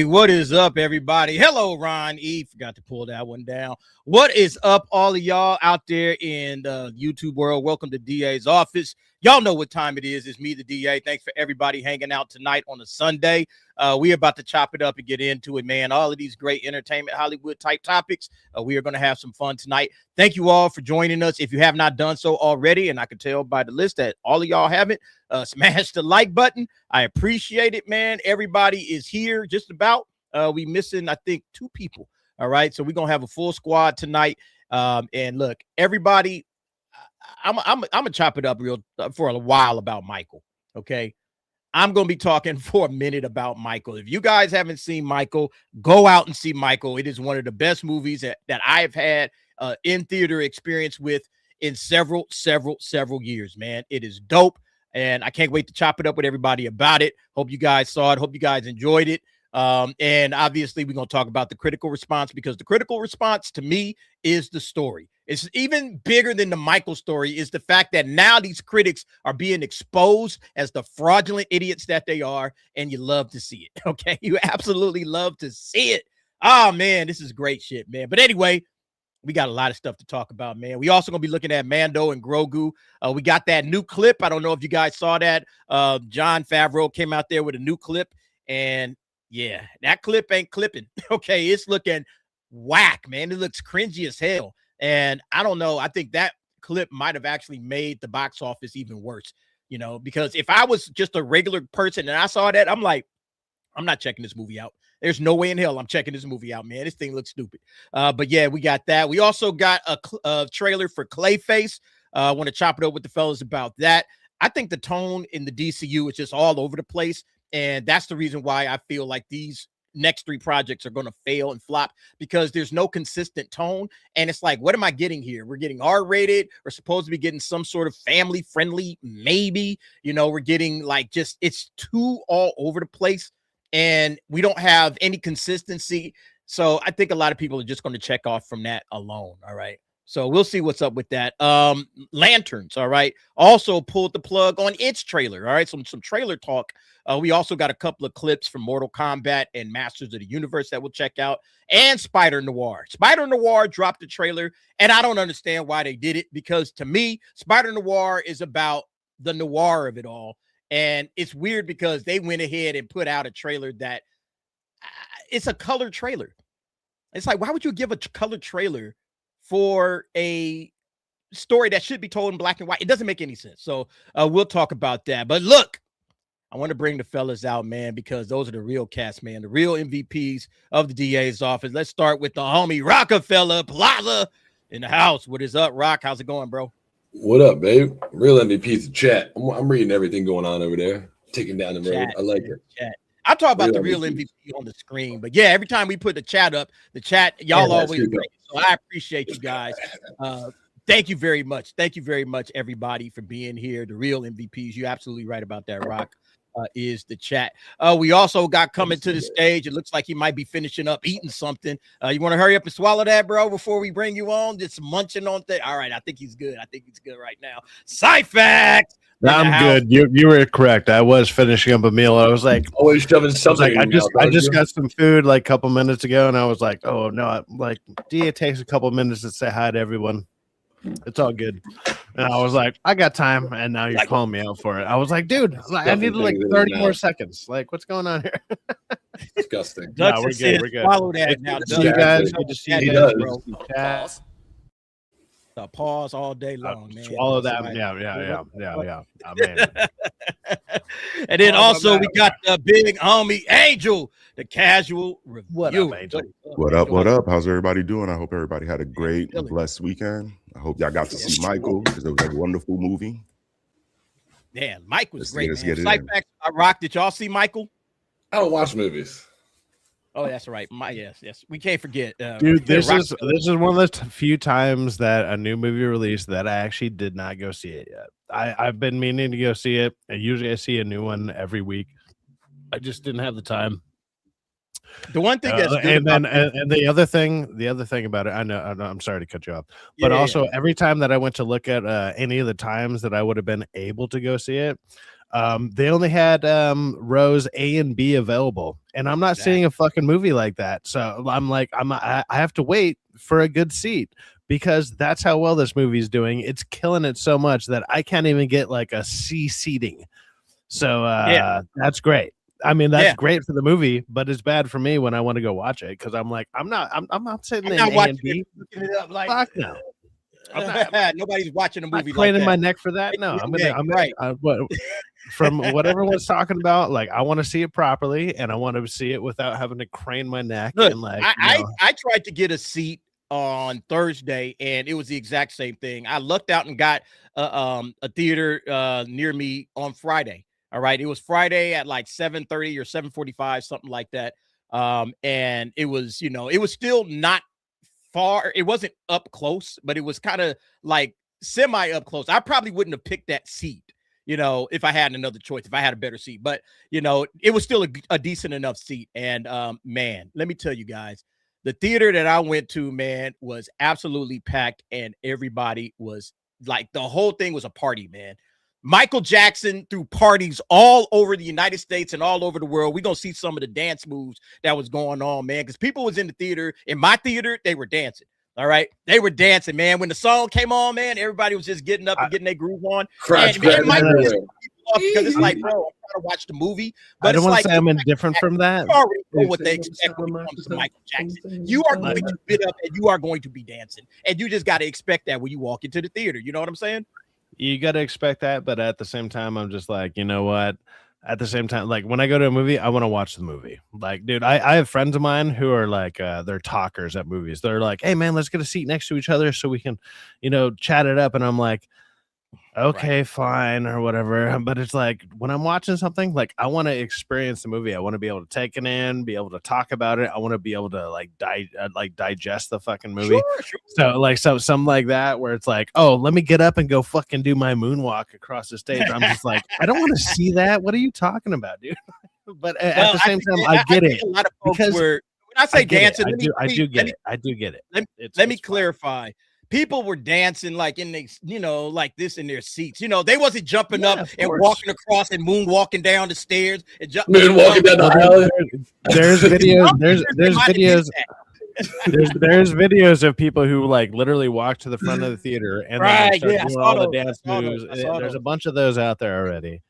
Hey, what is up, everybody? Hello, Ron E. Forgot to pull that one down. What is up, all of y'all out there in the YouTube world? Welcome to DA's office. Y'all know what time it is. It's me, the DA. Thanks for everybody hanging out tonight on a Sunday. We're about to chop it up and get into it, man. All of these great entertainment, Hollywood-type topics. We are going to have some fun tonight. Thank you all for joining us. If you have not done so already, and I can tell by the list that all of y'all haven't, smash the like button. I appreciate it, man. Everybody is here just about. We missing, I think, 2 people. All right, so we're going to have a full squad tonight. And look, everybody, I'm gonna chop it up for a while about Michael. Okay, I'm gonna be talking for a minute about Michael. If you guys haven't seen Michael, go out and see Michael. It is one of the best movies that I've had in theater experience with in several years, man. It is dope, and I can't wait to chop it up with everybody about it. Hope you guys saw it. Hope you guys enjoyed it. And obviously we're going to talk about the critical response, because the critical response to me is the story. It's even bigger than the Michael story, is the fact that now these critics are being exposed as the fraudulent idiots that they are. And you love to see it. Okay. You absolutely love to see it. Oh man, this is great shit, man. But anyway, we got a lot of stuff to talk about, man. We also going to be looking at Mando and Grogu. We got that new clip. I don't know if you guys saw that. Jon Favreau came out there with a new clip, and yeah, that clip ain't clipping. Okay, it's looking whack, man. It looks cringy as hell. And I don't know. I think that clip might have actually made the box office even worse, you know, because if I was just a regular person and I saw that, I'm like, I'm not checking this movie out. There's no way in hell I'm checking this movie out, man. This thing looks stupid. But yeah, we got that. We also got a trailer for Clayface. I want to chop it up with the fellas about that. I think the tone in the DCU is just all over the place. And that's the reason why I feel like these next 3 projects are going to fail and flop, because there's no consistent tone. And it's like, what am I getting here? We're getting R-rated. We're supposed to be getting some sort of family-friendly, maybe. You know, we're getting like just, it's too all over the place. And we don't have any consistency. So I think a lot of people are just going to check off from that alone. All right. So we'll see what's up with that. Lanterns, all right, also pulled the plug on its trailer. All right, some trailer talk. We also got a couple of clips from Mortal Kombat and Masters of the Universe that we'll check out, and Spider-Noir. Spider-Noir dropped the trailer, and I don't understand why they did it, because to me, Spider-Noir is about the noir of it all. And it's weird because they went ahead and put out a trailer that it's a color trailer. It's like, why would you give a color trailer for a story that should be told in black and white? It doesn't make any sense. So we'll talk about that. But look, I want to bring the fellas out, man, because those are the real cast, man, the real MVPs of the DA's office. Let's start with the homie Rockefeller Plaza in the house. What is up, Rock? How's it going, bro? What up, babe? Real MVPs of chat. I'm reading everything going on over there, taking down the road. I like it. Chat. I talk about the real MVP on the screen, but yeah, every time we put the chat up, y'all always great. So I appreciate you guys. Thank you very much. Thank you very much, everybody, for being here. The real MVPs. You're absolutely right about that, Rock. Is the chat. We also got coming to the stage. It looks like he might be finishing up eating something. You want to hurry up and swallow that, bro, before we bring you on? Just munching on things. All right, I think he's good. I think he's good right now. Cyfax. I'm good. You were correct. I was finishing up a meal. I was like, always shoving something. I just got some food like a couple minutes ago, and I was like, oh no, like it takes a couple minutes to say hi to everyone. It's all good. And I was like, I got time, and now you're calling me out for it. I was like, dude, I needed like 30 more seconds. Like, what's going on here? Disgusting. No, we're good. We're good. Follow that now. Good to see you guys. Good to see you guys, bro. Pause all day long, man. Swallow that. Yeah. Man. And then also we got the big homie Angel, the casual review. What up, Angel? What up? How's everybody doing? I hope everybody had a great and blessed weekend. I hope y'all got to see Michael, because it was a wonderful movie. Man, Mike was great. Cyfax, Rock, did y'all see Michael? I don't watch movies. Oh, that's right. Yes. We can't forget. Dude, this is one of the few times that a new movie released that I actually did not go see it yet. I've been meaning to go see it. Usually I see a new one every week. I just didn't have the time. The one thing that's good and the other thing about it, I know I'm sorry to cut you off, but also every time that I went to look at any of the times that I would have been able to go see it, They only had rows A and B available, and I'm not seeing a fucking movie like that. So I'm like, I have to wait for a good seat because that's how well this movie is doing. It's killing it so much that I can't even get like a C seating. So that's great. I mean, that's great for the movie, but it's bad for me when I want to go watch it because I'm like, I'm not sitting in A and B. Looking it up like, fuck no. Nobody's watching a movie like craning that. my neck for that. No, I'm gonna from what everyone's talking about. Like, I want to see it properly, and I want to see it without having to crane my neck. Look, and like, I tried to get a seat on Thursday, and it was the exact same thing. I lucked out and got a theater near me on Friday. All right, it was Friday at like 7:30 or 7:45, something like that. And it was, it was still not far. It wasn't up close, but it was kind of like semi up close. I probably wouldn't have picked that seat, if I had another choice, if I had a better seat. But it was still a decent enough seat. And man, let me tell you guys, the theater that I went to, man, was absolutely packed, and everybody was like, the whole thing was a party, man. Michael Jackson threw parties all over the United States and all over the world. We're going to see some of the dance moves that was going on, man, because people was in the theater. In my theater, they were dancing. All right. They were dancing, man. When the song came on, man, everybody was just getting up and getting their groove on. Crotch and Michael just because it's like, bro, I'm trying to watch the movie. But I don't want like, to say I'm indifferent from that. You already know what they expect when it comes to Michael Jackson. You are going to get up and you are going to be dancing. And you just got to expect that when you walk into the theater. You know what I'm saying? You got to expect that, but at the same time, I'm just like, you know what? At the same time, like when I go to a movie, I want to watch the movie. Like, dude, I have friends of mine who are like, they're talkers at movies. They're like, hey, man, let's get a seat next to each other so we can, chat it up. And I'm like, okay, fine, or whatever. But it's like when I'm watching something, like I want to experience the movie. I want to be able to take it in, be able to talk about it. I want to be able to digest the fucking movie. Sure. So something like that where it's like, oh, let me get up and go fucking do my moonwalk across the stage. I'm just like, I don't want to see that. What are you talking about, dude? But at the same time, I get it. A lot of folks were, when I say dancing, I do get it. Let me clarify. People were dancing like in they, like this in their seats. They wasn't jumping up and walking across and moonwalking down the stairs and moonwalking down the aisle. There's videos. There's videos of people who like literally walk to the front of the theater and then start doing all the dance moves. There's a bunch of those out there already.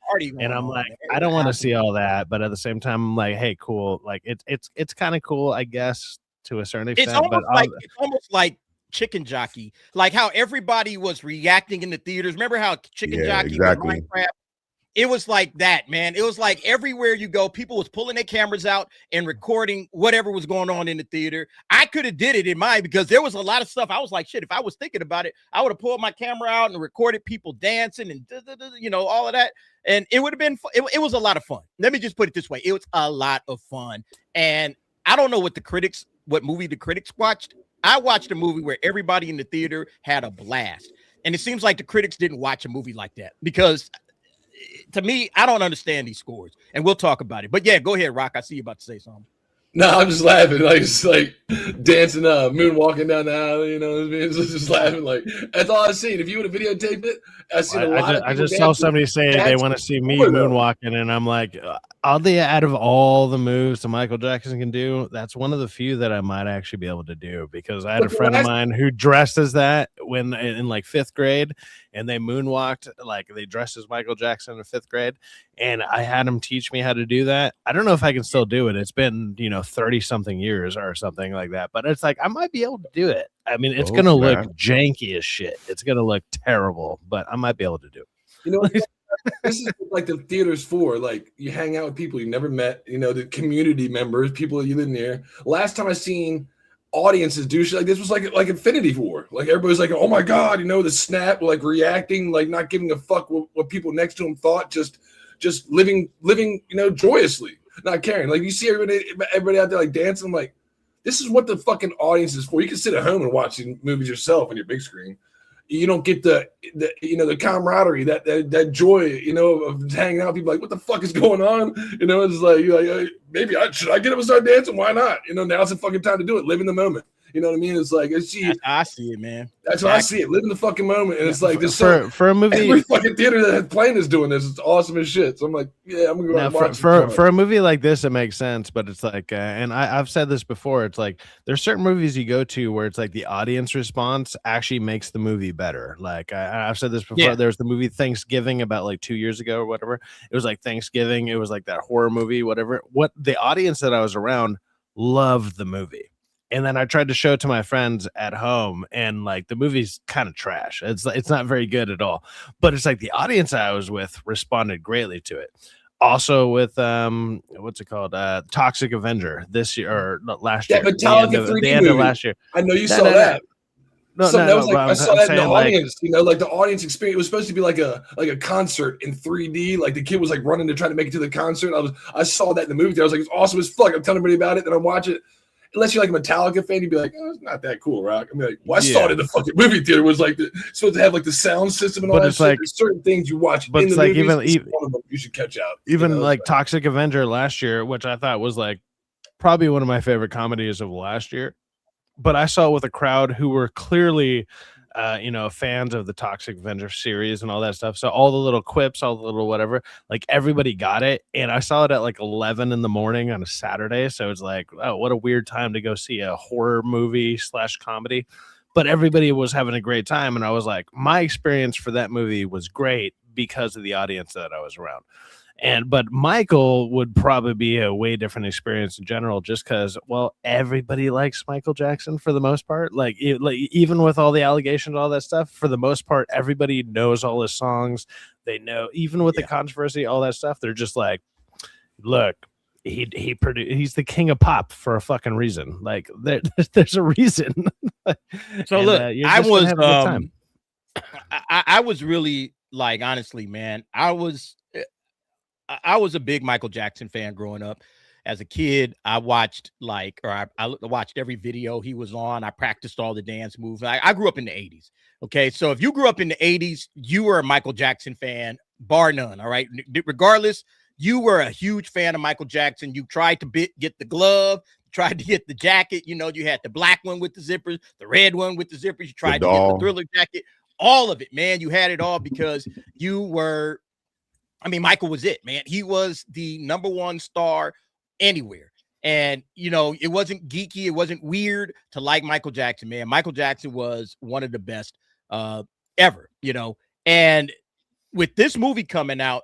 And I'm like, I don't want to see all that, but at the same time, I'm like, hey, cool. Like it's kind of cool, I guess, to a certain extent. It's almost like Chicken Jockey, like how everybody was reacting in the theaters. Remember how Chicken Jockey was Minecraft? It was like that, man. It was like everywhere you go, people was pulling their cameras out and recording whatever was going on in the theater. I could have did it in mine because there was a lot of stuff. I was like, shit, if I was thinking about it, I would have pulled my camera out and recorded people dancing and all of that. And it would have been, it was a lot of fun. Let me just put it this way. It was a lot of fun. And I don't know what movie the critics watched. I watched a movie where everybody in the theater had a blast. And it seems like the critics didn't watch a movie like that because to me, I don't understand these scores. And we'll talk about it. But yeah, go ahead, Rock. I see you about to say something. No, I'm just laughing. Like, it's like dancing, moonwalking down the aisle, you know what I mean? It's just laughing. Like, that's all I've seen. If you would have videotaped it, I've seen a lot of people. I just saw somebody say they want to see me moonwalking, and I'm like, out of all the moves that Michael Jackson can do, that's one of the few that I might actually be able to do because I had a friend of mine who dressed as that when in like 5th grade, and they moonwalked, like they dressed as Michael Jackson in 5th grade, and I had him teach me how to do that. I don't know if I can still do it. It's been 30 something years or something like that, but it's like I might be able to do it. I mean, it's gonna look janky as shit. It's gonna look terrible, but I might be able to do it. This is like the theater's for. Like, you hang out with people you never met, the community members, people you live near. Last time I seen audiences do shit like this was like Infinity War. Like, everybody's like, oh my god, the snap, like reacting, like not giving a fuck what people next to them thought, just living, joyously, not caring. Like, you see everybody out there like dancing. I'm like, this is what the fucking audience is for. You can sit at home and watch movies yourself on your big screen. You don't get the camaraderie, that joy, of hanging out. People like, what the fuck is going on? It's like, you're like, maybe should I get up and start dancing? Why not? Now's the fucking time to do it. Live in the moment. You know what I mean? It's like I see it, man. That's how I see it. Live in the fucking moment, and it's like this. For a movie, every fucking theater that has playing is doing this. It's awesome as shit. So I'm like, yeah, I'm gonna go and watch it. For a movie like this, it makes sense. But it's like, and I've said this before. It's like there's certain movies you go to where it's like the audience response actually makes the movie better. Like I've said this before. Yeah. There was the movie Thanksgiving about like 2 years ago or whatever. It was like Thanksgiving. It was like that horror movie, whatever. What the audience that I was around loved the movie. And then I tried to show it to my friends at home, and like the movie's kind of trash. It's not very good at all. But it's like the audience I was with responded greatly to it. Also with what's it called? Toxic Avenger this year or last year. The end of last year. I know you saw that. I saw that in the audience. You know, like the audience experience. It was supposed to be like a concert in 3D. Like the kid was like running to try to make it to the concert. I saw that in the movie. I was like, it's awesome as fuck. I'm telling everybody about it. Then I watch it. Unless you're like a Metallica fan, you'd be like, oh, it's not that cool, Rock. I mean, like, well, I saw it in the fucking movie theater. Was like supposed to have like the sound system and all that shit. Like, there's certain things you watch in the like movies. Even one of them you should catch out. Even like Toxic Avenger last year, which I thought was like probably one of my favorite comedies of last year. But I saw it with a crowd who were clearly, fans of the Toxic Avenger series and all that stuff. So all the little quips, all the little whatever, like everybody got it. And I saw it at like 11 in the morning on a Saturday. So it's like, oh, what a weird time to go see a horror movie / comedy. But everybody was having a great time. And I was like, my experience for that movie was great because of the audience that I was around. But Michael would probably be a way different experience in general, just because, well, everybody likes Michael Jackson for the most part. Like even with all the allegations, all that stuff, for the most part, everybody knows all his songs. They know, even with the controversy, all that stuff. They're just like, look, he's the king of pop for a fucking reason. Like there's a reason. So look, I was really like, honestly, man, I was a big Michael Jackson fan growing up. As a kid, I watched I watched every video he was on. I practiced all the dance moves. I grew up in the 80s. Okay. So if you grew up in the 80s, you were a Michael Jackson fan, bar none. All right. Regardless, you were a huge fan of Michael Jackson. You tried to get the glove, tried to get the jacket. You know, you had the black one with the zippers, the red one with the zippers. You tried to get the Thriller jacket, all of it, man. You had it all because you were, Michael was it, man. He was the number one star anywhere. And, it wasn't geeky. It wasn't weird to like Michael Jackson, man. Michael Jackson was one of the best ever, And with this movie coming out,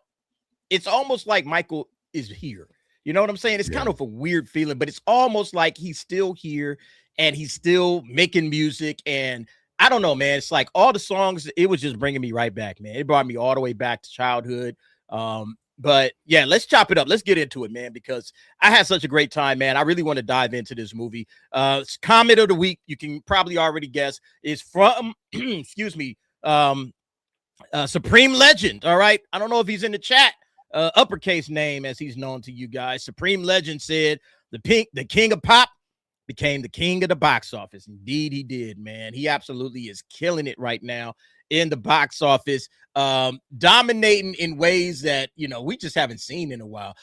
it's almost like Michael is here. You know what I'm saying? It's kind of a weird feeling, but it's almost like he's still here and he's still making music. And I don't know, man. It's like all the songs, it was just bringing me right back, man. It brought me all the way back to childhood. But yeah, let's chop it up. Let's get into it, man, because I had such a great time, man. I really want to dive into this movie. Comment of the week, you can probably already guess, is from, Supreme Legend. All right. I don't know if he's in the chat, uppercase name as he's known to you guys. Supreme Legend said the king of pop became the king of the box office. Indeed, he did, man. He absolutely is killing it right now in the box office, dominating in ways that, we just haven't seen in a while.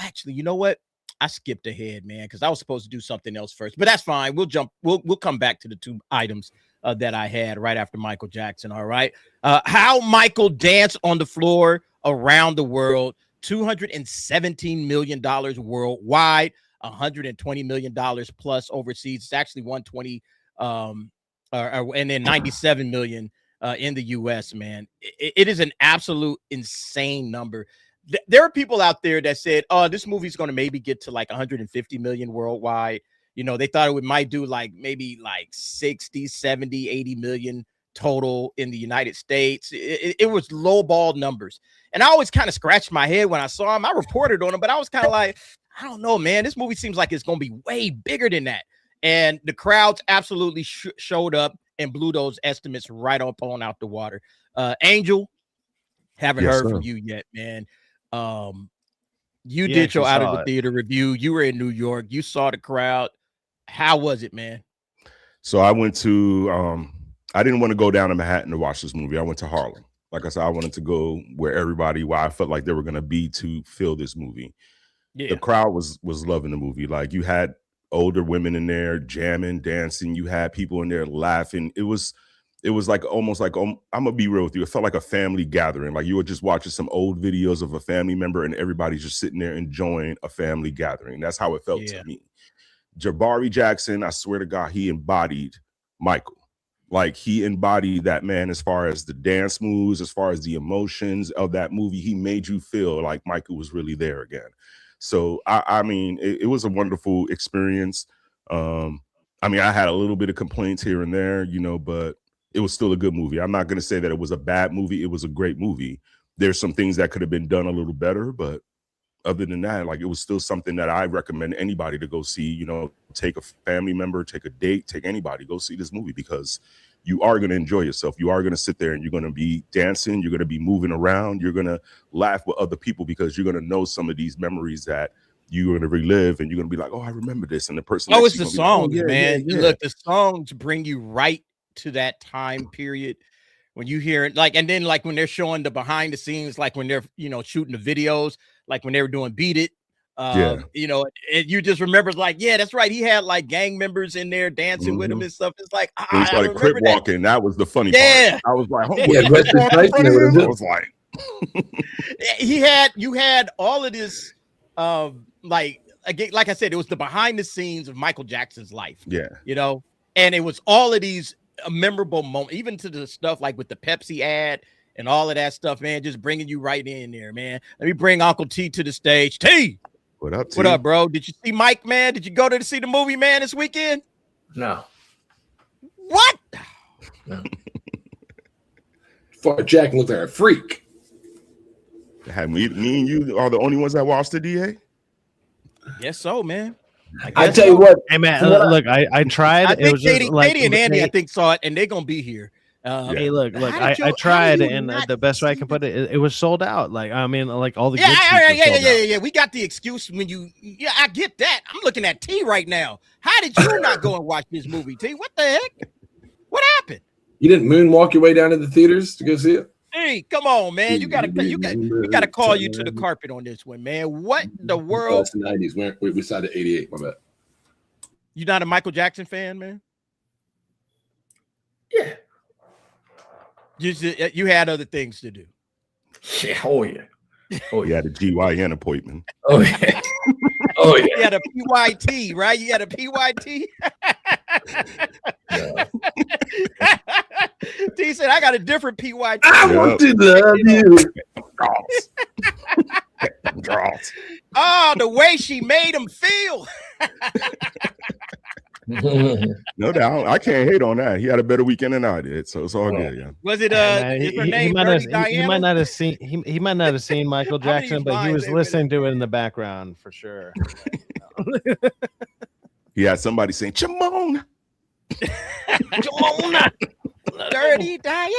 Actually, you know what? I skipped ahead, man, because I was supposed to do something else first, but that's fine. We'll come back to the two items that I had right after Michael Jackson. All right. How Michael danced on the floor around the world, $217 million worldwide, $120 million plus overseas. It's actually 120 and then 97 million in the US, man. It is an absolute insane number. There are people out there that said, oh, this movie's going to maybe get to like 150 million worldwide. They thought it might do like maybe like 60, 70, 80 million total in the United States. It was lowball numbers. And I always kind of scratched my head when I saw him. I reported on him, but I was kind of like, I don't know, man. This movie seems like it's going to be way bigger than that. And the crowds absolutely showed up and blew those estimates right up on out the water. Angel, haven't heard from you yet, man. You did your out of the theater review. You were in New York. You saw the crowd. How was it, man? So I went to, I didn't want to go down to Manhattan to watch this movie. I went to Harlem. Like I said, I wanted to go where I felt like they were going to be to fill this movie. Yeah. The crowd was loving the movie. Like you had older women in there jamming, dancing. You had people in there laughing. It was like almost like, I'm gonna be real with you. It felt like a family gathering. Like you were just watching some old videos of a family member and everybody's just sitting there enjoying a family gathering. That's how it felt to me. Jabari Jackson, I swear to God, he embodied Michael. Like he embodied that man as far as the dance moves, as far as the emotions of that movie. He made you feel like Michael was really there again. So I mean, it was a wonderful experience. I mean, I had a little bit of complaints here and there, you know, but it was still a good movie. I'm not going to say that it was a bad movie. It was a great movie. There's some things that could have been done a little better, but other than that, like it was still something that I recommend anybody to go see. You know, take a family member, take a date, take anybody, go see this movie because you are going to enjoy yourself. You are going to sit there and you're going to be dancing. You're going to be moving around. You're going to laugh with other people because you're going to know some of these memories that you're going to relive, and you're going to be like, oh, I remember this. And the person, oh, it's the songs, like, oh, man. Look, the songs bring you right to that time period when you hear it, like, and then like when they're showing the behind the scenes, like when they're, you know, shooting the videos, like when they were doing Beat It, you know, and you just remember like, yeah, that's right. He had like gang members in there dancing with him and stuff. It's like, he started crip walking. That was the funny part. I was like, oh, I was like, you had all of this, like, again, like I said, it was the behind the scenes of Michael Jackson's life. Yeah. You know, and it was all of these memorable moments, even to the stuff like with the Pepsi ad and all of that stuff, man, just bringing you right in there, man. Let me bring Uncle T to the stage. T, what up, T? What up, bro? Did you see Mike, man? Did you go to see the movie, man, this weekend? No. What? No. Fart Jack looked like a freak. Me and you are the only ones that watched the DA? Yes, so, man. I tell you what, hey man, look, I tried. I it think was just like Katie and Andy, I think, saw it, and they're gonna be here. Hey, look, I tried, and the best way I can put it, it was sold out. Like, I mean, like all the yeah. We got the excuse when you, I get that. I'm looking at T right now. How did you not go and watch this movie, T? What the heck? What happened? You didn't moonwalk your way down to the theaters to go see it? Hey, come on, man. You gotta call you to the carpet on this one, man. What the world? That's the 90s. We decided 88. My bad. You not a Michael Jackson fan, man? Yeah. You had other things to do. Yeah. Oh yeah. Oh, you had a GYN appointment. Oh yeah. Oh yeah. You had a PYT, right? You had a PYT. T said, "I got a different PYT." I want to love you. Oh, the way she made him feel. No doubt, I can't hate on that. He had a better weekend than I did, so it's all good. Yeah. Was it? He might not have seen. He might not have seen Michael Jackson, but he was listening to it in the background for sure. He had somebody saying, "Chimona, Chimona, Dirty Diana."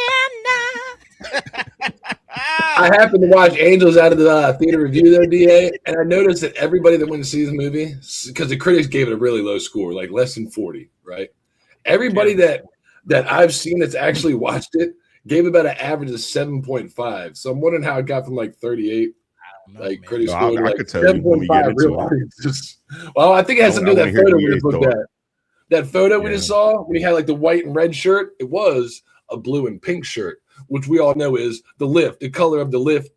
I happened to watch Angels out of the theater review there, DA, and I noticed that everybody that went to see the movie, because the critics gave it a really low score, like less than 40, right? Everybody that I've seen that's actually watched it gave about an average of 7.5. So I'm wondering how it got from like 38. Like critics scored like 7.5 real audiences. Well, I think it has to do with that photo we just looked at. That photo we just saw when he had like the white and red shirt, it was a blue and pink shirt, which we all know is the Lyft, the color of the Lyft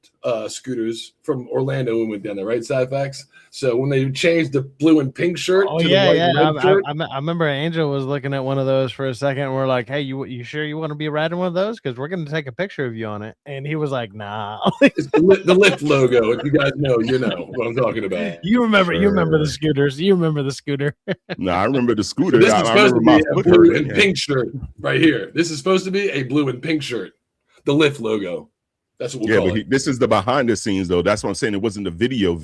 scooters from Orlando when we went down there, right, Sci-Fax? So when they changed the blue and pink shirt to the white and red shirt. I remember Angel was looking at one of those for a second. And we're like, hey, you sure you want to be riding one of those? Because we're going to take a picture of you on it. And he was like, nah. It's the Lyft logo. If you guys know, you know what I'm talking about. You remember the scooters. You remember the scooter. No, I remember the scooter. This is supposed to be a blue and pink shirt right here. This is supposed to be a blue and pink shirt. The Lyft logo. That's what we'll call it. This is the behind the scenes, though. That's what I'm saying. It wasn't the video.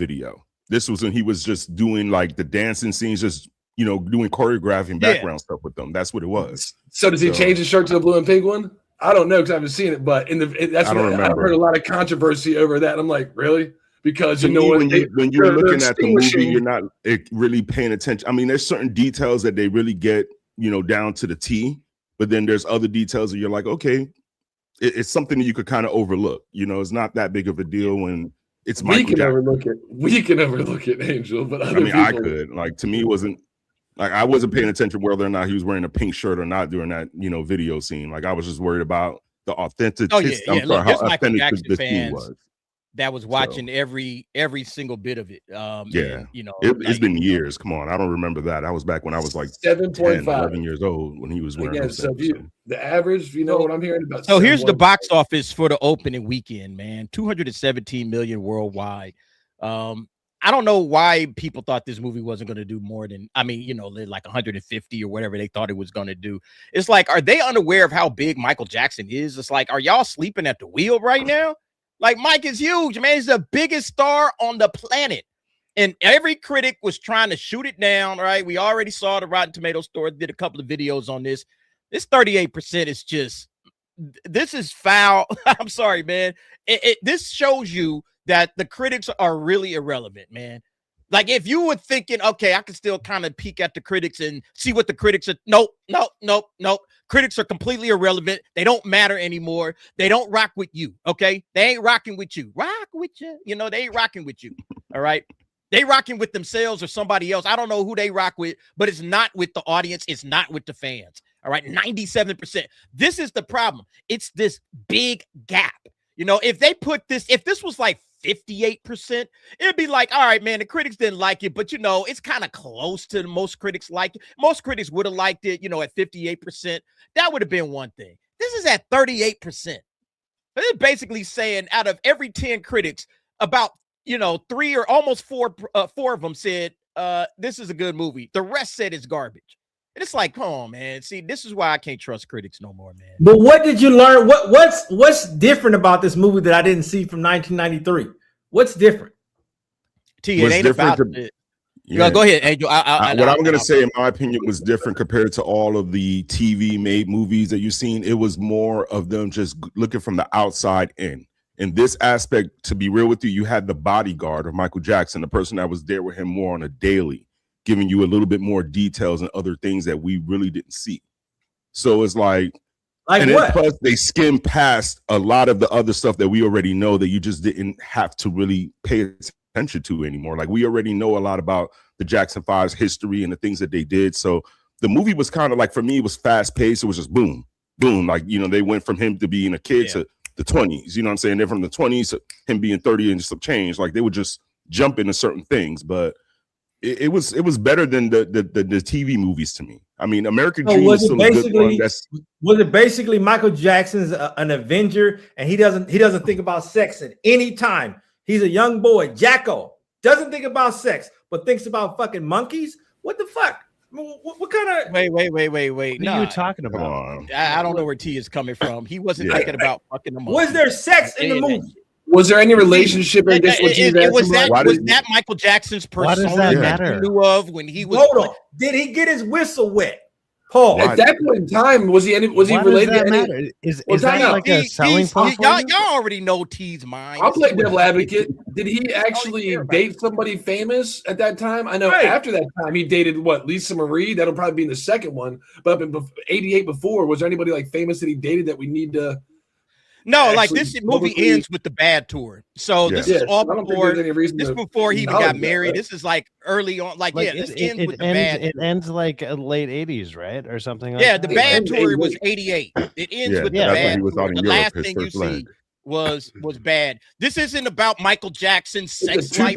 This was when he was just doing like the dancing scenes, just, you know, doing choreographing background stuff with them. That's what it was. So does he change his shirt to the blue and pink one? I don't know because I haven't seen it, but I've heard a lot of controversy over that. And I'm like, really? Because when you're looking at the movie, you're not really paying attention. I mean, there's certain details that they really get, you know, down to the T, but then there's other details that you're like, okay, it's something that you could kind of overlook. You know, it's not that big of a deal when it's Michael Jackson. We can overlook it, Angel. But I could. Like, to me, it wasn't. Like I wasn't paying attention whether or not he was wearing a pink shirt or not during that, video scene. Like I was just worried about the authenticity. Oh yeah, yeah. Look, there's Michael authentic Jackson the scene fans was. that was watching every single bit of it. Yeah, and, it's been years. Come on, I don't remember that. I was back when I was like 7.5, 11 years old when he was wearing. Again, so the average, what I'm hearing about. So here's the box office for the opening weekend, man. 217 million worldwide. I don't know why people thought this movie wasn't going to do more than, like 150 or whatever they thought it was going to do. It's like, are they unaware of how big Michael Jackson is? It's like, are y'all sleeping at the wheel right now? Like, Mike is huge, man. He's the biggest star on the planet. And every critic was trying to shoot it down, right? We already saw the Rotten Tomatoes store did a couple of videos on this. This 38% is just, this is foul. I'm sorry, man. This shows you that the critics are really irrelevant, man. Like, if you were thinking, okay, I can still kind of peek at the critics and see what the critics are. Nope. Critics are completely irrelevant. They don't matter anymore. They don't rock with you, okay? They ain't rocking with you. Rock with you. They ain't rocking with you, all right? They rocking with themselves or somebody else. I don't know who they rock with, but it's not with the audience. It's not with the fans, all right? 97%. This is the problem. It's this big gap. If this was like 58%, it'd be like, all right, man, the critics didn't like it, but it's kind of close to most critics like it. Most critics would have liked it, at 58%. That would have been one thing. This is at 38%. This is basically saying out of every 10 critics, about 3 or almost 4 of them said this is a good movie. The rest said it's garbage. And it's like, come on, man. See, this is why I can't trust critics no more, man. But what did you learn? What's different about this movie that I didn't see from 1993? What's different? It ain't about it. Yeah. Go ahead, Angel. What I'm going to say, in my opinion, was different compared to all of the TV-made movies that you've seen. It was more of them just looking from the outside in. In this aspect, to be real with you, you had the bodyguard of Michael Jackson, the person that was there with him more on a daily, giving you a little bit more details and other things that we really didn't see. So it's like and what? Plus they skim past a lot of the other stuff that we already know that you just didn't have to really pay attention to anymore. Like, we already know a lot about the Jackson 5's history and the things that they did. So the movie was kind of like, for me, it was fast paced. It was just boom, boom. Like, they went from him to being a kid to the 20s, you know what I'm saying? They're from the 20s to him being 30 and some change. Like, they would just jump into certain things, but it was better than the TV movies to me. I mean, American Dream is still a good one. Was it basically Michael Jackson's an Avenger, and he doesn't think about sex at any time? He's a young boy, Jacko, doesn't think about sex, but thinks about fucking monkeys. What the fuck? What kind of? Wait. What are you talking about? I don't know where T is coming from. He wasn't thinking about fucking the monkeys. Was there sex in the movie? Was there any relationship in this? Was that Michael Jackson's persona that you knew of when he was? Hold on. Did he get his whistle wet? Paul. At that point in time, was he related to any? Is that like a selling point? Y'all already know T's mind. I'll play devil advocate. Did he actually date somebody famous at that time? I know after that time he dated Lisa Marie. That'll probably be in the second one. But in 88 before, was there anybody like famous that he dated that we need to? No, like, this movie ends with the Bad Tour. So this is all before. This before he even got married. This is like early on. Like this ends with the Bad. It ends like late 80s, right, or something. Like the Bad Tour was 88. It ends with the Bad Tour. The last thing you see was Bad. This isn't about Michael Jackson's sex life.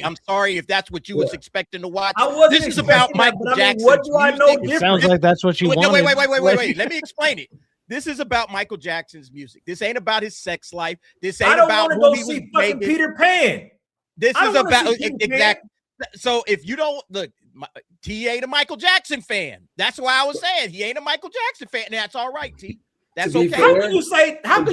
I'm sorry if that's what you was expecting to watch. This is about Michael Jackson. What do I know? It sounds like that's what you wanted. Wait. Let me explain it. This is about Michael Jackson's music. This ain't about his sex life. This ain't about who he was fucking Peter Pan. This is about exactly. So if you don't look, T ain't a Michael Jackson fan. That's why I was saying he ain't a Michael Jackson fan. That's all right, T. That's okay. How can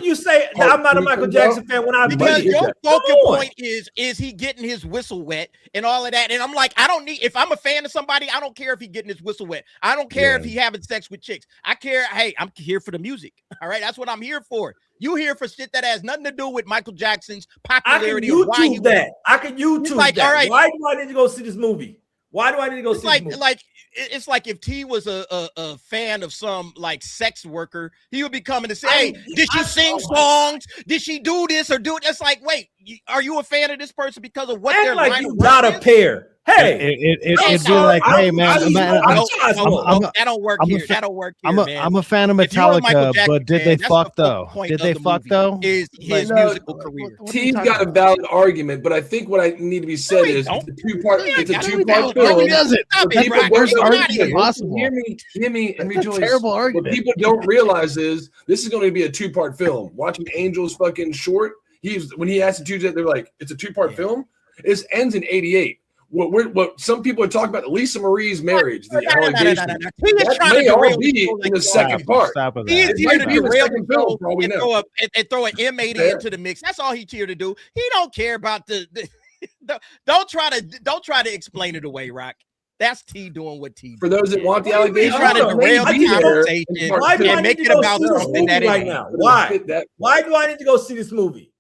you say that I'm not a Michael Jackson fan when I because your focal point is he getting his whistle wet and all of that? And I'm like, if I'm a fan of somebody, I don't care if he getting his whistle wet. I don't care if he having sex with chicks. I care. Hey, I'm here for the music. All right, that's what I'm here for. You here for shit that has nothing to do with Michael Jackson's popularity. I can YouTube that. All right. Why do I need to go see this movie? Why do I need to go see this movie? It's like if T was a fan of some like sex worker, he would be coming to say, "Hey, did she sing songs? Did she do this or do it?" It's like, wait, are you a fan of this person because of what they're like? You not a pair. Hey, it'd be like, hey man, that don't work here. That don't work here, man. I'm a fan of If you're a Michael Metallica, Jackson but did fan, they that's fuck the though? point Did of they the fuck movie, though? Is his Like, musical career. T's got a valid argument, but I think what I need to be said is it's a two-part. It's a two-part film. No, he doesn't. Where's the argument possible? Hear me, and That's a rejoice. terrible What argument. people don't realize is this is going to be a two-part film. Watching Angel's fucking short, when he asked the two, they're like, it's a two-part film. This ends in '88. What some people are talking about, Lisa Marie's marriage, the allegation, that may all be in the second part. He is here to derail the film and throw an M80 into the mix. That's all he's here to do. He don't care about the don't try to explain it away, Rock. That's T doing what T. For those that want the allegation, he's trying to derail the conversation and make it about something that right now. Why? Why do I need to go see this movie?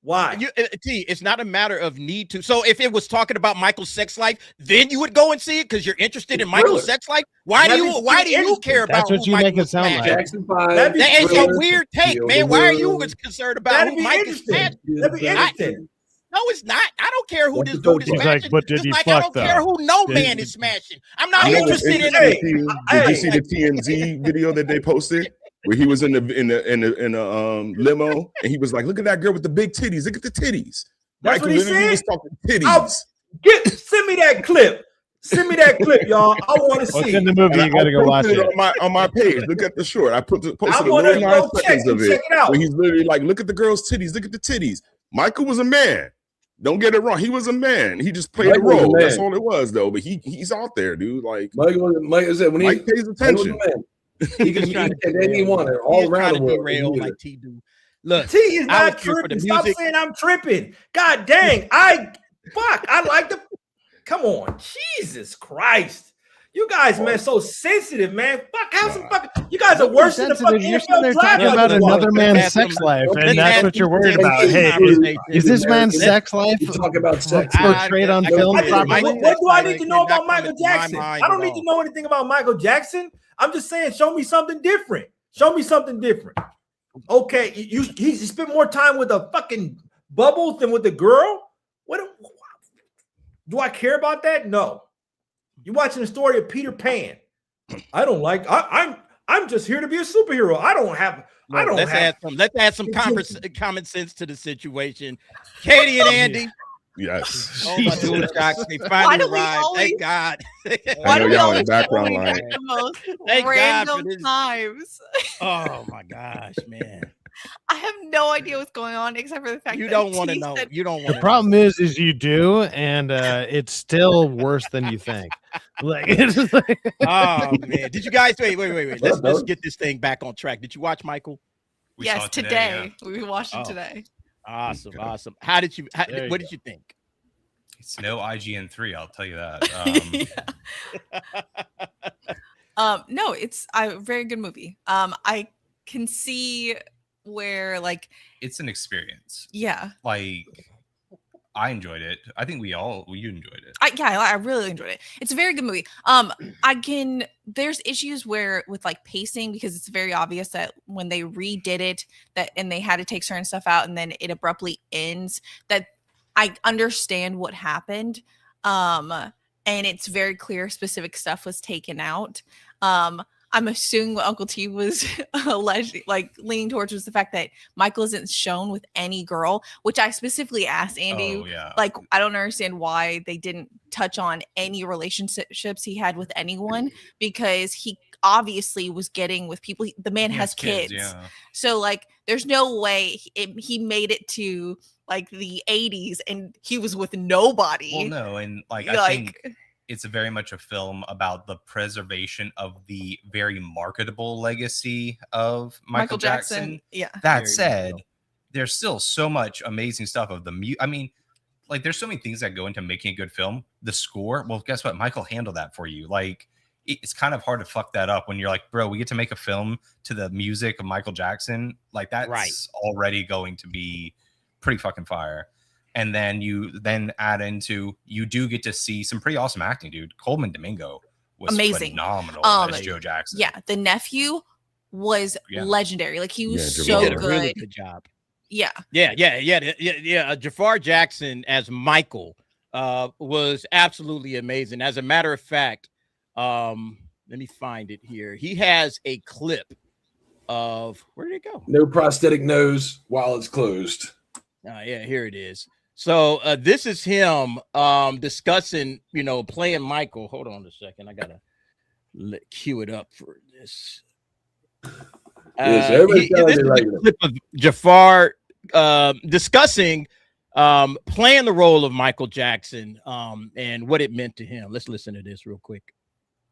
Why? T, it's not a matter of need to. So if it was talking about Michael's sex life, then you would go and see it because you're interested in Michael's sex life. Why do you care about what who you Michael make it sound like? Jackson 5. That is a weird take, man. Why are you concerned about who Michael's That'd be interesting. No, it's not. I don't care who this dude is smashing. Like, but did he I fuck don't care who no man is smashing. I'm not interested in it. Did you see the TMZ video that they posted? Where he was in a limo and he was like, "Look at that girl with the big titties. Look at the titties." That's what he said? Was talking titties. Send me that clip. Send me that clip, y'all. I want to see. What's in the movie? You gotta go watch it on my page. Look at the short. I posted a little 9 seconds of it. Out. Where he's literally like, "Look at the girl's titties. Look at the titties." Michael was a man. Don't get it wrong. He was a man. He just played a role. That's all it was, though. But he's out there, dude. Like Mike said, when Mike pays attention. He can be anyone all around the world. Like T do. Look, T is not tripping. Stop saying I'm tripping. God dang. I like the. Come on, Jesus Christ. You guys, man, so sensitive, man. Fuck, have some fucking. You guys are worse than the fucking You're sitting there talking about another man's sex life, and that's what you're worried about. Hey, is this man's sex life talk about sex portrayed on film properly? What do I need to know about Michael Jackson? I don't need to know anything about Michael Jackson. I'm just saying, show me something different. Show me something different. Okay, he spent more time with a fucking Bubbles than with the girl. What? Do I care about that? No. You're watching the story of Peter Pan. I don't like. I'm just here to be a superhero. Let's add some common sense to the situation. Katie and Andy. Yes. Oh my dude, they finally arrived. Thank God. I know y'all in the background line. Thank random God for times. Oh my gosh, man. I have no idea what's going on except for the fact you that don't want to know. You don't want. The problem is you do, and it's still worse than you think. Like, it's like oh man, did you guys wait? Let's get this thing back on track. Did you watch Michael? Yes, today. We watched it today. Awesome. What did you think? It's no IGN3, I'll tell you that. No, it's a very good movie. I can see where it's an experience. Yeah. I enjoyed it. I think you enjoyed it. I really enjoyed it. It's a very good movie. There's issues with pacing because it's very obvious that when they redid it and they had to take certain stuff out and then it abruptly ends, that I understand what happened. And it's very clear specific stuff was taken out. I'm assuming what Uncle T was leaning towards was the fact that Michael isn't shown with any girl, which I specifically asked Andy. I don't understand why they didn't touch on any relationships he had with anyone, because he obviously was getting with people. The man has kids. So there's no way he made it to the 80s and he was with nobody. Well, no, and I think it's very much a film about the preservation of the very marketable legacy of Michael Jackson. Yeah. That said, there's still so much amazing stuff of there's so many things that go into making a good film. The score, well, guess what? Michael handled that for you. It's kind of hard to fuck that up when you're like, bro, we get to make a film to the music of Michael Jackson. That's already going to be pretty fucking fire. And then you add into, you do get to see some pretty awesome acting, dude. Coleman Domingo was amazing, phenomenal as Joe Jackson. Yeah, the nephew was legendary. He was so did a good. really good job. Yeah. Jafar Jackson as Michael was absolutely amazing. As a matter of fact, let me find it here. He has a clip of, where did it go? No prosthetic nose while it's closed. Yeah, here it is. So this is him discussing, playing Michael. Hold on a second. I gotta cue it up for this. Yes, this is a clip of Jafar discussing playing the role of Michael Jackson and what it meant to him. Let's listen to this real quick.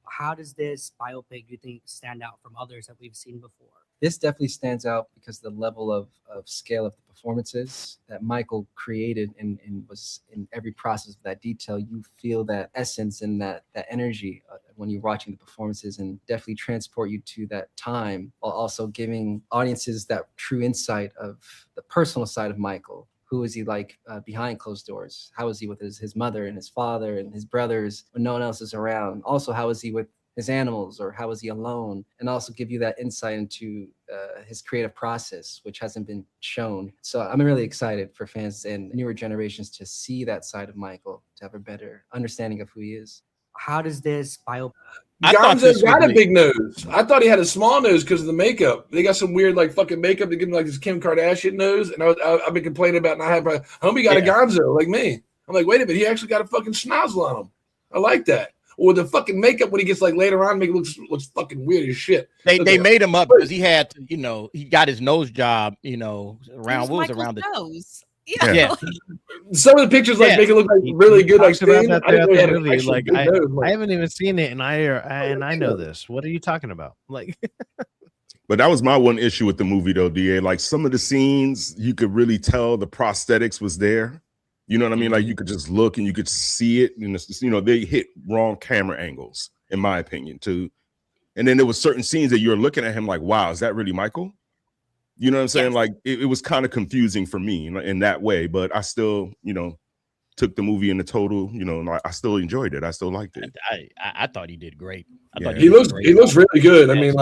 How does this biopic, do you think, stand out from others that we've seen before? This definitely stands out because the level of scale of the performances that Michael created and was in every process of that detail. You feel that essence and that energy when you're watching the performances, and definitely transport you to that time, while also giving audiences that true insight of the personal side of Michael. Who is he like behind closed doors? How is he with his mother and his father and his brothers when no one else is around? Also, how is he with his animals, or how is he alone? And also give you that insight into his creative process, which hasn't been shown. So I'm really excited for fans and newer generations to see that side of Michael, to have a better understanding of who he is. How does this biopic? Gonzo got a big nose. I thought he had a small nose because of the makeup. They got some weird fucking makeup to give him this Kim Kardashian nose. And I've been complaining about not having. Homie got a Gonzo like me. I'm like, wait a minute, he actually got a fucking schnozzle on him. I like that. Or the fucking makeup when he gets later on, make it looks fucking weird as shit. They made him up because he had to, he got his nose job, around what was around the nose. Yeah. Some of the pictures make it look like really good. I haven't even seen it, and I know this. What are you talking about? But that was my one issue with the movie, though, DA. Like, some of the scenes, you could really tell the prosthetics was there. You know what I mean? Like, you could just look and you could see it. And they hit wrong camera angles, in my opinion, too. And then there was certain scenes that you're looking at him like, wow, is that really Michael? You know what I'm saying? Yes. Like, it was kind of confusing for me in that way, but I still, took the movie in the total, and I still enjoyed it. I still liked it. I thought he did great. He looks really good. I mean,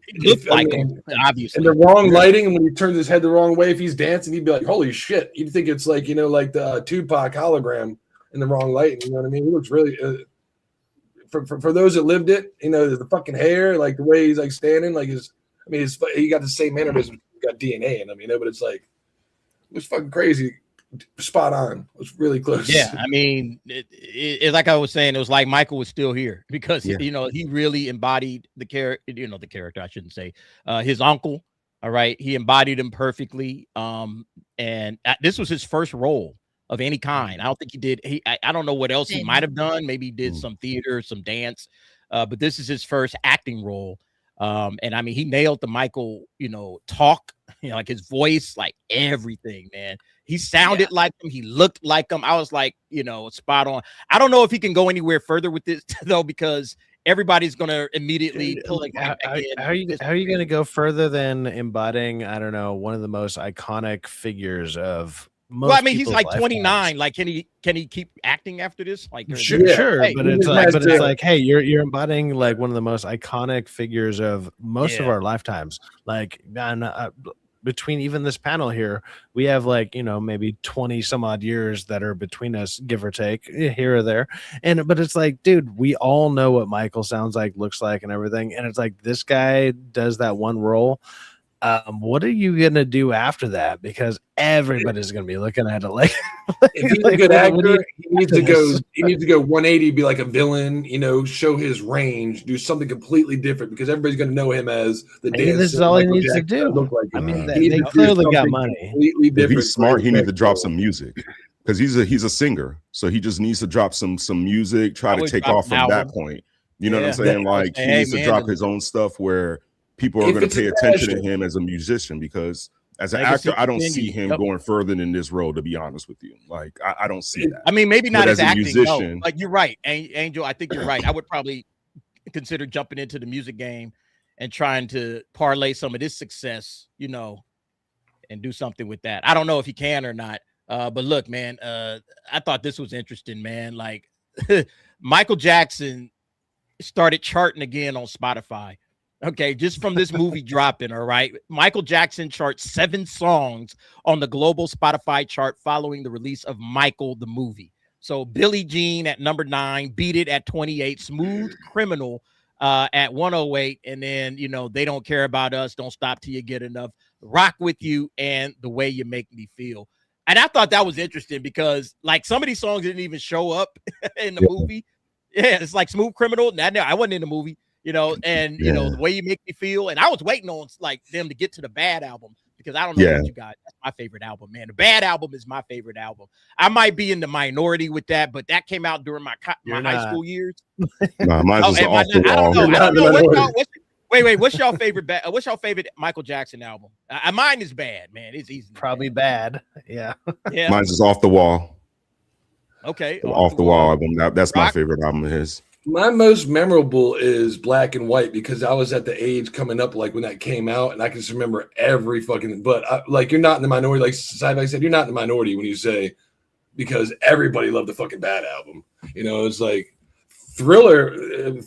he looked like him, obviously. And the wrong lighting, and when he turns his head the wrong way, if he's dancing, he'd be like, holy shit. You'd think it's like the Tupac hologram in the wrong lighting. You know what I mean? He looks really for those that lived it, the fucking hair, like the way he's standing, he got the same mannerism. Got DNA in him, but it's it was fucking crazy, spot on. It was really close. Yeah, I mean, it like I was saying, it was like Michael was still here because he really embodied the character. The character, I shouldn't say, his uncle. All right, he embodied him perfectly. And this was his first role of any kind. I don't think he did. I don't know what else he might have done. Maybe he did some theater, some dance, but this is his first acting role. And I mean, he nailed the Michael, talk, like his voice, like everything, man. He sounded like him. He looked like him. I was like, spot on. I don't know if he can go anywhere further with this though, because everybody's going to immediately pull it back in. How are you going to go further than embodying, I don't know, one of the most iconic figures of most well, I mean, he's like lifetimes. 29. Like, can he keep acting after this? Like, sure, hey, but it's like, hey, you're embodying like one of the most iconic figures of most of our lifetimes. Like, between even this panel here, we have maybe 20 some odd years that are between us, give or take, here or there. But it's like, dude, we all know what Michael sounds like, looks like, and everything. And it's like, this guy does that one role. What are you gonna do after that? Because everybody's gonna be looking at it like if he's a good actor, he needs to go 180, be like a villain, show his range, do something completely different because everybody's gonna know him as the dancer. This is all he needs to do. I mean, they clearly got money. If he's smart, he needs to drop some music. Because he's a singer, so he just needs to drop some music, try to take off from that point. You know what I'm saying? Like, he needs to drop his own stuff where people are going to pay attention to him as a musician, because as an actor, I don't see him going further than this role, to be honest with you. Like, I don't see that. I mean, maybe not as acting, musician. No. Like, you're right, Angel. I think you're right. I would probably consider jumping into the music game and trying to parlay some of this success, and do something with that. I don't know if he can or not. But look, man, I thought this was interesting, man. Like, Michael Jackson started charting again on Spotify. Okay, just from this movie dropping, all right? Michael Jackson charts 7 songs on the global Spotify chart following the release of Michael the movie. So Billie Jean at number 9, Beat It at 28, Smooth Criminal at 108, and then They Don't Care About Us, Don't Stop Till You Get Enough, Rock With You, and The Way You Make Me Feel. And I thought that was interesting because like some of these songs didn't even show up in the movie. Yeah, it's like Smooth Criminal. I wasn't in the movie, and The Way You Make Me Feel. And I was waiting on like them to get to the Bad album because I don't know what you got. That's my favorite album, man. The Bad album is my favorite album. I might be in the minority with that, but that came out during my high school years. Nah, mine was off the wall. I don't know. Wait, what's your favorite Michael Jackson album? Mine is Bad, man. It's easy. Probably Bad. Yeah. Mine's just Off the Wall. Okay. Off the Wall album. That's my favorite album of his. My most memorable is Black and White because I was at the age coming up like when that came out, and I can just remember every fucking. But you're not in the minority. Like said, you're not in the minority when you say because everybody loved the fucking Bad album. It's like Thriller.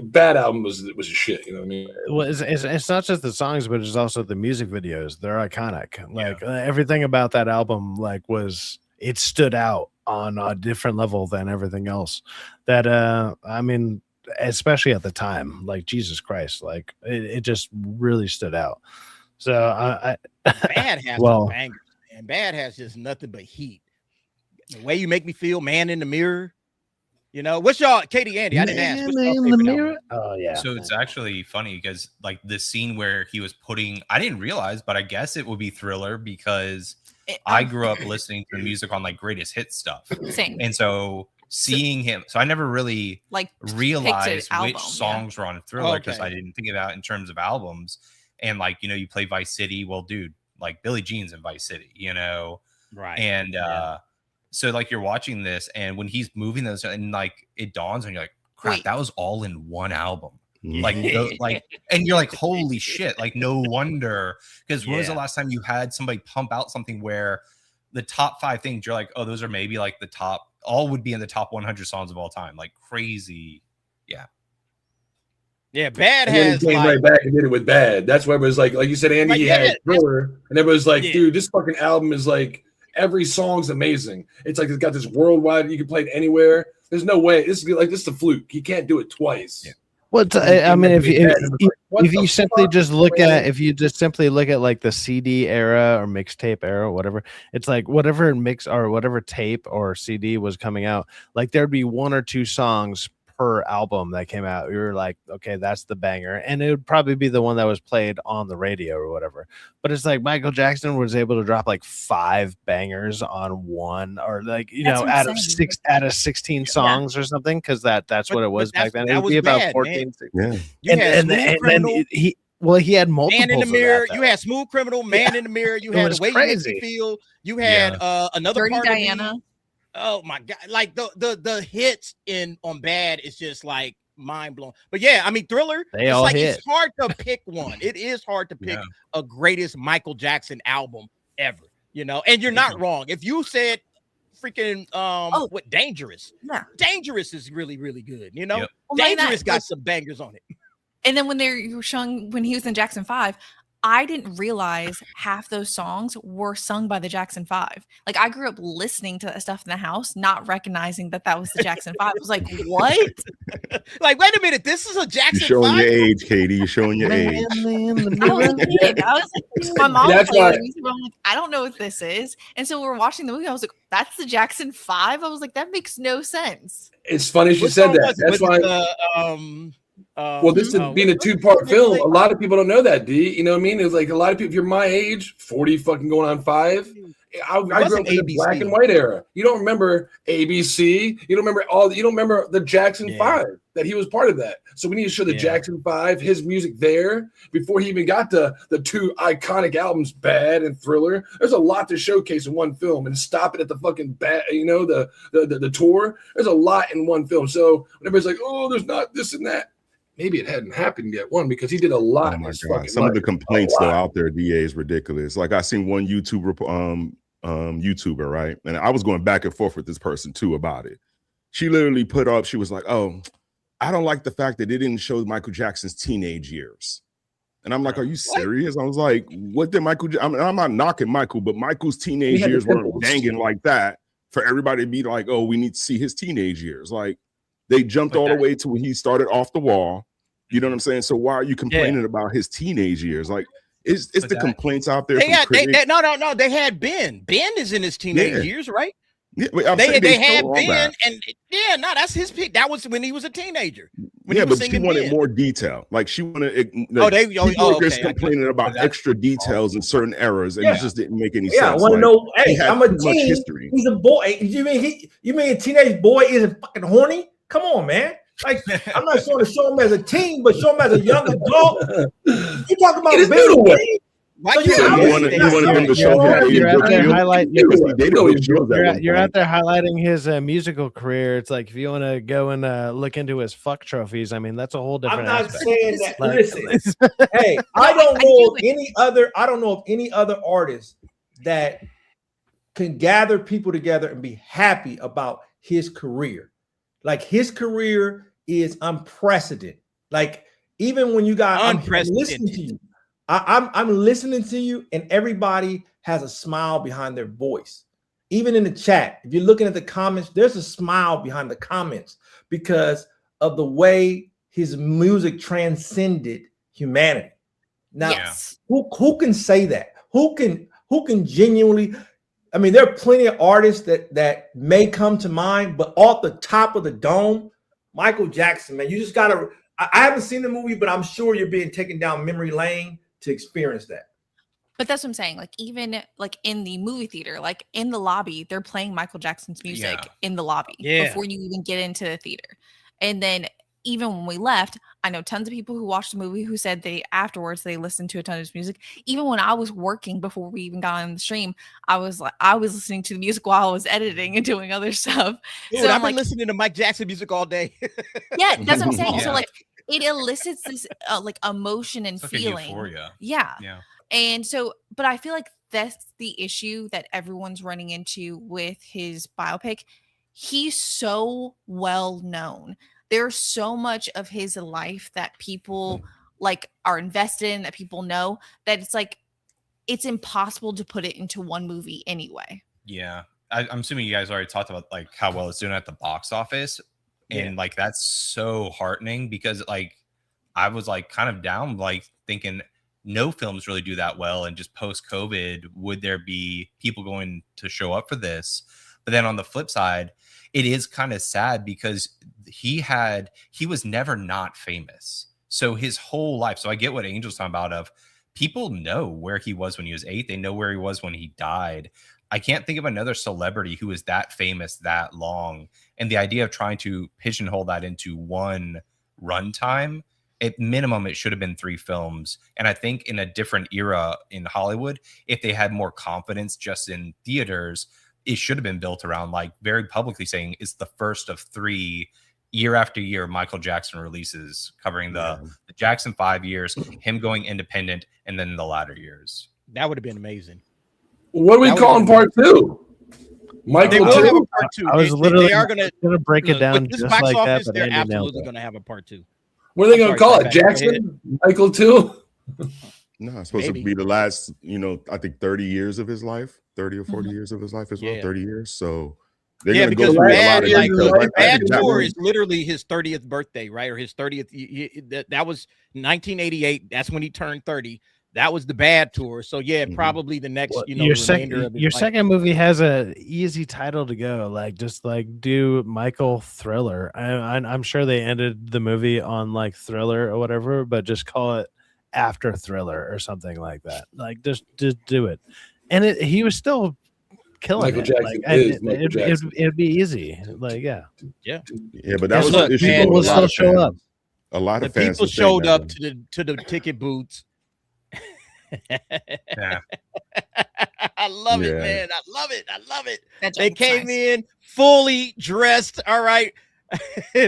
Bad album was a shit. You know what I mean? Well, it's not just the songs, but it's also the music videos. They're iconic. Like everything about that album, it stood out on a different level than everything else. That especially at the time, like Jesus Christ, like it just really stood out. So Bad has some bangers, man. Bad has just nothing but heat. The Way You Make Me Feel, Man in the Mirror. What's y'all, Katie, Andy? I didn't ask. What's y'all favorite album? Oh yeah. So it's actually funny because like the scene where he was I didn't realize, but I guess it would be Thriller because I grew up listening to music on like greatest hit stuff. Same. And so seeing him, so I never really realized which songs were on Thriller because I didn't think about it in terms of albums. And you play Vice City. Well, dude, like Billie Jean's in Vice City, Right. And so like you're watching this, and when he's moving those, and like it dawns on you, like, crap, that was all in one album. Like, and you're like, holy shit! Like, no wonder. Because when was the last time you had somebody pump out something where the top 5 things you're like, oh, those are maybe like the top, all would be in the top 100 songs of all time, like crazy, Yeah, Bad and has came right back and did it with Bad. That's why it was like you said, Andy, he had Thriller, and it was like, dude, this fucking album is like every song's amazing. It's like it's got this worldwide. You can play it anywhere. There's no way. This is a fluke. He can't do it twice. Yeah. Well, if you simply just look at like the CD era or mixtape era or whatever, it's like whatever mix or whatever tape or CD was coming out, like there'd be 1 or 2 songs per album that came out. You're like, okay, that's the banger, and it would probably be the one that was played on the radio or whatever. But it's like Michael Jackson was able to drop like 5 bangers on one, or like out of 16 songs or something, because that's what it was back then. It would be about 14. Man. And then he had multiple. Man in the Mirror. You had Smooth Criminal, Man in the Mirror. You had The Way You Make Me Feel. You had another Dirty part Diana. of me. Oh my god! Like the hits on Bad is just like mind blowing. But yeah, Thriller. They all hit. It's hard to pick one. It is hard to pick a greatest Michael Jackson album ever. And you're not wrong. If you said freaking Dangerous. Yeah, Dangerous is really really good. Well, Dangerous got some bangers on it. And then when you were showing when he was in Jackson 5. I didn't realize half those songs were sung by the Jackson 5. Like I grew up listening to that stuff in the house, not recognizing that was the Jackson 5. I was like, what? Like, wait a minute, this is a Jackson 5? You're showing your age, Katie. You're showing your age. I was a kid. I was like, my mom played it. I'm like, I don't know what this is. And so we're watching the movie. I was like, that's the Jackson 5? I was like, that makes no sense. It's funny she said that. That's why. Well, this is being a 2-part film. A lot of people don't know that, D. You know what I mean? It's like a lot of people, if you're my age, 40 fucking going on 5. I grew up in the black and white era. You don't remember ABC. You don't remember the Jackson 5, that he was part of that. So we need to show the Jackson 5, his music there, before he even got to the 2 iconic albums, Bad and Thriller. There's a lot to showcase in one film, and stop it at the fucking Bad, the tour. There's a lot in one film. So when everybody's like, oh, there's not this and that. Maybe it hadn't happened yet. One, because he did a lot. Oh my God. Some of the complaints though out there, DA, is ridiculous. Like I seen one YouTuber, right? And I was going back and forth with this person too about it. She literally put up, she was like, oh, I don't like the fact that they didn't show Michael Jackson's teenage years. And I'm like, are you serious? I was like, what did I'm not knocking Michael, but Michael's teenage years weren't banging like that. for everybody to be like, oh, we need to see his teenage years. Like they jumped But all the way to when he started off the wall. You know what I'm saying? So why are you complaining about his teenage years? Like it's the complaints out there. They from had no. They had Ben. Ben is in his teenage years, right? Yeah, they had Ben, and that's his pick. That was when he was a teenager. But she wanted more detail. Like she wanted. Just complaining about extra details and certain errors, and it just didn't make any sense. I want to know. Hey, I'm a teen. He's a boy. You mean a teenage boy isn't fucking horny? Come on, man. Like I'm not trying to show him as a teen, but show him as a young adult. You talking about middle way? You're out there highlighting his musical career. It's like if you want to go and look into his fuck trophies, I mean that's a whole different. I'm not aspect. saying that. Like, listen, hey, I don't know of any other artist that can gather people together and be happy about his career. Like his career is unprecedented. Like even when you got I'm listening to you. I'm listening to you, and everybody has a smile behind their voice. Even in the chat, if you're looking at the comments, there's a smile behind the comments because of the way his music transcended humanity. Now, who can say that? Who can genuinely? I mean, there are plenty of artists that may come to mind, but off the top of the dome, Michael Jackson, man, you just gotta. I haven't seen the movie, but I'm sure you're being taken down memory lane to experience that. But that's what I'm saying. Like even like in the movie theater, like in the lobby, they're playing Michael Jackson's music in the lobby before you even get into the theater. And then even when we left, I know tons of people who watched the movie who said afterwards they listened to a ton of his music. Even when I was working before we even got on the stream, I was listening to the music while I was editing and doing other stuff. Dude, so I've been listening to Mike Jackson music all day. Yeah, that's what I'm saying. So like it elicits this like emotion and feeling. Euphoria. Yeah. And so, but I feel like that's the issue that everyone's running into with his biopic. He's so well known. There's so much of his life that people like are invested in, that people know, that it's like it's impossible to put it into one movie anyway. Yeah. I'm assuming you guys already talked about like how well it's doing at the box office. And like that's so heartening because like I was like kind of down, like thinking no films really do that well. And just post-COVID, would there be people going to show up for this? But then on the flip side, it is kind of sad because he was never not famous. So his whole life. So I get what Angel's talking about of people know where he was when he was 8. They know where he was when he died. I can't think of another celebrity who is that famous that long. And the idea of trying to pigeonhole that into one runtime, at minimum, it should have been 3 films. And I think in a different era in Hollywood, if they had more confidence just in theaters, it should have been built around like very publicly saying it's the first of 3 year after year Michael Jackson releases covering the Jackson 5 years, him going independent, and then the latter years. That would have been amazing. What are we calling part 2? Michael they will have a part 2. I was literally going to break it down just like office, that, but they're absolutely going to have a part 2. What are they going to call it? Jackson? Michael 2? No, it's supposed to be the last, I think 30 years of his life, 30 or 40 years of his life as well, 30 years. So they're going to go through a lot of details. The Bad Tour is literally his 30th birthday, right? Or his 30th. That was 1988. That's when he turned 30. That was the Bad Tour. So probably the next, your second movie has a easy title to go. Like just like do Michael Thriller. I'm sure they ended the movie on like Thriller or whatever, but just call it After Thriller or something like that. Like just do it. And he was still killing Michael it. Jackson is it'd be easy. Like but that was the issue. People will still show up. A lot of fans people showed up to the ticket booths. Yeah. I love it, man. I love it. They came in fully dressed. All right.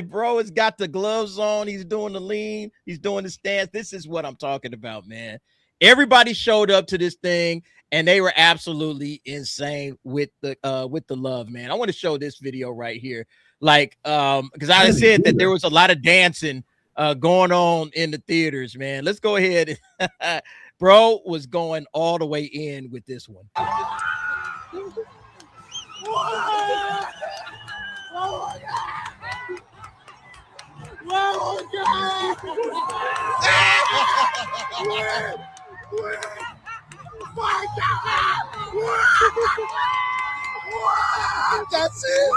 Bro has got the gloves on. He's doing the lean. He's doing the stance. This is what I'm talking about, man. Everybody showed up to this thing and they were absolutely insane with the love, man. I want to show this video right here. Like, because I said that there was a lot of dancing going on in the theaters, man. Let's go ahead. Bro was going all the way in with this one. That's it.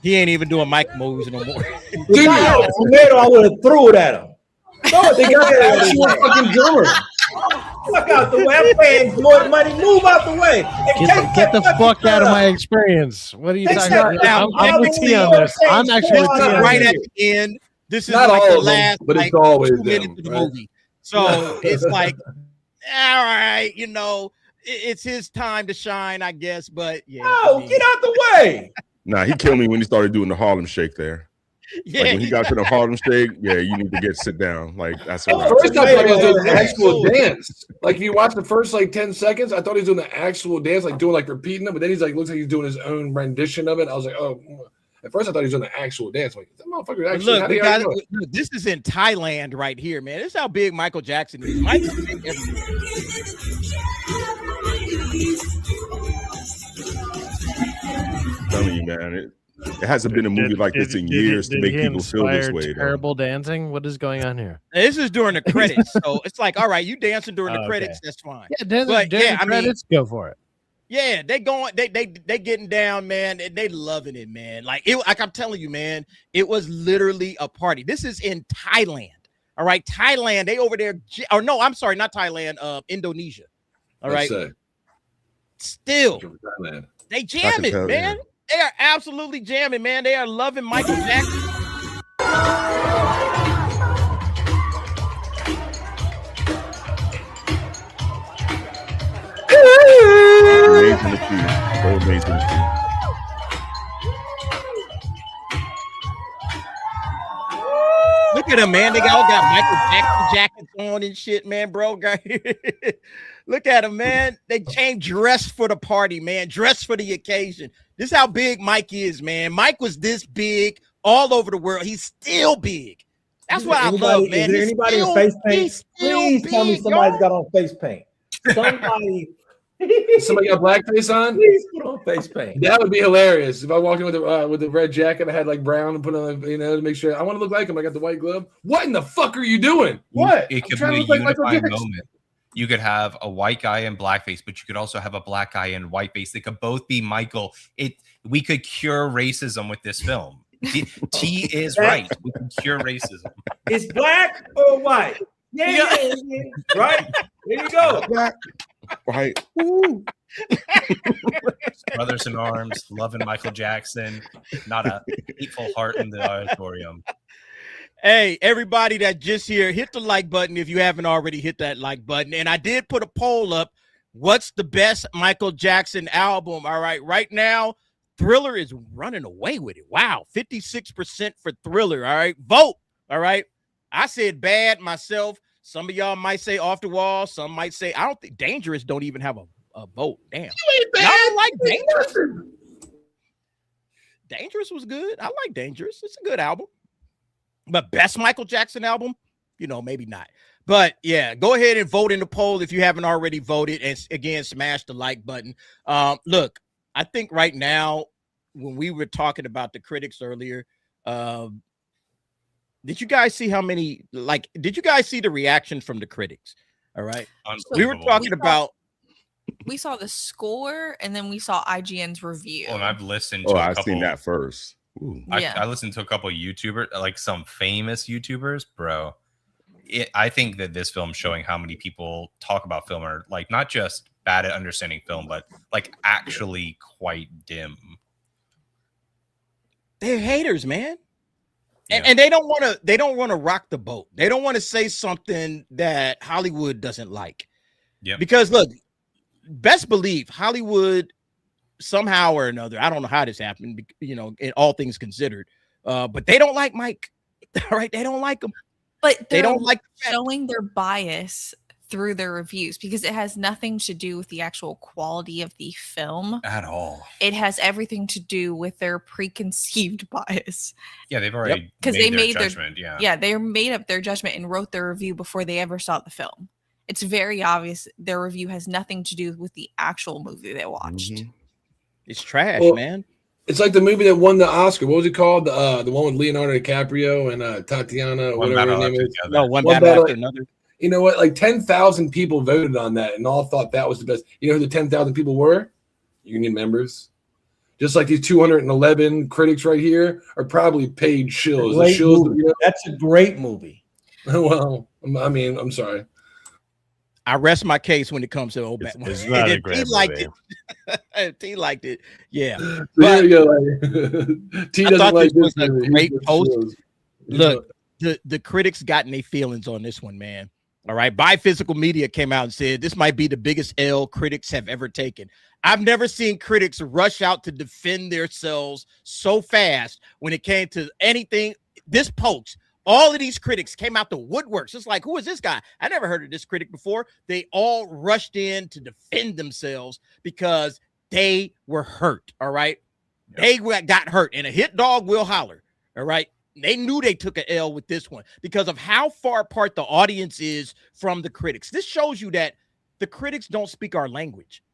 He ain't even doing mic moves no more. If I had a tomato, I would have threw it at him. No, they got the actual fucking drummer. Fuck out the way. I'm paying more money. Move out the way. Get the fuck out of my experience. What are you talking about? I'm with T on this. I'm actually with T on right this. at the end. This is Not like all the of them, last, but it's like, always 2 minutes them, of the right? movie. So it's like, all right, you know, it's his time to shine, I guess. But yeah, No, get out the way. Nah, he killed me when he started doing the Harlem Shake there. yeah, Like when he got to the Harlem Shake, yeah, you need to sit down. Like that's At what first, I thought he was doing Yeah. the actual dance. Like if you watch the first like 10 seconds, I thought he was doing the actual dance, like doing like repeating them. But then he's like, looks like he's doing his own rendition of it. I was like, oh. At first, I thought he was doing the actual dance. I'm like, that motherfucker But actually. look, How do we you got, know it? look, this is in Thailand right here, man. This is how big Michael Jackson is. Mike is big everywhere. I'm telling you, man. It hasn't been a movie like this in years to make people feel this way. Terrible dancing. What is going on here? This is during the credits, so it's like, all right, you dancing during the Okay. credits, that's fine. Yeah, But, during yeah, the I mean- credits, go for it. Yeah, they getting down, man. And they loving it, man. Like I'm telling you, man, it was literally a party. This is in Thailand. All right, Thailand. They over there. Or no, I'm sorry, not Thailand. Indonesia. All right. Still, they jamming, tell, man. yeah. They are absolutely jamming, man. They are loving Michael Jackson. Amazing to see. So amazing to see. Look at them, man. They all got Michael Jackson jackets on and shit, man, bro. Look at them, man. They came dressed for the party, man. Dressed for the occasion. This is how big Mike is, man. Mike was this big all over the world. He's still big. That's what I love, man. Is there anybody in face paint? Please tell me somebody's got on face paint. Somebody. Somebody got blackface on? Please put on face paint. That would be hilarious. If I walked in with the red jacket, I had like brown and put on, to make sure I want to look like him. I got the white glove. What in the fuck are you doing? What? It could I'm be a trying to look like Michael unifying Jackson. moment. You could have a white guy in blackface, but you could also have a black guy in whiteface. They could both be Michael. We could cure racism with this film. T is right. We can cure racism. It's black or white? Yeah. Right? There you go. Right. Brothers in arms, loving Michael Jackson, not a hateful heart in the auditorium. Hey, everybody that just here, hit the like button if you haven't already hit that like button. And I did put a poll up. What's the best Michael Jackson album? All right, right now, Thriller is running away with it. Wow, 56% for Thriller. All right, vote. All right, I said Bad myself. Some of y'all might say Off the Wall. Some might say, I don't think Dangerous don't even have a vote. Damn. Y'all don't like Dangerous? Dangerous was good. I like Dangerous. It's a good album. But best Michael Jackson album, maybe not. But yeah, go ahead and vote in the poll if you haven't already voted. And again, smash the like button. Look, I think right now, when we were talking about the critics earlier, did you guys see did you guys see the reaction from the critics? All right. We were talking about. We saw the score and then we saw IGN's review. Oh, and I've listened to I've seen that first. I listened to a couple of YouTubers, like some famous YouTubers, bro. I think that this film showing how many people talk about film are like not just bad at understanding film, but like actually quite dim. They're haters, man. Yeah. And they don't want to rock the boat. They don't want to say something that Hollywood doesn't like. Yeah. Because look, best believe Hollywood somehow or another, I don't know how this happened, in all things considered, but they don't like Mike. All right, they don't like him. But they don't like showing their bias through their reviews, because it has nothing to do with the actual quality of the film at all. It has everything to do with their preconceived bias. Yeah, they've already because made they their made judgment. they made up their judgment and wrote their review before they ever saw the film. It's very obvious their review has nothing to do with the actual movie they watched. It's trash, Well, man. It's like the movie that won the Oscar. What was it called? The one with Leonardo DiCaprio and Tatiana, One whatever her battle name after is. the other. No, one One battle battle- after another. You know what? Like 10,000 people voted on that and all thought that was the best. You know who the 10,000 people were? Union members. Just like these 211 critics right here are probably paid shills. The Great shills, movie. you know? That's a great movie. Well, I mean, I'm sorry. I rest my case when it comes to old It's Batman. not a If great he liked movie. it. If he liked it, yeah. So But there you go. Like, T I doesn't thought like this was this a movie. great He's post. shills. Look, the critics got in their feelings on this one, man. All right. Physical Media came out and said this might be the biggest L critics have ever taken. I've never seen critics rush out to defend themselves so fast when it came to anything. This post, all of these critics came out the woodworks. It's like, who is this guy? I never heard of this critic before. They all rushed in to defend themselves because they were hurt. All right. They got hurt, and a hit dog will holler. All right. They knew they took an L with this one because of how far apart the audience is from the critics. This shows you that the critics don't speak our language.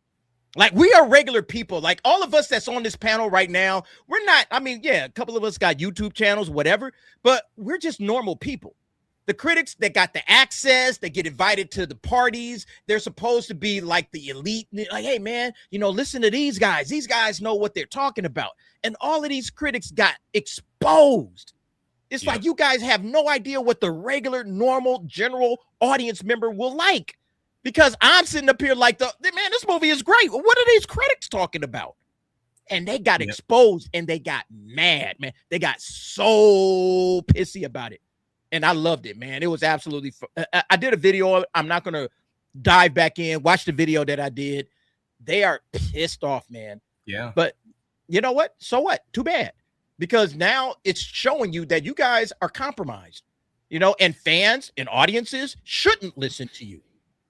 Like, we are regular people. Like, all of us that's on this panel right now, we're not, I mean, yeah, a couple of us got YouTube channels, whatever, but we're just normal people. The critics that got the access, they get invited to the parties. They're supposed to be like the elite. Like, hey, man, you know, listen to these guys. These guys know what they're talking about. And all of these critics got exposed. It's like you guys have no idea what the regular, normal, general audience member will like. Because I'm sitting up here like, man, this movie is great. What are these critics talking about? And they got exposed and they got mad, man. They got so pissy about it. And I loved it, man. It was absolutely fun. I did a video. I'm not going to dive back in. Watch the video that I did. They are pissed off, man. Yeah. But you know what? So what? Too bad. Because now it's showing you that you guys are compromised, you know, and fans and audiences shouldn't listen to you.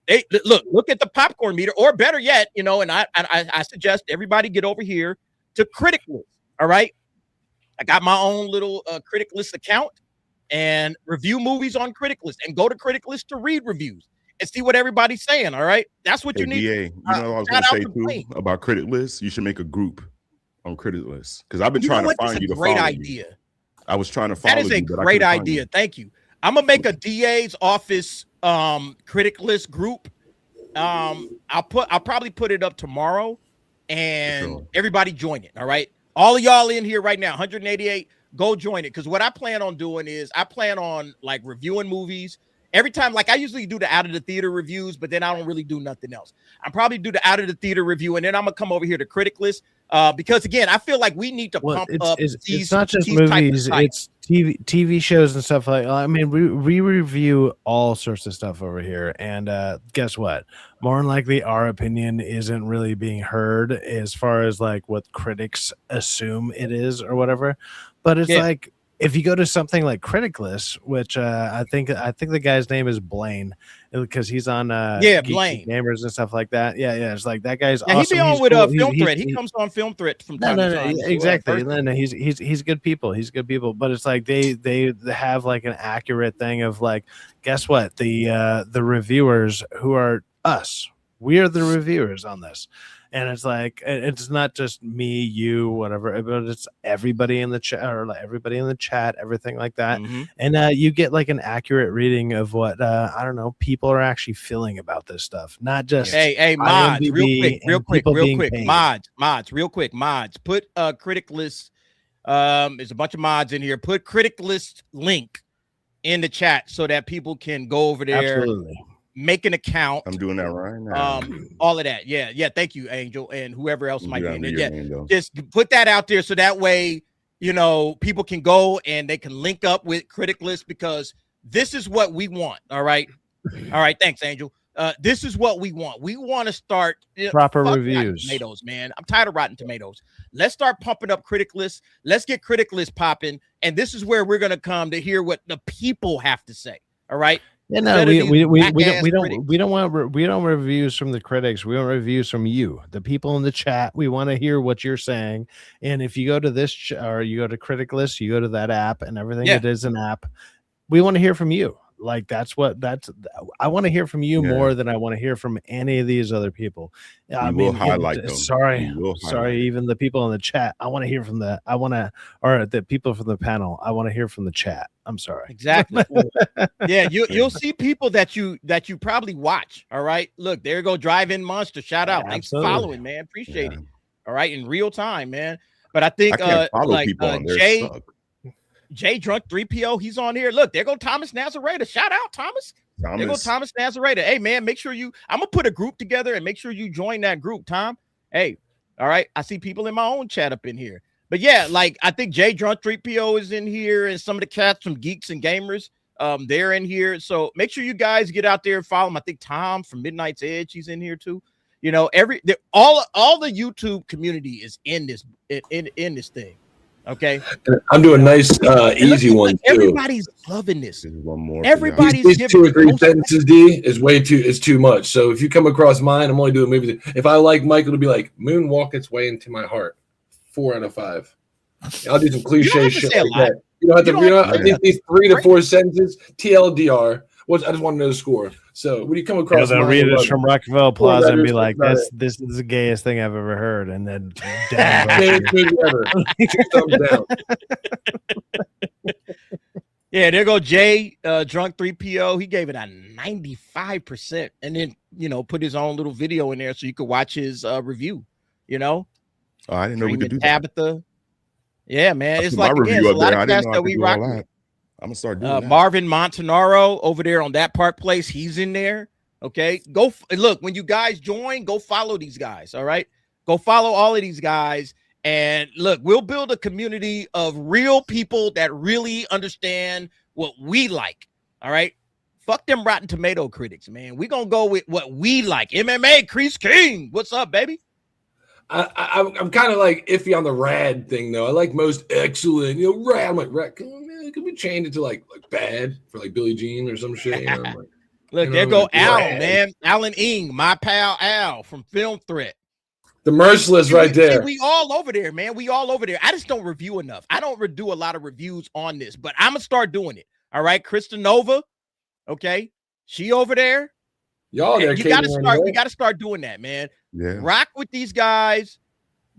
They look at the popcorn meter, or better yet, you know, and I suggest everybody get over here to Critic List. All right. I got my own little Critic List account and review movies on Critic List, and go to Critic List to read reviews and see what everybody's saying. All right. That's what you need. DA, you know what I was going to say too about Critic List? You should make a group on Critic List, because I've been trying to find you to follow. Great idea. I was trying to follow you. That is a great idea. Thank you. I'm gonna make a DA's office Critic List group. I'll probably put it up tomorrow, and everybody join it. All right, all of y'all in here right now, 188. Go join it, because what I plan on doing is I plan on like reviewing movies every time. Like, I usually do the out of the theater reviews, but then I don't really do nothing else. I probably do the out of the theater review, and then I'm gonna come over here to Critic List. Because again, I feel like we need to pump up. It's not just movies; it's TV shows and stuff like. I mean, we review all sorts of stuff over here, and guess what? More than likely, our opinion isn't really being heard as far as like what critics assume it is or whatever. But it's like, if you go to something like Critic List, which I think the guy's name is Blaine, because he's on Blaine Gamers and stuff like that. Yeah, it's like that guy's awesome. He be on with Film Threat. He comes on Film Threat from time to time. Exactly. No, he's good people. He's good people. But it's like they have like an accurate thing of like, guess what? The reviewers who are us. We are the reviewers on this. And it's like, it's not just me, you, whatever, but it's everybody in the chat, or like everybody in the chat, everything like that. Mm-hmm. And you get like an accurate reading of what, I don't know, people are actually feeling about this stuff. Not just, hey, mods, real quick, mods, put Critic List. There's a bunch of mods in here. Put Critic List link in the chat so that people can go over there. Absolutely. Make an account. I'm doing that right now. All of that. Yeah. Thank you, Angel, and whoever else might be in there. Yeah, just put that out there so that way, you know, people can go and they can link up with Critic List, because this is what we want. All right. Thanks, Angel. This is what we want. We want to start proper reviews. Tomatoes, man. I'm tired of Rotten Tomatoes. Let's start pumping up Critic List. Let's get Critic List popping. And this is where we're going to come to hear what the people have to say. All right. Yeah, no, Instead of these we whack-ass critics. don't want reviews from the critics. We want reviews from you, the people in the chat. We want to hear what you're saying. And if you go to this or you go to Critic List, you go to that app, and everything Yeah. it is an app. We want to hear from you. Like I want to hear from you more than I want to hear from any of these other people. I will mean, highlight them. sorry, Highlight even the people in the chat. I want to hear from the people from the panel. I want to hear from the chat. I'm sorry. Exactly. Yeah, you'll see people that you probably watch. All right. Look, there you go, Drive-In Monster. Shout out. Thanks for following, man. Appreciate it. All right, in real time, man. But I think I can't follow people on there. Jay Drunk 3PO, he's on here. Look, there go Thomas Nazareta. Shout out, Thomas. There go Thomas Nazareta. Hey, man, make sure I'm gonna put a group together and make sure you join that group, Tom. Hey, all right. I see people in my own chat up in here. But yeah, like I think Jay Drunk 3PO is in here, and some of the cats from Geeks and Gamers, they're in here. So make sure you guys get out there and follow them. I think Tom from Midnight's Edge, he's in here too. You know, all the YouTube community is in this in this thing. Okay, I'm doing nice, easy one too. Everybody's loving this. One more. Everybody's these 2 or 3 sentences, D, is too much. So if you come across mine, I'm only doing movies. If I like Michael, to be like moonwalk its way into my heart. 4 out of 5. I'll do some cliche shit like that. You don't have to. I think these 3 to 4 sentences. TLDR. I just want to know the score. So when you come across, they'll read it from Rockefeller Plaza and be like, "This is the gayest thing I've ever heard," and then gayest movie ever. 2 thumbs down. Yeah, there go Jay Drunk 3PO. He gave it a 95%, and then put his own little video in there so you could watch his review. Oh, I didn't know we could do Tabitha. that. Yeah, man, it's like review a lot of cats that we rock. I'm gonna start doing that. Marvin Montanaro over there on That Part Place. He's in there. Okay, look, when you guys join, go follow these guys. All right, go follow all of these guys, and look, we'll build a community of real people that really understand what we like. All right, fuck them Rotten Tomato critics, man. We're gonna go with what we like. MMA, Chris King, what's up, baby? I'm kind of like iffy on the rad thing though. I like most excellent, rad. I'm like, rad. Can we change it to like bad for like Billie Jean or some shit? I'm like, look, there go Al, man. Alan Ing, my pal Al from Film Threat. The Merciless right there. We all over there, man. We all over there. I just don't review enough. I don't do a lot of reviews on this, but I'm gonna start doing it. All right, Krista Nova. Okay, she over there. Y'all there. You gotta start. We gotta start doing that, man. Yeah. Rock with these guys.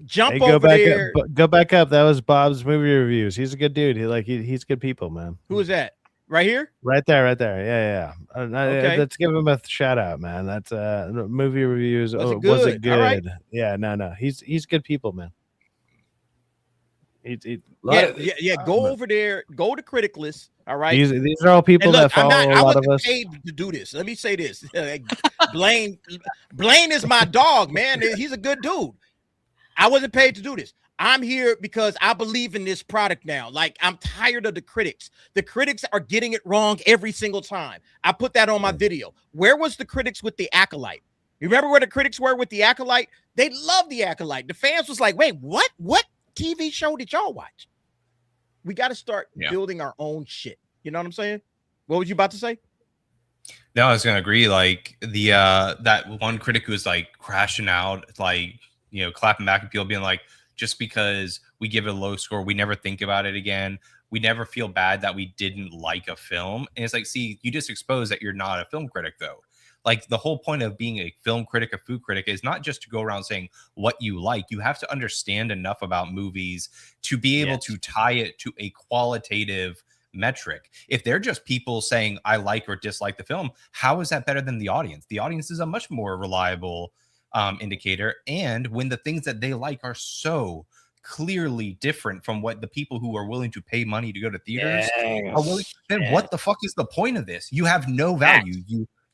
Jump go over back there. Go back up. That was Bob's movie reviews. He's a good dude. He's good people, man. Who is that? Right here? Right there. Yeah. Okay. Let's give him a shout out, man. That's movie reviews. Was it good? All right. Yeah, no. He's good people, man. Go over there. Go to Critic List. All right. These are all people that follow a lot of us. Paid to do this. Let me say this. Blaine is my dog, man. He's a good dude. I wasn't paid to do this. I'm here because I believe in this product now. Like, I'm tired of the critics. The critics are getting it wrong every single time. I put that on my video. Where was the critics with The Acolyte? You remember where the critics were with The Acolyte? They loved The Acolyte. The fans was like, wait, what? What TV show did y'all watch? We got to start building our own shit. You know what I'm saying? What was you about to say? No, I was gonna agree. Like the that one critic who was like crashing out, like clapping back at people, being like, just because we give it a low score, we never think about it again. We never feel bad that we didn't like a film. And it's like, see, you just exposed that you're not a film critic, though. Like, the whole point of being a film critic, a food critic, is not just to go around saying what you like. You have to understand enough about movies to be able to tie it to a qualitative metric. If they're just people saying I like or dislike the film, how is that better than the audience? The audience is a much more reliable indicator. And when the things that they like are so clearly different from what the people who are willing to pay money to go to theaters are willing, then what the fuck is the point of this? You have no value.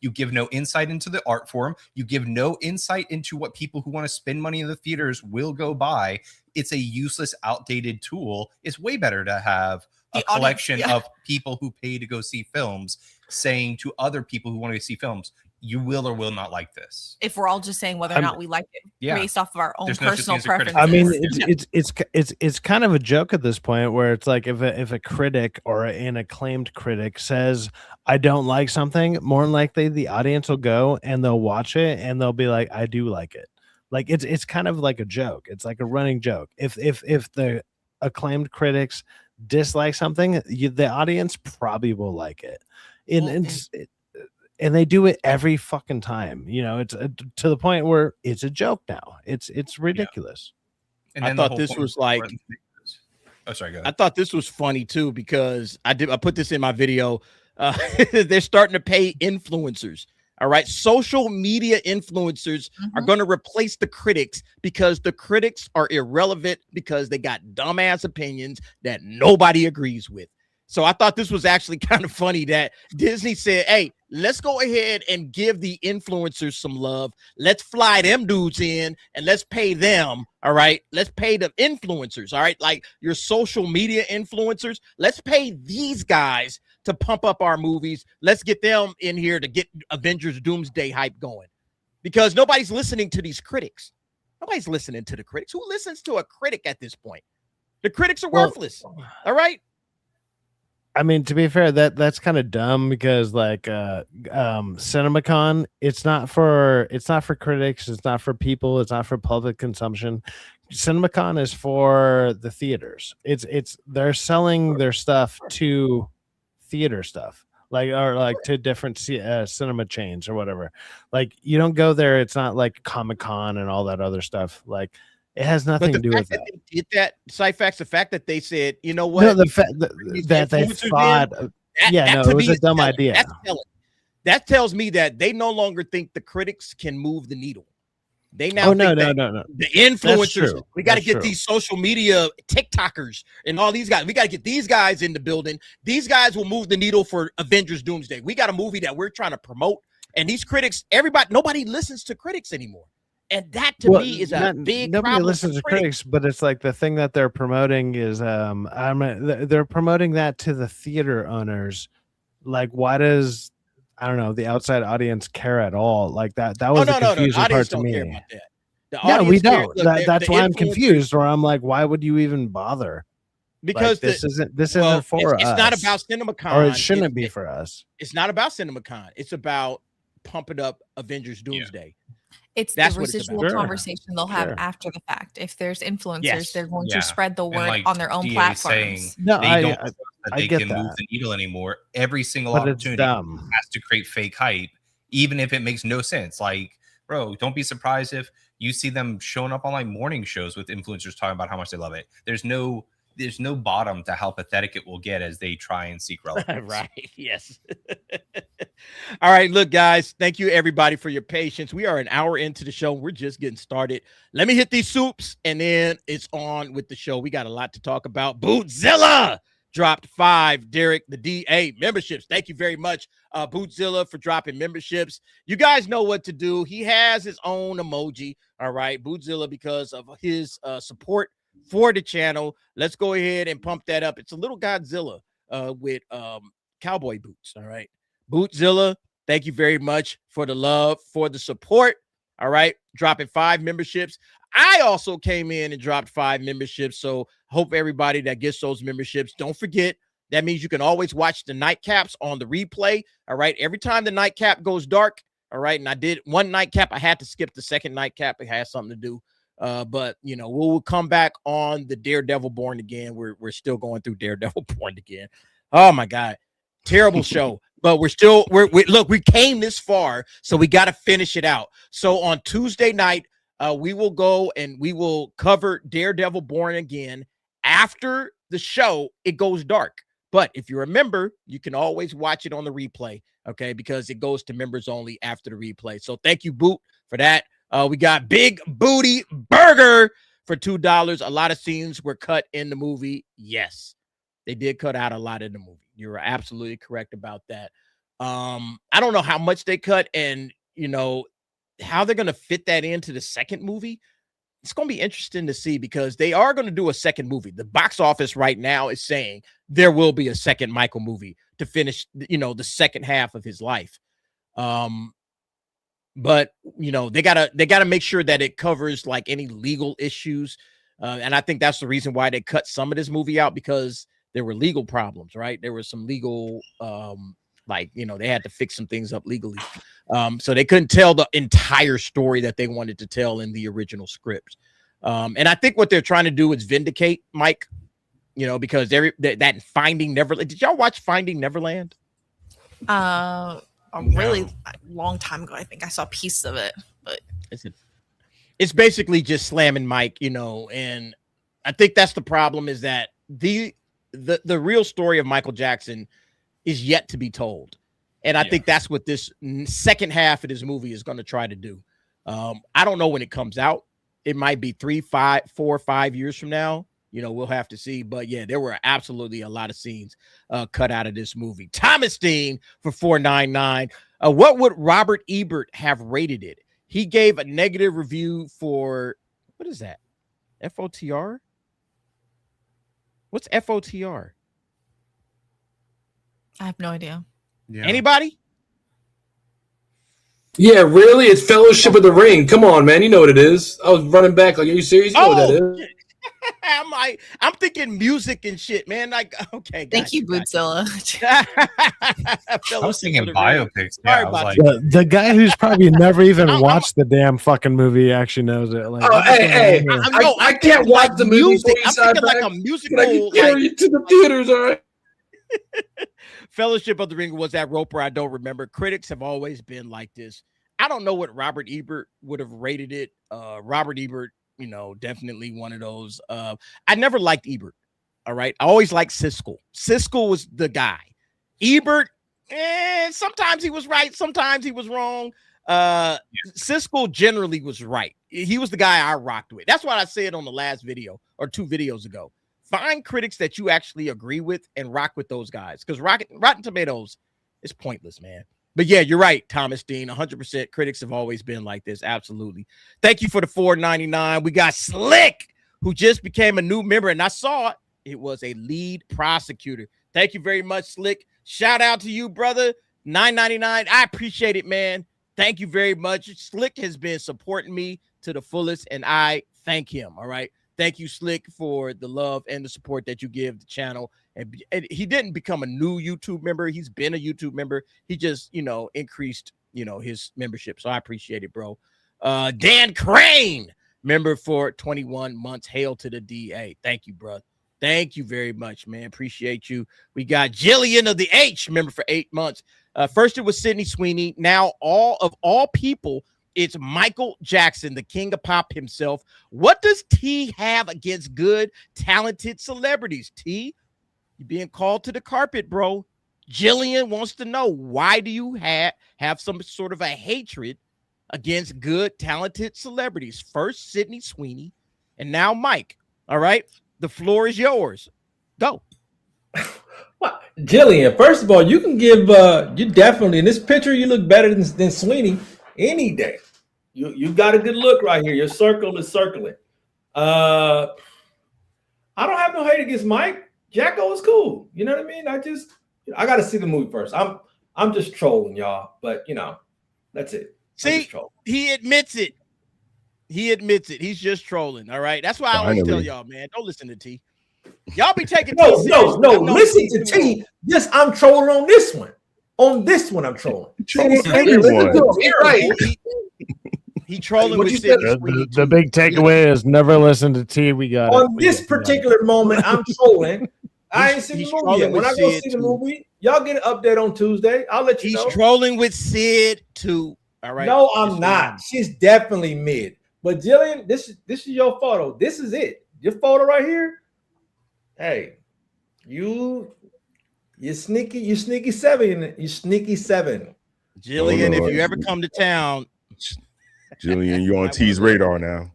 You give no insight into the art form. You give no insight into what people who want to spend money in the theaters will go buy. It's a useless, outdated tool. It's way better to have a collection of people who pay to go see films saying to other people who want to see films, you will or will not like this. If we're all just saying whether or not we like it based off of our own There's no such personal thing as a critic. preferences. I mean, it's kind of a joke at this point where it's like if a critic or an acclaimed critic says I don't like something, more than likely the audience will go and they'll watch it and they'll be like, I do like it. Like it's kind of like a joke. It's like a running joke. If the acclaimed critics dislike something, the audience probably will like it. And they do it every fucking time. You know, it's to the point where it's a joke now. It's ridiculous. And I thought this was like, oh, sorry, go ahead. I thought this was funny too because I put this in my video. They're starting to pay influencers. All right, social media influencers are going to replace the critics because the critics are irrelevant because they got dumbass opinions that nobody agrees with. So I thought this was actually kind of funny that Disney said, hey, let's go ahead and give the influencers some love. Let's fly them dudes in and let's pay them. All right. Let's pay the influencers. All right. Like your social media influencers. Let's pay these guys to pump up our movies. Let's get them in here to get Avengers Doomsday hype going because nobody's listening to these critics. Nobody's listening to the critics. Who listens to a critic at this point? The critics are worthless. All right. I mean, to be fair, that's kind of dumb because like CinemaCon, it's not for critics, it's not for people, it's not for public consumption. CinemaCon is for the theaters. It's they're selling their stuff to theater stuff, like to different cinema chains or whatever. Like you don't go there, it's not like Comic-Con and all that other stuff. Like it has nothing to do with that. They did that, Cyphax, the fact that they said, you know what? No, the fact that they thought, it was a dumb idea. That tells me that they no longer think the critics can move the needle. They now no. The influencers, we got to get these social media TikTokers and all these guys. We got to get these guys in the building. These guys will move the needle for Avengers Doomsday. We got a movie that we're trying to promote. And these critics, nobody listens to critics anymore. And that to me is a big nobody problem. Listens to critics, but it's like the thing that they're promoting is they're promoting that to the theater owners. Like, why does the outside audience care at all? Like that was the confusing part to me. No, we don't. That's why I'm confused. Or I'm like, why would you even bother? Because this isn't for us. It's not about CinemaCon, or it shouldn't be for us. It's not about CinemaCon. It's about pumping up Avengers Doomsday. It's the residual conversation they'll have after the fact. If there's influencers, they're going to spread the word on their own platforms. They can move the needle anymore. Every single opportunity has to create fake hype, even if it makes no sense. Like, bro, don't be surprised if you see them showing up on like morning shows with influencers talking about how much they love it. There's no bottom to how pathetic it will get as they try and seek relevance. Right. Yes. All right. Look, guys, thank you everybody for your patience. We are an hour into the show. We're just getting started. Let me hit these soups and then it's on with the show. We got a lot to talk about. Bootzilla dropped 5 Derek the DA memberships. Thank you very much, Bootzilla, for dropping memberships. You guys know what to do. He has his own emoji. All right. Bootzilla, because of his support for the channel. Let's go ahead and pump that up. It's a little Godzilla with cowboy boots. All right. Bootzilla, thank you very much for the love, for the support. All right. Dropping 5 memberships. I also came in and dropped 5 memberships. So hope everybody that gets those memberships, don't forget, that means you can always watch the nightcaps on the replay. All right. Every time the nightcap goes dark. All right. And I did one nightcap. I had to skip the second nightcap. It has something to do. But we'll come back on the Daredevil Born Again. We're still going through Daredevil Born Again. Oh my God, terrible show. But we came this far, so we got to finish it out. So on Tuesday night, we will go and we will cover Daredevil Born Again. After the show, it goes dark. But if you remember, you can always watch it on the replay, okay? Because it goes to members only after the replay. So thank you, Boot, for that. We got Big Booty Burger for $2. A lot of scenes were cut in the movie. Yes, they did cut out a lot in the movie. You're absolutely correct about that. I don't know how much they cut and, how they're going to fit that into the second movie. It's going to be interesting to see because they are going to do a second movie. The box office right now is saying there will be a second Michael movie to finish, the second half of his life. but you know, they gotta make sure that it covers like any legal issues. And I think that's the reason why they cut some of this movie out, because there were legal problems, right? There was some legal, like, you know, they had to fix some things up legally. So they couldn't tell the entire story that they wanted to tell in the original script. And I think what they're trying to do is vindicate Mike, you know, because that Finding Neverland. Did y'all watch Finding Neverland? A really long time ago. I think I saw pieces of it, but it's basically just slamming Mike, you know, and I think that's the problem, is that the real story of Michael Jackson is yet to be told. And I think that's what this second half of this movie is going to try to do. I don't know when it comes out. It might be 3, 4 or 5 years from now. You know, we'll have to see. But yeah, there were absolutely a lot of scenes cut out of this movie. Thomas Dean for $4.99. What would Robert Ebert have rated it? He gave a negative review for, what is that? FOTR? What's FOTR? I have no idea. Yeah. Anybody? Yeah, really? It's Fellowship of the Ring. Come on, man. You know what it is. I was running back like, are you serious? You know what that is. I'm thinking music and shit, man. Like, okay. Thank you, Bootzilla. I was thinking biopics. Yeah, Sorry I was about like, The guy who's probably never even watched the damn fucking movie actually knows it. Like, Hey, I can't watch the movie. Music. I'm thinking like a musical. I can carry you to the theaters, all right? Fellowship of the Ring was that Roper. I don't remember. Critics have always been like this. I don't know what Robert Ebert would have rated it. Robert Ebert, you know, definitely one of those. I never liked Ebert. All right. I always liked Siskel. Siskel was the guy. Ebert, sometimes he was right. Sometimes he was wrong. Siskel generally was right. He was the guy I rocked with. That's what I said on the last video or 2 videos ago. Find critics that you actually agree with and rock with those guys, because Rotten Tomatoes is pointless, man. But yeah, you're right, Thomas Dean. 100%. Critics have always been like this. Absolutely. Thank you for the $4.99. We got Slick, who just became a new member, and I saw it. It was a lead prosecutor. Thank you very much, Slick. Shout out to you, brother. $9.99. I appreciate it, man. Thank you very much. Slick has been supporting me to the fullest, and I thank him. All right. Thank you, Slick, for the love and the support that you give the channel. And he didn't become a new YouTube member. He's been a YouTube member. He just, you know, increased, you know, his membership. So I appreciate it, bro. Dan Crane, member for 21 months. Hail to the DA. Thank you, bro. Thank you very much, man. Appreciate you. We got Jillian of the H, member for 8 months. First it was Sydney Sweeney. Now all people, it's Michael Jackson, the king of pop himself. What does T have against good, talented celebrities? T, you're being called to the carpet, bro. Jillian wants to know, why do you have some sort of a hatred against good, talented celebrities? First, Sydney Sweeney, and now Mike. All right, the floor is yours. Go. Well, Jillian, first of all, you can give you definitely in this picture you look better than Sweeney any day. You got a good look right here. Your circle is circling. I don't have no hate against Mike. Jacko is cool. You know what I mean? I got to see the movie first. I'm just trolling y'all, but you know, that's it. See, he admits it. He admits it. He's just trolling. All right. That's why I always tell y'all, man, don't listen to T. Y'all be taking no. Listen to T. Yes, I'm trolling on this one. On this one, I'm trolling. He trolling with the big takeaway is never listen to T. We got on this particular moment. I'm trolling. I ain't seen the movie yet. When I go see the movie, y'all get an update on Tuesday. I'll let you know. He's trolling with Sid too. All right. No, I'm not. She's definitely mid. But Jillian, this is your photo. This is it. Your photo right here. Hey, you sneaky 7. You sneaky 7. Jillian, if you ever come to town, Jillian, you're on T's radar now.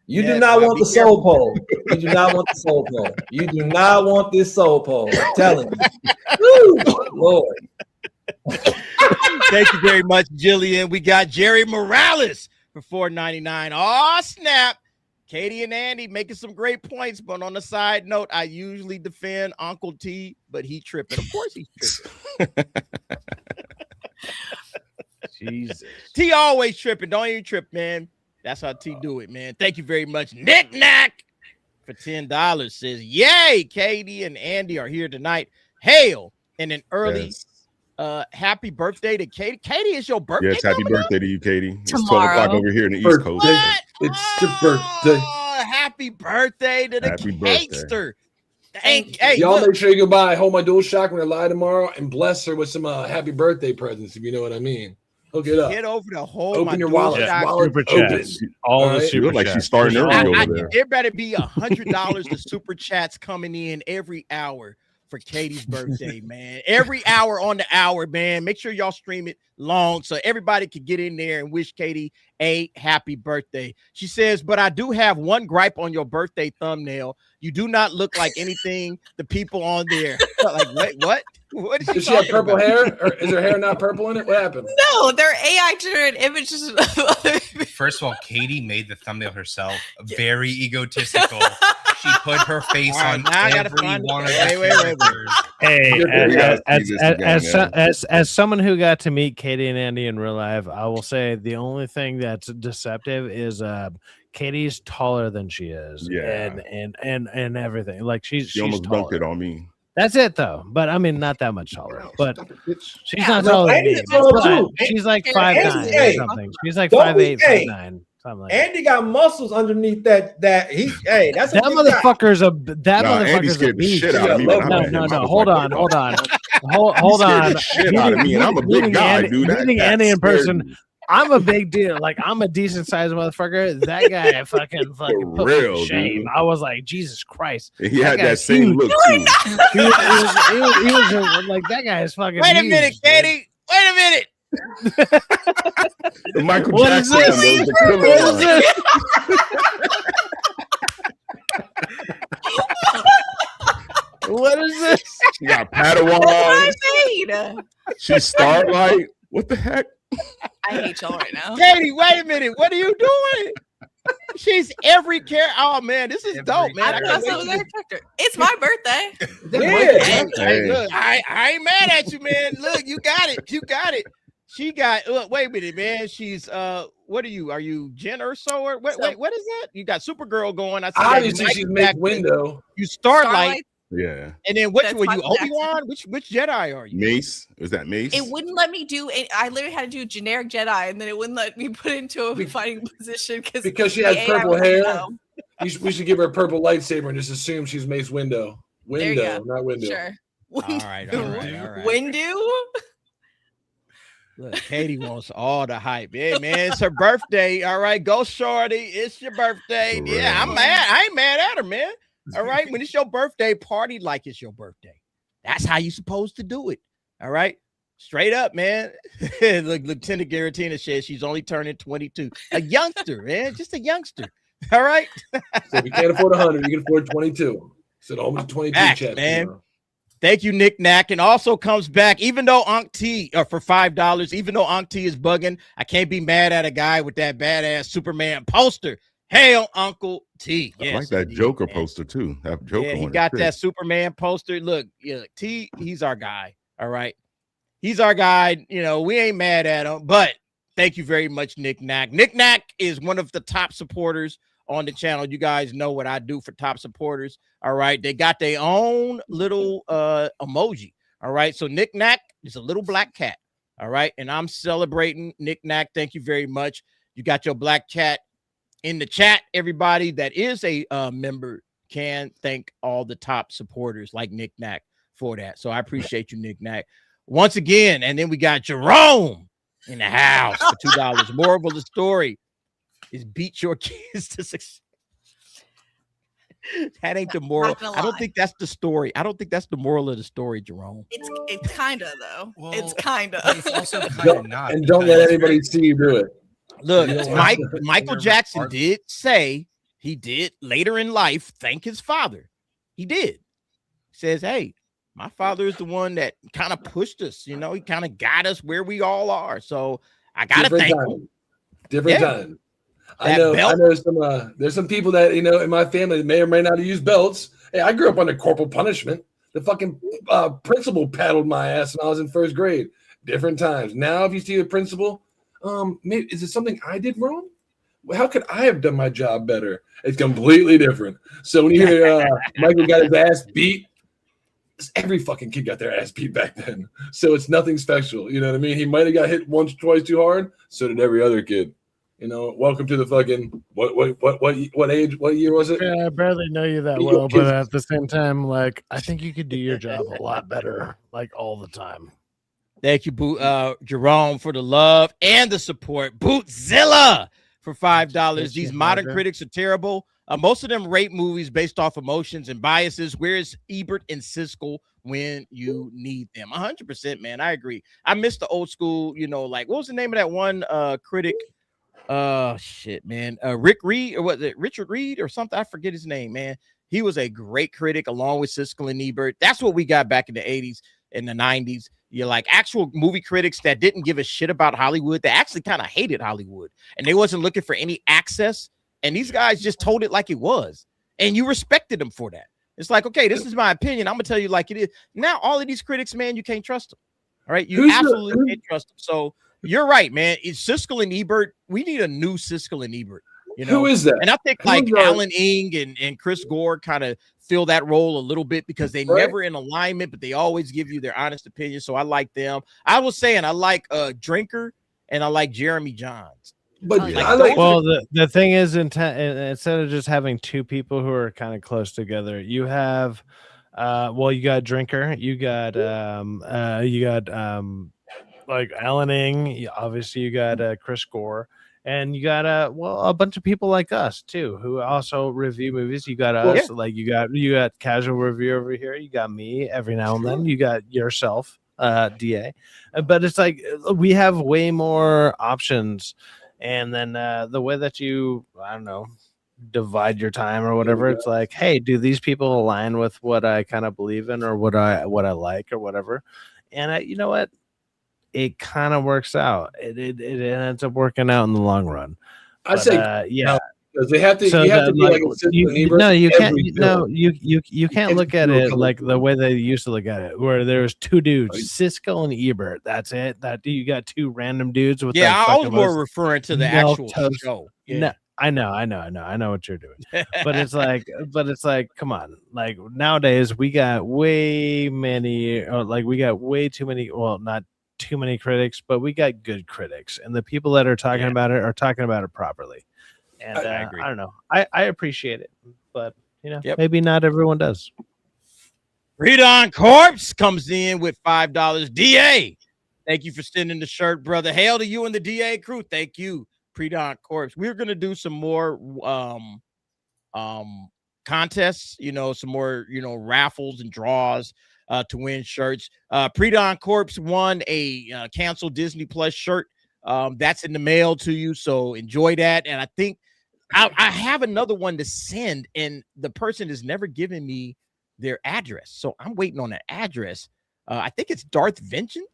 You do not want the soul pole. You do not want the soul pole. You do not want this soul pole. I'm telling you. Woo, Lord. Thank you very much, Jillian. We got Jerry Morales for $4.99. Oh, snap. Katie and Andy making some great points, but on a side note, I usually defend Uncle T, but he tripping. Of course he's tripping. Jesus. T always tripping. Don't even trip, man. That's how T do it, man. Thank you very much. Nick Knack for $10 says, yay, Katie and Andy are here tonight. Hail. And an early happy birthday to Katie. Katie, is your birthday? Yes, happy birthday to you, Katie. It's 12 Tomorrow. o'clock over here in the East Coast. What? It's your birthday. Happy birthday to the Happy birthday. Cakester. Hey, Y'all look, make sure you go by Hold My Dual Shock when I lie tomorrow and bless her with some happy birthday presents, if you know what I mean. Hook it up. get over to Hold Open My your Dual wallet. Shock. Wallet Super open. chats. All the right. super Look like chats. she's starting early over there. There better be $100 to super chats coming in every hour for Katie's birthday, man. Every hour on the hour, man. Make sure y'all stream it long so everybody can get in there and wish Katie a happy birthday. She says, but I do have one gripe on your birthday thumbnail. You do not look like anything the people on there. Like, wait, what? What is she Does she have talking purple about? hair? Or is her hair not purple in it? What happened? No, they're AI generated images of other. First of all, Katie made the thumbnail herself. Very egotistical. She put her face All right, on now I gotta every find it. one of Wait, the wait. characters. Hey, We gotta see this again, man. as someone who got to meet Katie and Andy in real life, I will say the only thing that's deceptive is Katie's taller than she is. Yeah. and everything. Like she's almost taller. dunked it on me. That's it though. But I mean, not that much taller. But Stop it, bitch. she's Yeah, not no, taller than Andy's me. taller, But too. she's like Andy- 5'9" or hey, something. She's like don't be- 5'8", hey, 5'9", something like that. Andy got muscles underneath that. Hey, that's a That big guy. motherfucker's a Andy motherfucker's a scared the beast. shit out of me. when I No, met him. no, I no. was Hold like, on, what hold the on. Hold scared on. the shit out of me, and I'm a big Meeting guy, Andy- dude. meeting That Andy in scared person, me. I'm a big deal. Like I'm a decent sized motherfucker. That guy fucking put me real, to shame. dude. I was like, Jesus Christ. He That had that guy's same huge. look too. He was like that guy is fucking. Wait a huge, minute, dude. Katie. Wait a minute. The Michael What is Jackson this? one, the killer What is one. this? What is this? She got That's what Padawan. I made. She's Starlight. What the heck? I hate y'all right now. Katie, wait a minute. What are you doing? She's every character. Oh man, this is dope, man. I I can't thought wait so was to their character. It's my birthday. Hey, Hey. look, I ain't mad at you, man. Look, you got it. You got it. She got. Look, wait a minute, man. She's what are you? Are you Jen Urso or wait? What is that? You got Supergirl going. I see that. Obviously, she's Mace Window. You Starlight, Yeah. and then what That's were you? Michael Obi Wan? Which Jedi are you? Mace? Is that Mace? It wouldn't let me do it. I literally had to do generic Jedi, and then it wouldn't let me put it into a fighting position Because she has purple hair. We should give her a purple lightsaber and just assume she's Mace Window. There you Window, go. not Window. Sure. All right. Windu? Look, Katie wants all the hype. Hey, man, it's her birthday. All right, go shorty. It's your birthday. For Yeah, I'm real. mad. I ain't mad at her, man. All right, when it's your birthday, party like it's your birthday. That's how you supposed to do it. All right, straight up, man. Look, Lieutenant Garatina says she's only turning 22. A youngster, man, just a youngster. All right, So if you can't afford 100, you can afford 22. So almost 22 Back, chats, man. tomorrow. thank you, Nick Knack. And also comes back, even though Unc T for $5, even though Unc T is bugging, I can't be mad at a guy with that badass Superman poster. Hail, Uncle T. I Yes, like that indeed, Joker man. poster too. That Joker Yeah, he one is got sick. that Superman poster. Look, yeah, T, he's our guy. All right. He's our guy. You know, we ain't mad at him, but thank you very much, Nick Knack. Nick Knack is one of the top supporters on the channel. You guys know what I do for top supporters. All right. They got their own little emoji. All right. So Nick Knack is a little black cat. All right. And I'm celebrating Nick Knack. Thank you very much. You got your black cat in the chat. Everybody that is a member can thank all the top supporters like Nick Knack for that. So I appreciate you, Nick Knack, once again. And then we got Jerome in the house for $2. Moral of the story is beat your kids to success. That ain't the moral. I don't think that's the story. I don't think that's the moral of the story, Jerome. It's kind of though. Well, it's kind but it's of. also kind of Don't- not. And don't let because- anybody see you do it. Look, Yeah. Michael Jackson did say he did later in life thank his father. He did. He says, hey, my father is the one that kind of pushed us. You know, he kind of got us where we all are. So I got to Different thank time. him. Different Yeah. time. I That know belt. some there's some people that in my family that may or may not have used belts. Hey, I grew up under corporal punishment. The fucking principal paddled my ass when I was in first grade. Different times. Now, if you see the principal, maybe is it something I did wrong? How could I have done my job better? It's completely different. So when you hear Michael got his ass beat, every fucking kid got their ass beat back then. So it's nothing special. You know what I mean? He might have got hit once, twice too hard. So did every other kid. You know, welcome to the fucking what age? What year was it? Yeah, I barely know you that well, but at the same time, like I think you could do your job a lot better, like all the time. Thank you, Jerome, for the love and the support. Bootzilla for $5. These modern critics are terrible. Most of them rate movies based off emotions and biases. Where's Ebert and Siskel when you need them? 100%, man. I agree. I miss the old school, you know, like what was the name of that one critic? Shit, man. Rick Reed, or was it Richard Reed or something? I forget his name, man. He was a great critic along with Siskel and Ebert. That's what we got back in the 80s and the 90s. You're like actual movie critics that didn't give a shit about Hollywood. They actually kind of hated Hollywood and they wasn't looking for any access. And these guys just told it like it was. And you respected them for that. It's like, okay, this is my opinion. I'm going to tell you like it is. Now, all of these critics, man, you can't trust them. All right. You absolutely can't trust them. So you're right, man. It's Siskel and Ebert. We need a new Siskel and Ebert. You know? Who is that? And I think like Alan Ing and Chris Gore kind of fill that role a little bit because they never in alignment, but they always give you their honest opinion. So I like them. I was saying I like Drinker and I like Jeremy Johns. But the thing is, instead of just having two people who are kind of close together, you have, you got Drinker, you got like Alan Ing, obviously you got Chris Gore, and you got a bunch of people like us too who also review movies. You got us, like you got Casual Review over here. You got me every now and then. You got yourself, DA, but it's like we have way more options. And then the way that you, I don't know, divide your time or whatever, it's like, hey, do these people align with what I kind of believe in or what I like or whatever? And you know what? It kind of works out. It ends up working out in the long run. I say, yeah. Because they have to. So you have to be like you can't look at it like the way they used to look at it, where there's two dudes, Siskel and Ebert. That's it. That you got two random dudes with. Yeah, I was more referring to the actual show. Yeah. No, I know what you're doing, but it's like, come on, like nowadays we got way too many. Well, not too many critics, but we got good critics, and the people that are talking about it are talking about it properly. And I agree. I don't know. I appreciate it, but you know, maybe not everyone does. Redon Corpse comes in with $5. DA, thank you for sending the shirt, brother. Hail to you and the DA crew. Thank you, Redon Corpse. We're gonna do some more contests, you know, some more, you know, raffles and draws to win shirts. Predon Corpse won a canceled Disney Plus shirt. That's in the mail to you, so enjoy that. And I think I have another one to send, and the person has never given me their address, so I'm waiting on an address. I think it's Darth Vengeance,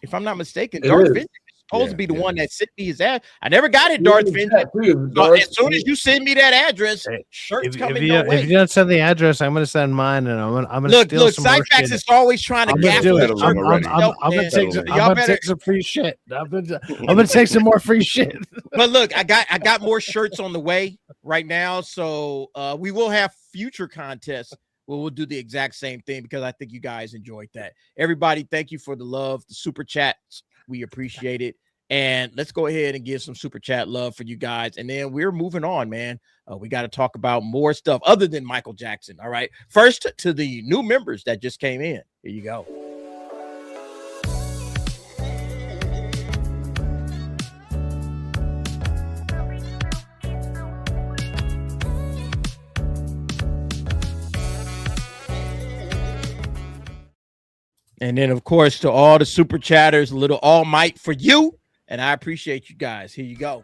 if I'm not mistaken. Darth Vengeance is supposed to be the one that sent me his ad. I never got it, Darth Vengeance. So as soon as you send me that address, shirts coming your way. If you don't send the address, I'm going to send mine, and I'm going to look. Cyfax is always trying to gap it. I'm going to take some free shit. I'm going to take some more free shit. But look, I got more shirts on the way right now, so we will have future contests. We'll do the exact same thing because I think you guys enjoyed that. Everybody, thank you for the love, the super chats. We appreciate it. And let's go ahead and give some super chat love for you guys. And then we're moving on, man. We got to talk about more stuff other than Michael Jackson. All right. First, to the new members that just came in. Here you go. And then, of course, to all the super chatters, a little all might for you. And I appreciate you guys. Here you go.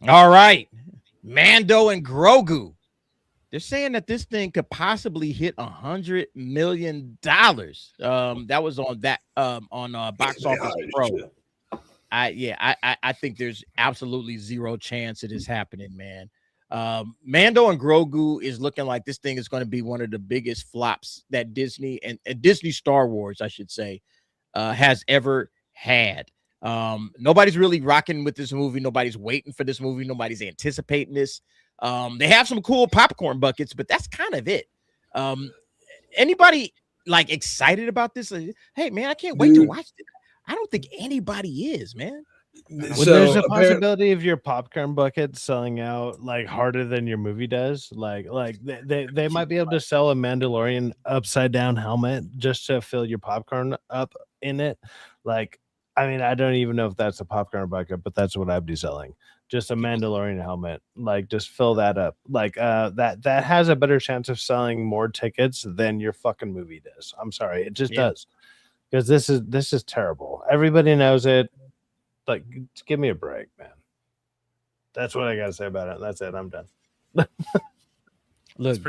All right. Mando and Grogu. They're saying that this thing could possibly hit $100 million. That was on Box Office Pro. I think there's absolutely zero chance it is happening, man. Mando and Grogu is looking like this thing is going to be one of the biggest flops that Disney and Disney Star Wars, I should say, has ever had. Nobody's really rocking with this movie. Nobody's waiting for this movie. Nobody's anticipating this. They have some cool popcorn buckets, but that's kind of it. Anybody like excited about this? Hey, man, I can't wait to watch it. I don't think anybody is, man. Well, there's a possibility of your popcorn bucket selling out like harder than your movie does. Like they might be able to sell a Mandalorian upside down helmet just to fill your popcorn up in it. Like, I mean, I don't even know if that's a popcorn bucket, but that's what I'd be selling. Just a Mandalorian helmet. Like, just fill that up. Like, that has a better chance of selling more tickets than your fucking movie does. I'm sorry, it just does. Because this is terrible. Everybody knows it. Like, give me a break, man. That's what I gotta say about it. That's it. I'm done. Look,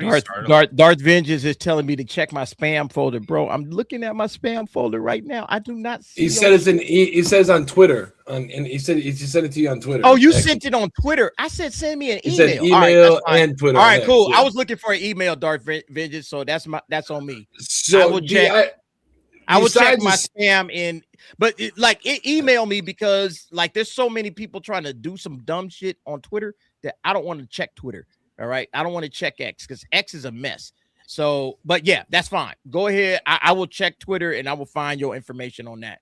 Darth Vengeance is telling me to check my spam folder, bro. I'm looking at my spam folder right now. I do not see. He said it's in. He says on Twitter, and he sent it to you on Twitter. Oh, you sent it on Twitter. I said send me an email. He said email and Twitter. All right, cool. Yeah. I was looking for an email, Darth Vengeance, so that's on me. So I will check. I will check my spam in, but email me because like there's so many people trying to do some dumb shit on Twitter that I don't want to check Twitter. All right, I don't want to check X because X is a mess. So, but yeah, that's fine. Go ahead. I will check Twitter and I will find your information on that.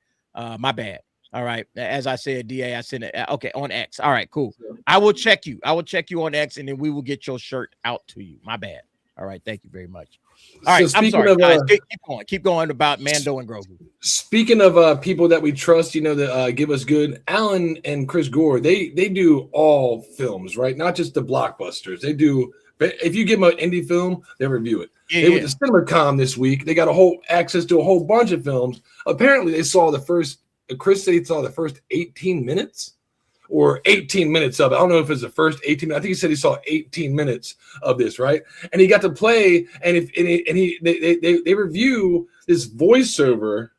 My bad. All right. As I said, DA, I sent it. Okay, on X. All right, cool. I will check you. I will check you on X and then we will get your shirt out to you. My bad. All right. Thank you very much. All right, I'm sorry, guys. Keep going about Mando and Grogu. Speaking of people that we trust, that give us good, Alan and Chris Gore, they do all films, right? Not just the blockbusters. They do. If you give them an indie film, they review it. They went to CinemaCon this week. They got access to a whole bunch of films. Apparently, they saw the first. Chris said he saw the first 18 minutes. Or 18 minutes of it. I don't know if it's the first 18 minutes. I think he said he saw 18 minutes of this, right? And he got to play, and they review this voiceover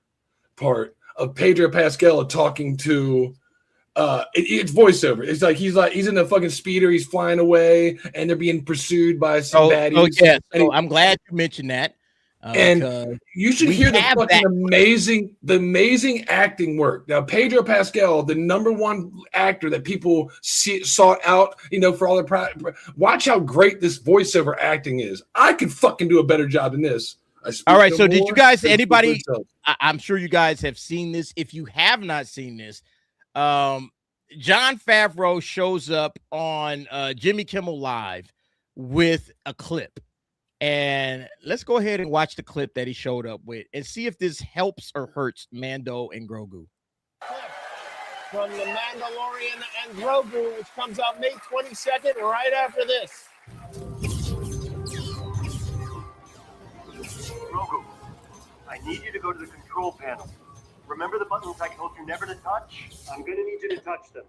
part of Pedro Pascal talking to it's voiceover. It's like he's in a fucking speeder, he's flying away, and they're being pursued by some baddies. Oh yeah. So I'm glad you mentioned that. And you should hear the fucking amazing acting work. Now, Pedro Pascal, the #1 actor that people sought out, for all their watch how great this voiceover acting is. I could fucking do a better job than this. All right, so did you guys, anybody, I'm sure you guys have seen this. If you have not seen this, Jon Favreau shows up on Jimmy Kimmel Live with a clip. And let's go ahead and watch the clip that he showed up with and see if this helps or hurts Mando and Grogu. From The Mandalorian and Grogu, which comes out May 22nd, right after this. Grogu, I need you to go to the control panel. Remember the buttons I told you never to touch? I'm going to need you to touch them.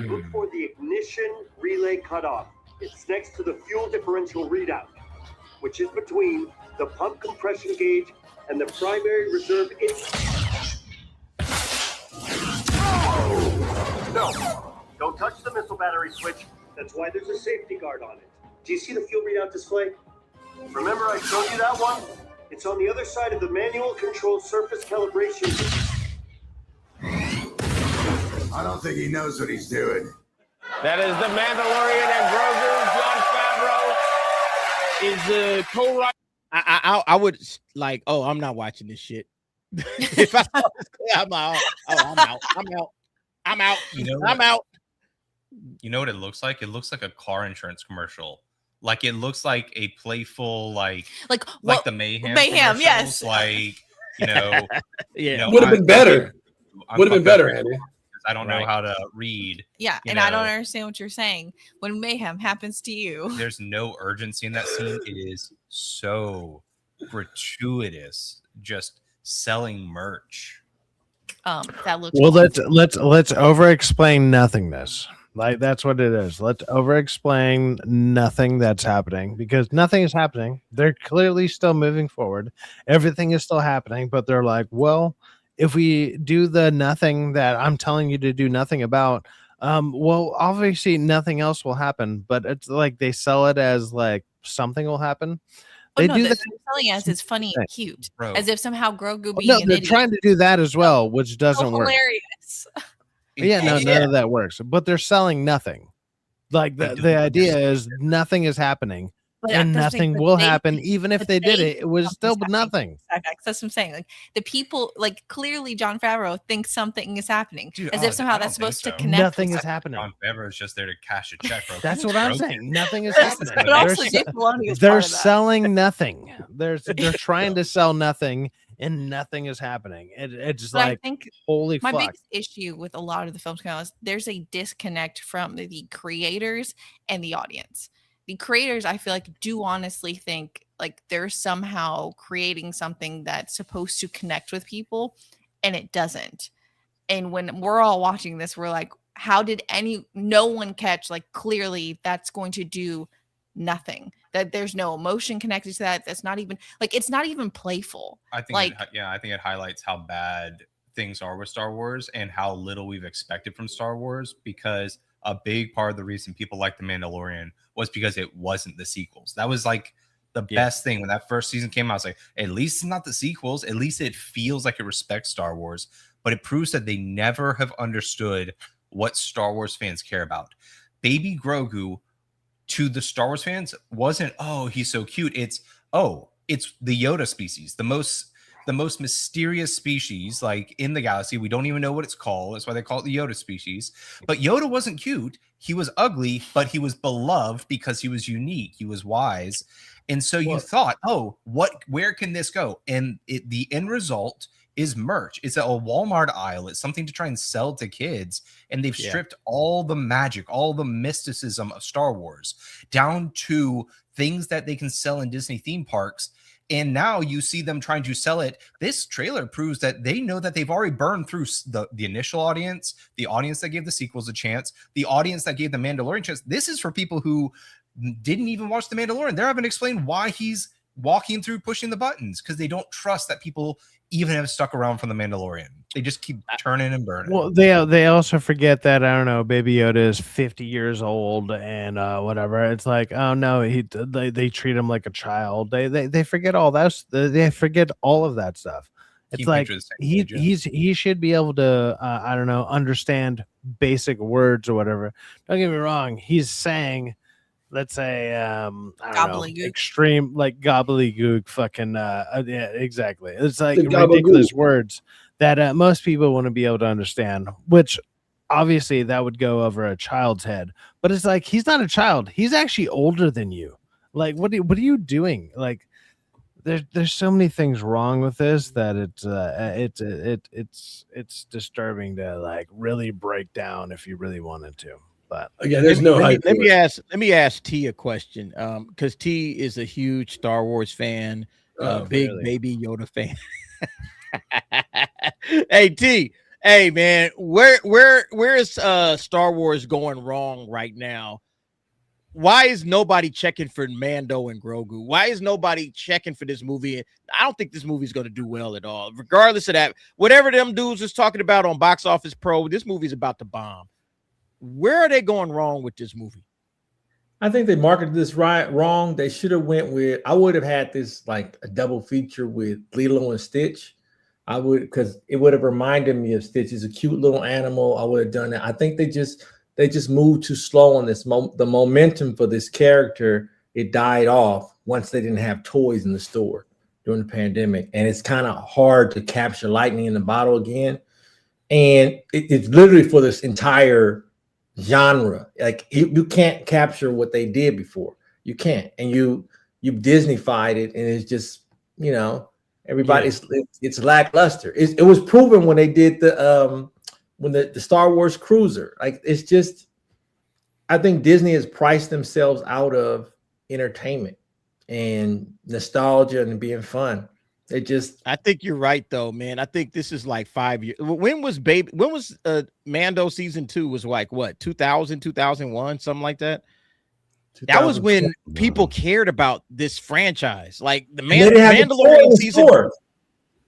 Look for the ignition relay cutoff. It's next to the fuel differential readout, which is between the pump compression gauge and the primary reserve No, don't touch the missile battery switch. That's why there's a safety guard on it. Do you see the fuel readout display? Remember I showed you that one? It's on the other side of the manual control surface calibration. I don't think he knows what he's doing. That is The Mandalorian and Grogu. Jon Favreau is co-writer. I would like, I'm not watching this shit. If I saw this, I'm out. I'm out. I'm out. You know what it looks like? It looks like a car insurance commercial. Like it looks like a playful, like the Mayhem. Mayhem, yes. Like, yeah. Would have been better. Would have been better, Andy. I don't know how to read. Yeah, and I don't understand what you're saying. When mayhem happens to you, there's no urgency in that scene. It is so gratuitous, just selling merch. That looks well. Let's over-explain nothingness. Like that's what it is. Let's over-explain nothing that's happening because nothing is happening. They're clearly still moving forward. Everything is still happening, but they're like, well, if we do the nothing that I'm telling you to do nothing about, well, obviously nothing else will happen, but it's like they sell it as like something will happen. Oh, They no, do they're that. selling as it's funny and cute, Bro. as if somehow Grogu being No, an they're idiot. trying to do that as well, which So doesn't work. hilarious. Yeah, no, none of that works. But they're selling nothing. Like the idea is nothing is happening. But And that's the thing, nothing but will they happen, think- even if but they did they it. It was think still something's happening. nothing. That's what I'm saying. Like the people, like clearly John Favreau thinks something is happening, Dude, as I if somehow don't that's think supposed to so. connect. Nothing with is happening. John Favreau is just there to cash a check, bro. That's what I'm Grogu. saying. Nothing is This is happening. But also, They're, Dave Filoni is they're part of that. selling nothing. They're trying to sell nothing, and nothing is happening. It's But I like think holy my fuck. biggest issue with a lot of the films now is there's a disconnect from the creators and the audience. The creators, I feel like, do honestly think like they're somehow creating something that's supposed to connect with people, and it doesn't. And when we're all watching this, we're like, how did no one catch, like, clearly that's going to do nothing, that there's no emotion connected to that. That's not even like, it's not even playful. I think like, I think it highlights how bad things are with Star Wars and how little we've expected from Star Wars, because a big part of the reason people like The Mandalorian was because it wasn't the sequels. That was like the best thing when that first season came out. I was like, at least it's not the sequels. At least it feels like it respects Star Wars, but it proves that they never have understood what Star Wars fans care about. Baby Grogu to the Star Wars fans wasn't, oh, he's so cute. It's, oh, it's the Yoda species, the most mysterious species like in the galaxy. We don't even know what it's called. That's why they call it the Yoda species. But Yoda wasn't cute. He was ugly, but he was beloved because he was unique. He was wise. And so you thought, oh, where can this go? And the end result is merch. It's a Walmart aisle. It's something to try and sell to kids. And they've stripped all the magic, all the mysticism of Star Wars down to things that they can sell in Disney theme parks. And now you see them trying to sell it. This trailer proves that they know that they've already burned through the initial audience, the audience that gave the sequels a chance, the audience that gave The Mandalorian a chance. This is for people who didn't even watch The Mandalorian. They're having to explain why he's walking through pushing the buttons, because they don't trust that people even have stuck around from The Mandalorian. They just keep turning and burning. Well, they also forget that, I don't know, Baby Yoda is 50 years old and whatever. It's like, oh no, they treat him like a child. They forget all that. They forget all of that stuff. It's Keep like pictures, he should be able to I don't know, understand basic words or whatever. Don't get me wrong. He's saying, let's say I don't know, extreme like gobbledygook fucking yeah, exactly. It's like ridiculous words that most people wouldn't be able to understand, which obviously that would go over a child's head. But it's like, he's not a child. He's actually older than you. Like, what are you doing? Like, there's so many things wrong with this that it's disturbing to like really break down if you really wanted to. But again, there's no hype. Let me ask T a question, because T is a huge Star Wars fan, big really? Baby Yoda fan. Hey T, hey man, where is Star Wars going wrong right now? Why is nobody checking for Mando and Grogu? Why is nobody checking for this movie? I don't think this movie is going to do well at all. Regardless of that, whatever them dudes was talking about on Box Office Pro, this movie's about to bomb. Where are they going wrong with this movie? I think they marketed this wrong. They should have went with, I would have had this like a double feature with Lilo and Stitch. I would, because it would have reminded me of Stitch. It's a cute little animal. I would have done it. I think they just moved too slow on this. The momentum for this character, it died off once they didn't have toys in the store during the pandemic. And it's kind of hard to capture lightning in the bottle again. And it's literally for this entire genre. Like you can't capture what they did before. You can't. And you Disney-fied it, and it's just, you know, everybody's it's lackluster. It was proven when they did the Star Wars Cruiser. Like, it's just, I think Disney has priced themselves out of entertainment and nostalgia and being fun. I think you're right though, man. I think this is like 5 years. When was Mando season 2 was like what, 2000, 2001, something like that? That was when people cared about this franchise. Like the Mandalorian season.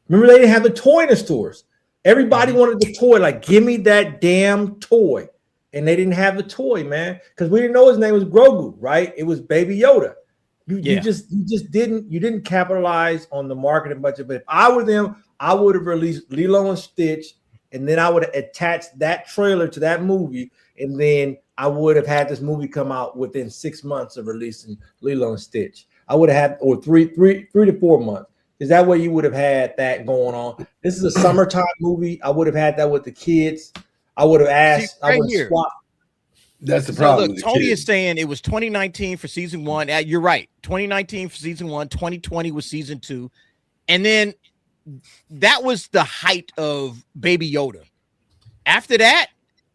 Remember, they didn't have the toy in the stores. Everybody wanted the toy. Like, give me that damn toy. And they didn't have the toy, man, because we didn't know his name was Grogu, right? It was Baby Yoda. You just didn't capitalize on the marketing budget. But if I were them, I would have released Lilo and Stitch, and then I would have attached that trailer to that movie, and then I would have had this movie come out within 6 months of releasing Lilo and Stitch. I would have had, or three to 4 months. Is that way you would have had that going on? This is a summertime movie. I would have had that with the kids. I would have asked. I would have swapped. That's the problem. Look, Tony is saying it was 2019 for season 1. You're right. 2019 for season 1. 2020 was season 2, and then that was the height of Baby Yoda. After that,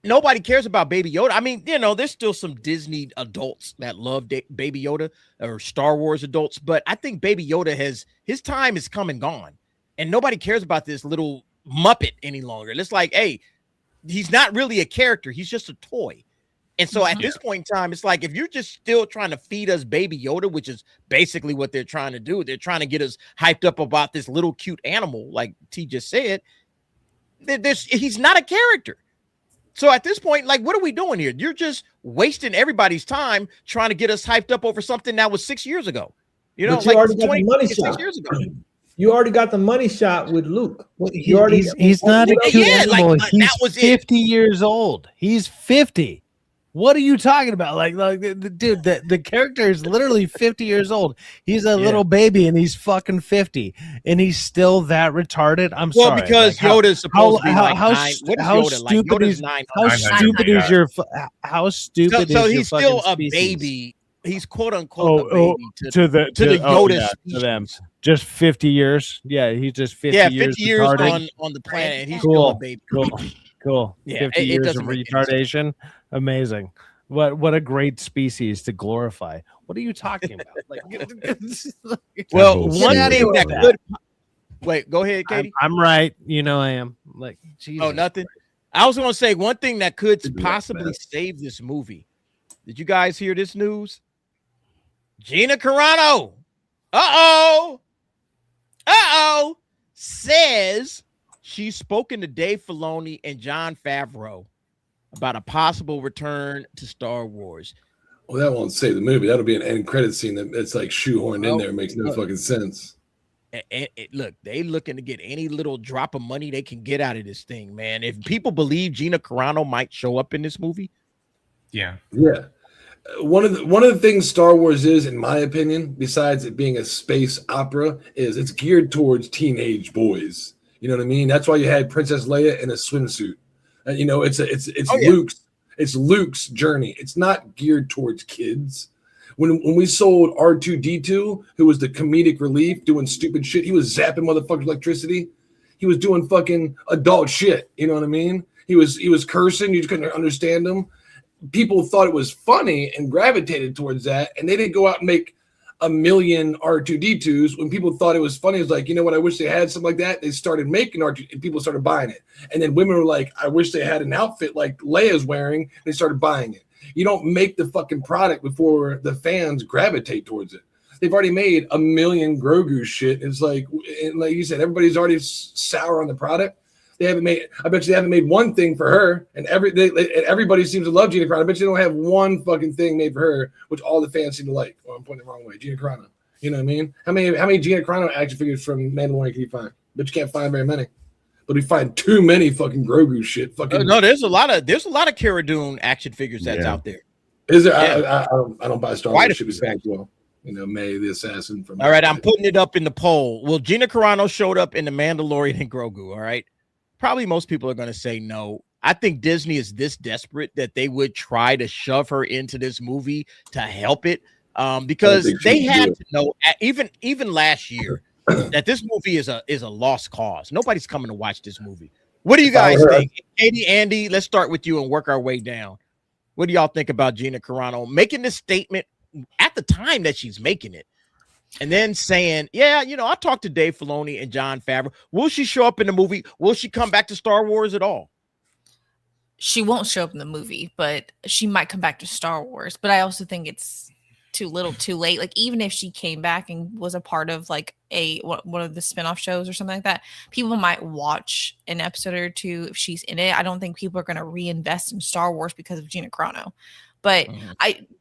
nobody cares about Baby Yoda. I mean, you know, there's still some Disney adults that love Baby Yoda, or Star Wars adults, but I think Baby Yoda his time is come and gone, and nobody cares about this little Muppet any longer. It's like, hey, he's not really a character; he's just a toy. And so at this point in time, it's like, if you're just still trying to feed us Baby Yoda, which is basically what they're trying to do, they're trying to get us hyped up about this little cute animal, like T just said. He's not a character. So at this point, like, what are we doing here? You're just wasting everybody's time trying to get us hyped up over something that was 6 years ago. You know, But you like already got the money 6 shot. years ago. You already got the money shot with Luke. He's not a cute animal. He's that was 50 years old. He's 50. What are you talking about? Like dude, the character is literally 50 years old. He's a little baby, and he's fucking 50, and he's still that retarded. I'm sorry. Well, because Yoda's supposed to be like nine. What is Yoda? Like, stupid Yoda's is 900. how stupid So is he's your still fucking a species? baby. He's quote unquote a baby to the Yoda to them. Just 50 years. Yeah, he's just 50 yeah, years 50 years retarded. on the planet, and he's Cool. still a baby. Cool. Yeah, 50 it years doesn't of make any sense. retardation. Amazing. What a great species to glorify. What are you talking about? Like, well, Get one outta thing here that with could wait, go ahead, Katie. I'm right. You know I am. Like, Jesus. Oh, nothing. I was going to say one thing that could possibly save this movie. Did you guys hear this news? Gina Carano, says she's spoken to Dave Filoni and Jon Favreau about a possible return to Star Wars. Well, that won't save the movie. That'll be an end credit scene that's like shoehorned in there. It makes no fucking sense. Look, they looking to get any little drop of money they can get out of this thing, man. If people believe Gina Carano might show up in this movie, yeah. One of the things Star Wars is, in my opinion, besides it being a space opera, is it's geared towards teenage boys. You know what I mean? That's why you had Princess Leia in a swimsuit. You know, it's Luke's journey. It's not geared towards kids. When we sold R2-D2, who was the comedic relief doing stupid shit, he was zapping motherfuckers electricity. He was doing fucking adult shit. You know what I mean? He was cursing. You just couldn't understand him. People thought it was funny and gravitated towards that, and they didn't go out and make a million R2-D2s. When people thought it was funny, it's like, you know what, I wish they had something like that. They started making R2, and people started buying it. And then women were like, I wish they had an outfit like Leia's wearing. They started buying it. You don't make the fucking product before the fans gravitate towards it. They've already made a million Grogu shit. It's like, and like you said, everybody's already sour on the product. They haven't made. I bet you they haven't made one thing for her, and everybody seems to love Gina Carano. I bet you they don't have one fucking thing made for her, which all the fans seem to like. Oh, I'm pointing the wrong way. Gina Carano. You know what I mean? How many Gina Carano action figures from Mandalorian can you find? But you can't find very many. But we find too many fucking Grogu shit. Fucking no, there's a lot of Cara Dune action figures that's out there. Is there? Yeah. I don't buy Star Wars shit with Bankwell. You know, May the Assassin from. All right, I'm putting it up in the poll. Well, Gina Carano showed up in the Mandalorian and Grogu. All right. Probably most people are going to say no. I think Disney is this desperate that they would try to shove her into this movie to help it, because they had to know even last year that this movie is a lost cause. Nobody's coming to watch this movie. What do you guys think? Katie, Andy, let's start with you and work our way down. What do y'all think about Gina Carano making this statement at the time that she's making it? And then saying, yeah, you know, I talked to Dave Filoni and Jon Favreau. Will she show up in the movie? Will she come back to Star Wars at all? She won't show up in the movie, but she might come back to Star Wars. But I also think it's too little too late. Like even if she came back and was a part of like one of the spinoff shows or something like that, people might watch an episode or two if she's in it. I don't think people are going to reinvest in Star Wars because of Gina Carano. But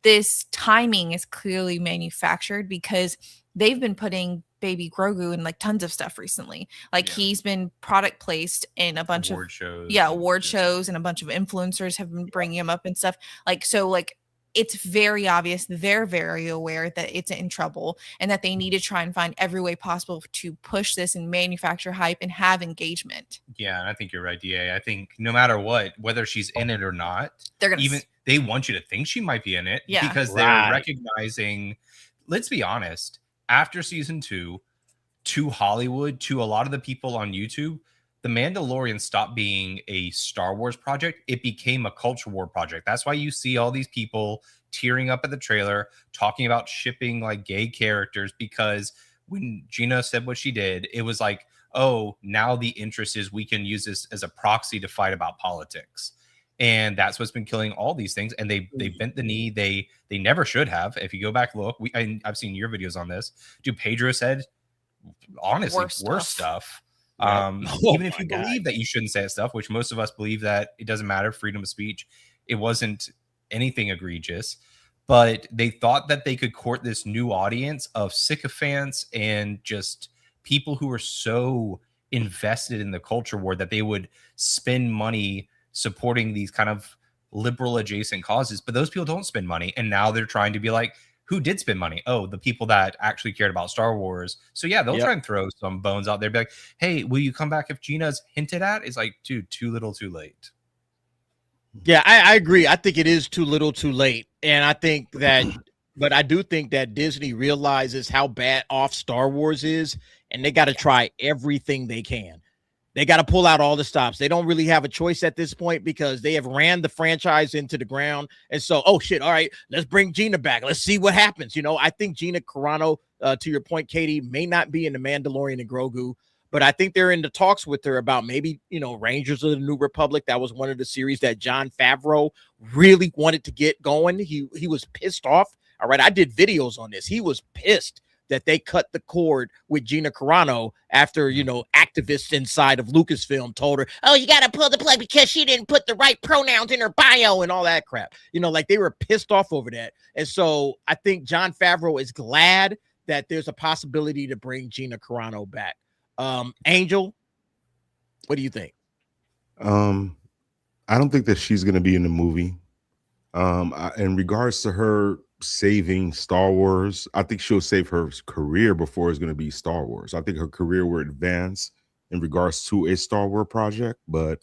this timing is clearly manufactured because they've been putting baby Grogu in like tons of stuff recently. Like he's been product placed in a bunch award shows. Yeah, award shows, and a bunch of influencers have been bringing him up and stuff. Like, so like it's very obvious. They're very aware that it's in trouble and that they need to try and find every way possible to push this and manufacture hype and have engagement. Yeah, I think you're right, DA. I think no matter what, whether she's in it or not, they're gonna they want you to think she might be in it because they're recognizing, let's be honest, after season 2 to Hollywood, to a lot of the people on YouTube, The Mandalorian stopped being a Star Wars project. It became a culture war project. That's why you see all these people tearing up at the trailer, talking about shipping like gay characters, because when Gina said what she did, it was like, oh, now the interest is we can use this as a proxy to fight about politics. And that's what's been killing all these things. And they bent the knee. They never should have. If you go back, look, I've seen your videos on this. Dude, Pedro said, honestly, worse stuff. Even if you believe that you shouldn't say stuff, which most of us believe that it doesn't matter, freedom of speech, it wasn't anything egregious. But they thought that they could court this new audience of sycophants and just people who are so invested in the culture war that they would spend money supporting these kind of liberal adjacent causes. But those people don't spend money. And now they're trying to be like, who did spend money? Oh, the people that actually cared about Star Wars. So yeah, they'll try and throw some bones out there. Be like, hey, will you come back if Gina's hinted at? It's like, dude, too little, too late. Yeah, I agree. I think it is too little, too late. And I think that, but I do think that Disney realizes how bad off Star Wars is, and they got to try everything they can. They got to pull out all the stops. They don't really have a choice at this point because they have ran the franchise into the ground. And so, oh shit, all right, let's bring Gina back. Let's see what happens. You know, I think Gina Carano, to your point, Katie, may not be in The Mandalorian and Grogu, but I think they're in the talks with her about maybe, you know, Rangers of the New Republic. That was one of the series that Jon Favreau really wanted to get going. He was pissed off. All right, I did videos on this. He was pissed that they cut the cord with Gina Carano after, you know, activists inside of Lucasfilm told her, oh, you got to pull the plug because she didn't put the right pronouns in her bio and all that crap. You know, like they were pissed off over that. And so I think Jon Favreau is glad that there's a possibility to bring Gina Carano back. Angel, what do you think? I don't think that she's going to be in the movie. In regards to her saving Star Wars, I think she'll save her career before it's going to be Star Wars. I think her career will advance in regards to a Star Wars project, but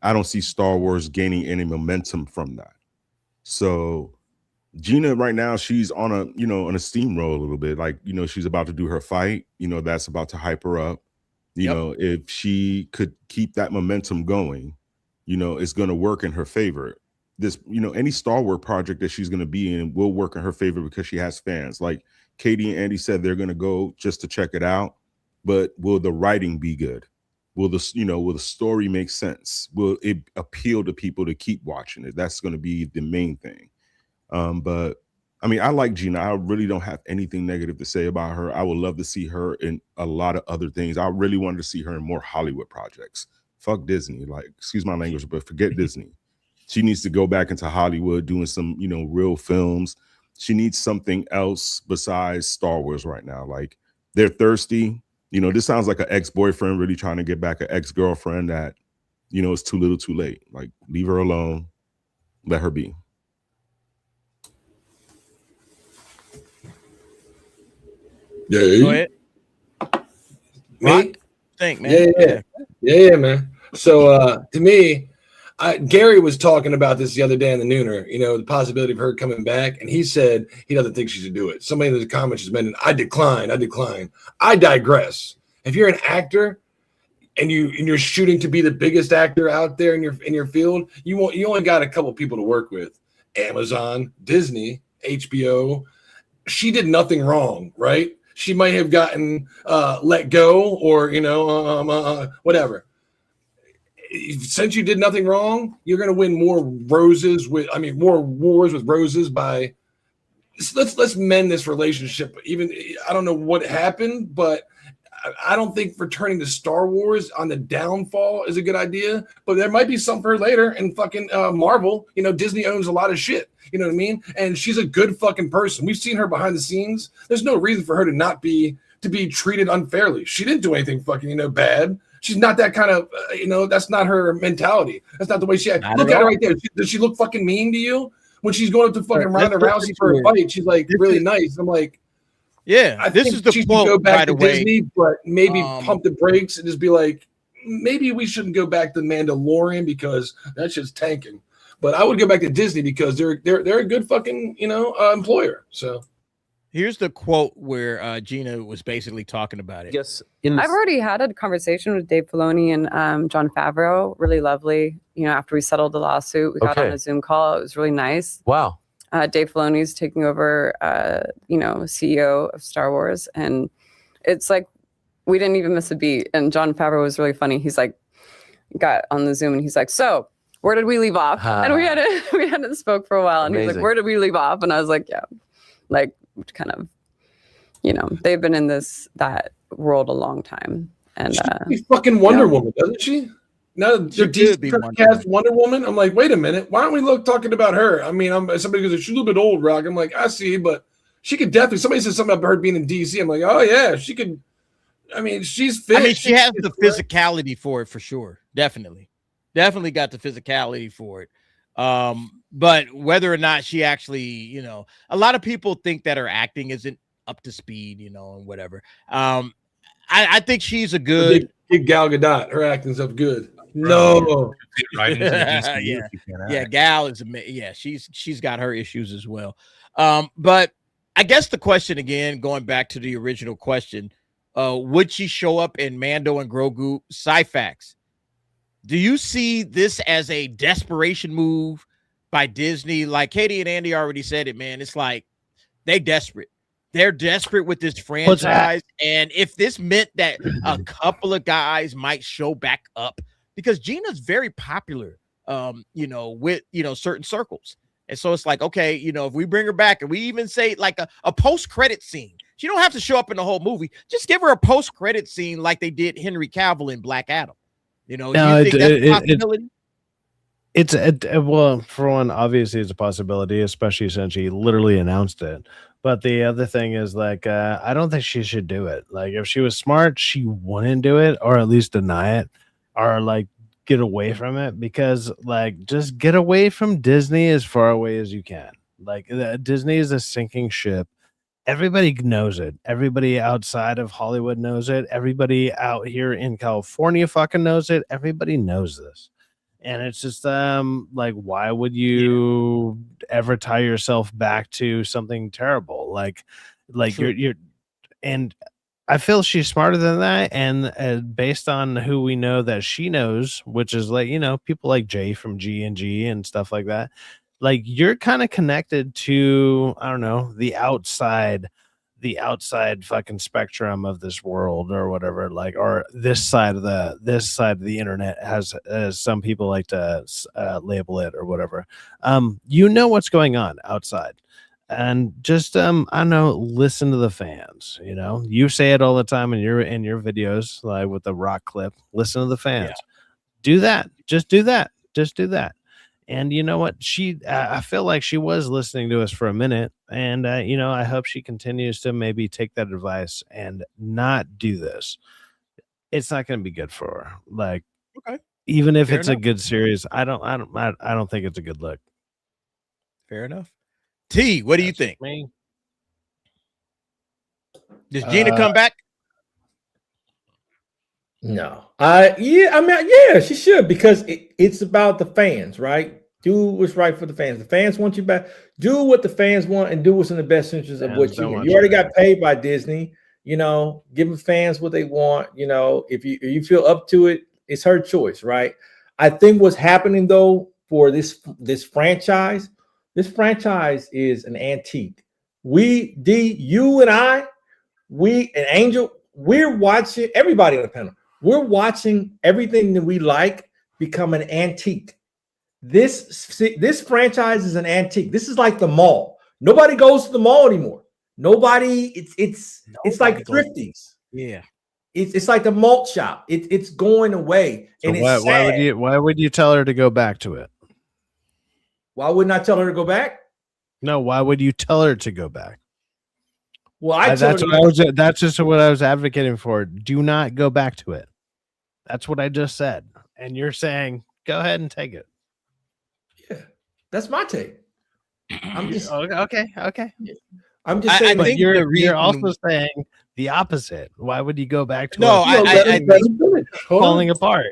I don't see Star Wars gaining any momentum from that. So Gina right now, she's on a, you know, on a steamroll a little bit. Like, you know, she's about to do her fight, you know, that's about to hype her up. You know, if she could keep that momentum going, you know, it's going to work in her favor. This, you know, any Star Wars project that she's going to be in will work in her favor because she has fans. Like Katie and Andy said, they're going to go just to check it out. But will the writing be good? Will the, you know, will the story make sense? Will it appeal to people to keep watching it? That's going to be the main thing. But I mean, I like Gina. I really don't have anything negative to say about her. I would love to see her in a lot of other things. I really wanted to see her in more Hollywood projects. Fuck Disney. Like, excuse my language, but forget Disney. She needs to go back into Hollywood doing some, you know, real films. She needs something else besides Star Wars right now. Like, they're thirsty. You know, this sounds like an ex-boyfriend really trying to get back an ex-girlfriend that, you know, it's too little too late. Like, leave her alone. Let her be. Yeah. Go ahead. Me? Think, man. Yeah, man. So to me, Gary was talking about this the other day in the Nooner, you know, the possibility of her coming back. And he said he doesn't think she should do it. Somebody in the comments has mentioned, I decline. I digress. If you're an actor and you're shooting to be the biggest actor out there in your field, you only got a couple people to work with. Amazon, Disney, HBO. She did nothing wrong, right? She might have gotten let go or, you know, whatever. Since you did nothing wrong, you're going to win more wars with roses by let's mend this relationship. Even I don't know what happened, but I don't think returning to Star Wars on the downfall is a good idea. But there might be something for her later. And fucking Marvel, you know, Disney owns a lot of shit. You know what I mean? And she's a good fucking person. We've seen her behind the scenes. There's no reason for her to be treated unfairly. She didn't do anything fucking, you know, bad. She's not that kind of, you know, that's not her mentality. That's not the way she acts. Look at her right there. Does she look fucking mean to you? When she's going up to fucking Ronda Rousey for a fight, she's like really nice. I'm like, yeah, I this think is the she should quote, go back by to the way. Disney, but maybe pump the brakes and just be like, maybe we shouldn't go back to Mandalorian because that shit's tanking. But I would go back to Disney because they're a good fucking, you know, employer. So here's the quote where Gina was basically talking about it. Yes, I've already had a conversation with Dave Filoni and John Favreau. Really lovely. You know, after we settled the lawsuit, we got on a Zoom call. It was really nice. Wow. Dave Filoni's taking over, you know, CEO of Star Wars, and it's like we didn't even miss a beat. And John Favreau was really funny. He's like, got on the Zoom, and he's like, "So, where did we leave off?" And we hadn't spoke for a while, and he's like, "Where did we leave off?" And I was like, "Yeah, like kind of, you know, they've been in that world a long time." And she's fucking Wonder Woman, doesn't she? Now the DC cast Wonder Woman. I'm like, wait a minute, why aren't we talking about her? I mean, somebody goes, she's a little bit old, Rock. I'm like, I see, but she could definitely. Somebody said something about her being in DC. I'm like, oh yeah, she could. I mean, she's fit. I mean, she has the physicality for it for sure. Definitely got the physicality for it. But whether or not she actually, you know, a lot of people think that her acting isn't up to speed, you know, and whatever. I think she's a good Gal Gadot. Her acting's up good. No, right into the yeah, Gal is she's got her issues as well. But I guess the question again, going back to the original question, would she show up in Mando and Grogu Syphax? Do you see this as a desperation move by Disney? Like Katie and Andy already said it, man. It's like they're desperate with this franchise. And if this meant that a couple of guys might show back up, because Gina's very popular, you know, with, you know, certain circles. And so it's like, okay, you know, if we bring her back and we even say like a post-credit scene, she don't have to show up in the whole movie. Just give her a post-credit scene like they did Henry Cavill in Black Adam. You know, no, you think that's a possibility? It's well, for one, obviously it's a possibility, especially since he literally announced it. But the other thing is, like, I don't think she should do it. Like, if she was smart, she wouldn't do it, or at least deny it, or like get away from it. Because, like, just get away from Disney as far away as you can. Like, Disney is a sinking ship. Everybody knows it. Everybody outside of Hollywood knows it. Everybody out here in California fucking knows it. Everybody knows this. And it's just like, why would you ever tie yourself back to something terrible? Like you're and I feel she's smarter than that. And based on who we know that she knows, which is like, you know, people like Jay from G&G and stuff like that. Like, you're kind of connected to, I don't know, the outside fucking spectrum of this world or whatever, like, or this side of the internet, as some people like to label it or whatever. You know what's going on outside, and just I don't know, listen to the fans. You know, you say it all the time in your videos, like with the Rock clip. Listen to the fans. Yeah. Do that. Just do that. And you know what? I feel like she was listening to us for a minute, and you know, I hope she continues to maybe take that advice and not do this. It's not going to be good for her. Like, okay, even if it's a good series, I don't think it's a good look. Fair enough. T, what do you think? Me. Does Gina come back? No. Yeah, she should, because it's about the fans, right? Do what's right for the fans. The fans want you back. Do what the fans want and do what's in the best interest of what you want. You already got paid by Disney. You know, give the fans what they want. You know, if you feel up to it, it's her choice, right? I think what's happening though for this franchise is an antique. You and I, and Angel, we're watching, everybody on the panel, we're watching everything that we like become an antique. This franchise is an antique. This is like the mall. Nobody goes to the mall anymore. Nobody. It's like thrifties. Yeah. It's like the malt shop. It's going away. So And it's sad. why would you tell her to go back to it? Why wouldn't I tell her to go back? No, why would you tell her to go back? Well, that's just what I was advocating for. Do not go back to it. That's what I just said. And you're saying, go ahead and take it. Yeah, that's my take. I'm just okay. I'm just saying. But you're also saying the opposite. Why would you go back to falling apart?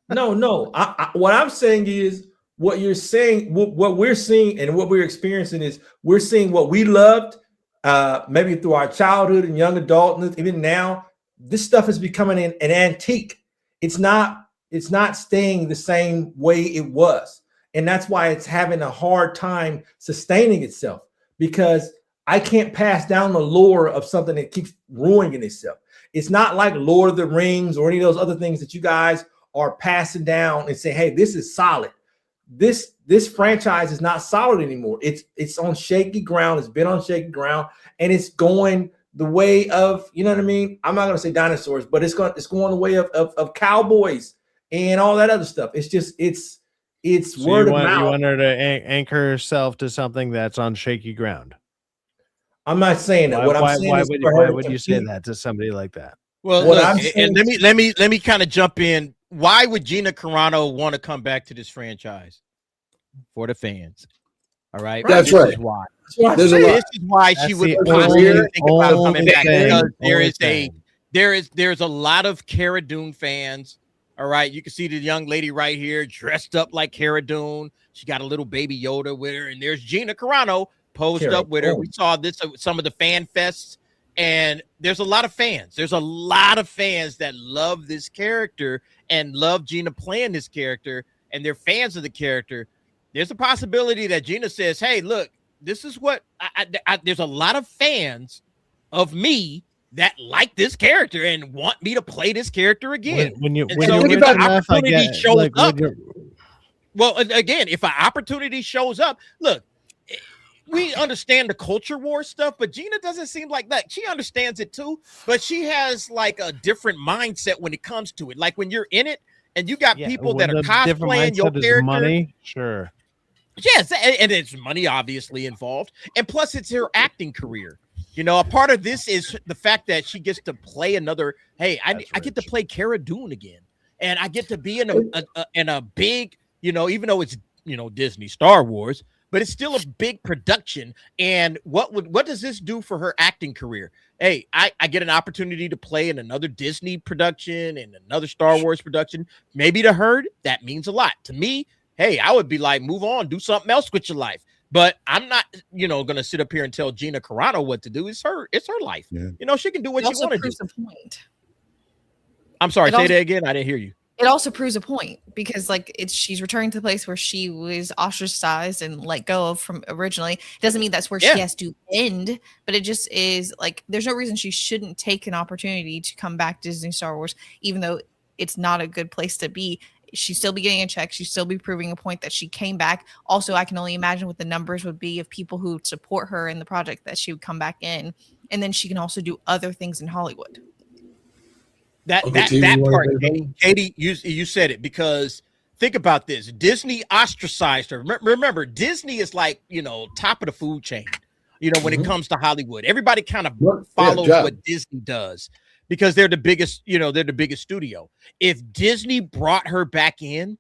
No. What I'm saying is what you're saying. What we're seeing and what we're experiencing is we're seeing what we loved, maybe through our childhood and young adulthood. Even now, this stuff is becoming an antique. It's not staying the same way it was, and that's why it's having a hard time sustaining itself, because I can't pass down the lore of something that keeps ruining itself. It's not like Lord of the Rings or any of those other things that you guys are passing down and say, hey, this is solid. This franchise is not solid anymore. It's on shaky ground. It's been on shaky ground, and it's going the way of, you know what I mean? I'm not going to say dinosaurs, but it's going the way of cowboys and all that other stuff. It's just it's So word of you mouth. want her to anchor herself to something that's on shaky ground. I'm not saying that. Why would you say that to somebody like that? Well, look, and let me kind of jump in. Why would Gina Carano want to come back to this franchise? For the fans. All right. That's this right. Is why. This is why she would possibly think about coming back, because there's a lot of Cara Dune fans. All right. You can see the young lady right here dressed up like Cara Dune. She got a little baby Yoda with her, and there's Gina Carano posed up with her. We saw this at some of the fan fests, and there's a lot of fans. There's a lot of fans that love this character and love Gina playing this character, and they're fans of the character. There's a possibility that Gina says, hey, look, this is what there's a lot of fans of me that like this character and want me to play this character again. Well, again, if an opportunity shows up, look, we understand the culture war stuff, but Gina doesn't seem like that. She understands it too, but she has like a different mindset when it comes to it. Like when you're in it and you got people that are cosplaying your character. Money, sure. Yes, and it's money obviously involved, and plus it's her acting career. You know, a part of this is the fact that she gets to play another. Hey, I get to play Cara Dune again, and I get to be in a big, you know, even though it's, you know, Disney Star Wars, but it's still a big production. And what does this do for her acting career? Hey, I get an opportunity to play in another Disney production and another Star Wars production. Maybe to her that means a lot. To me, hey, I would be like, move on, do something else with your life. But I'm not, you know, going to sit up here and tell Gina Carano what to do. It's her life. Yeah. You know, she can do what she want to do. A point. I'm sorry, say that again. I didn't hear you. It also proves a point, because like she's returning to the place where she was ostracized and let go of from originally. It doesn't mean that's where she has to end, but it just is like there's no reason she shouldn't take an opportunity to come back to Disney Star Wars, even though it's not a good place to be. She'd still be getting a check. She'd still be proving a point that she came back. Also, I can only imagine what the numbers would be of people who would support her in the project that she would come back in. And then she can also do other things in Hollywood. That part, Katie, you said it, because think about this. Disney ostracized her. Remember, Disney is like, you know, top of the food chain, you know, when it comes to Hollywood. Everybody kind of follows what Disney does, because they're the biggest, you know, they're the biggest studio. If Disney brought her back in,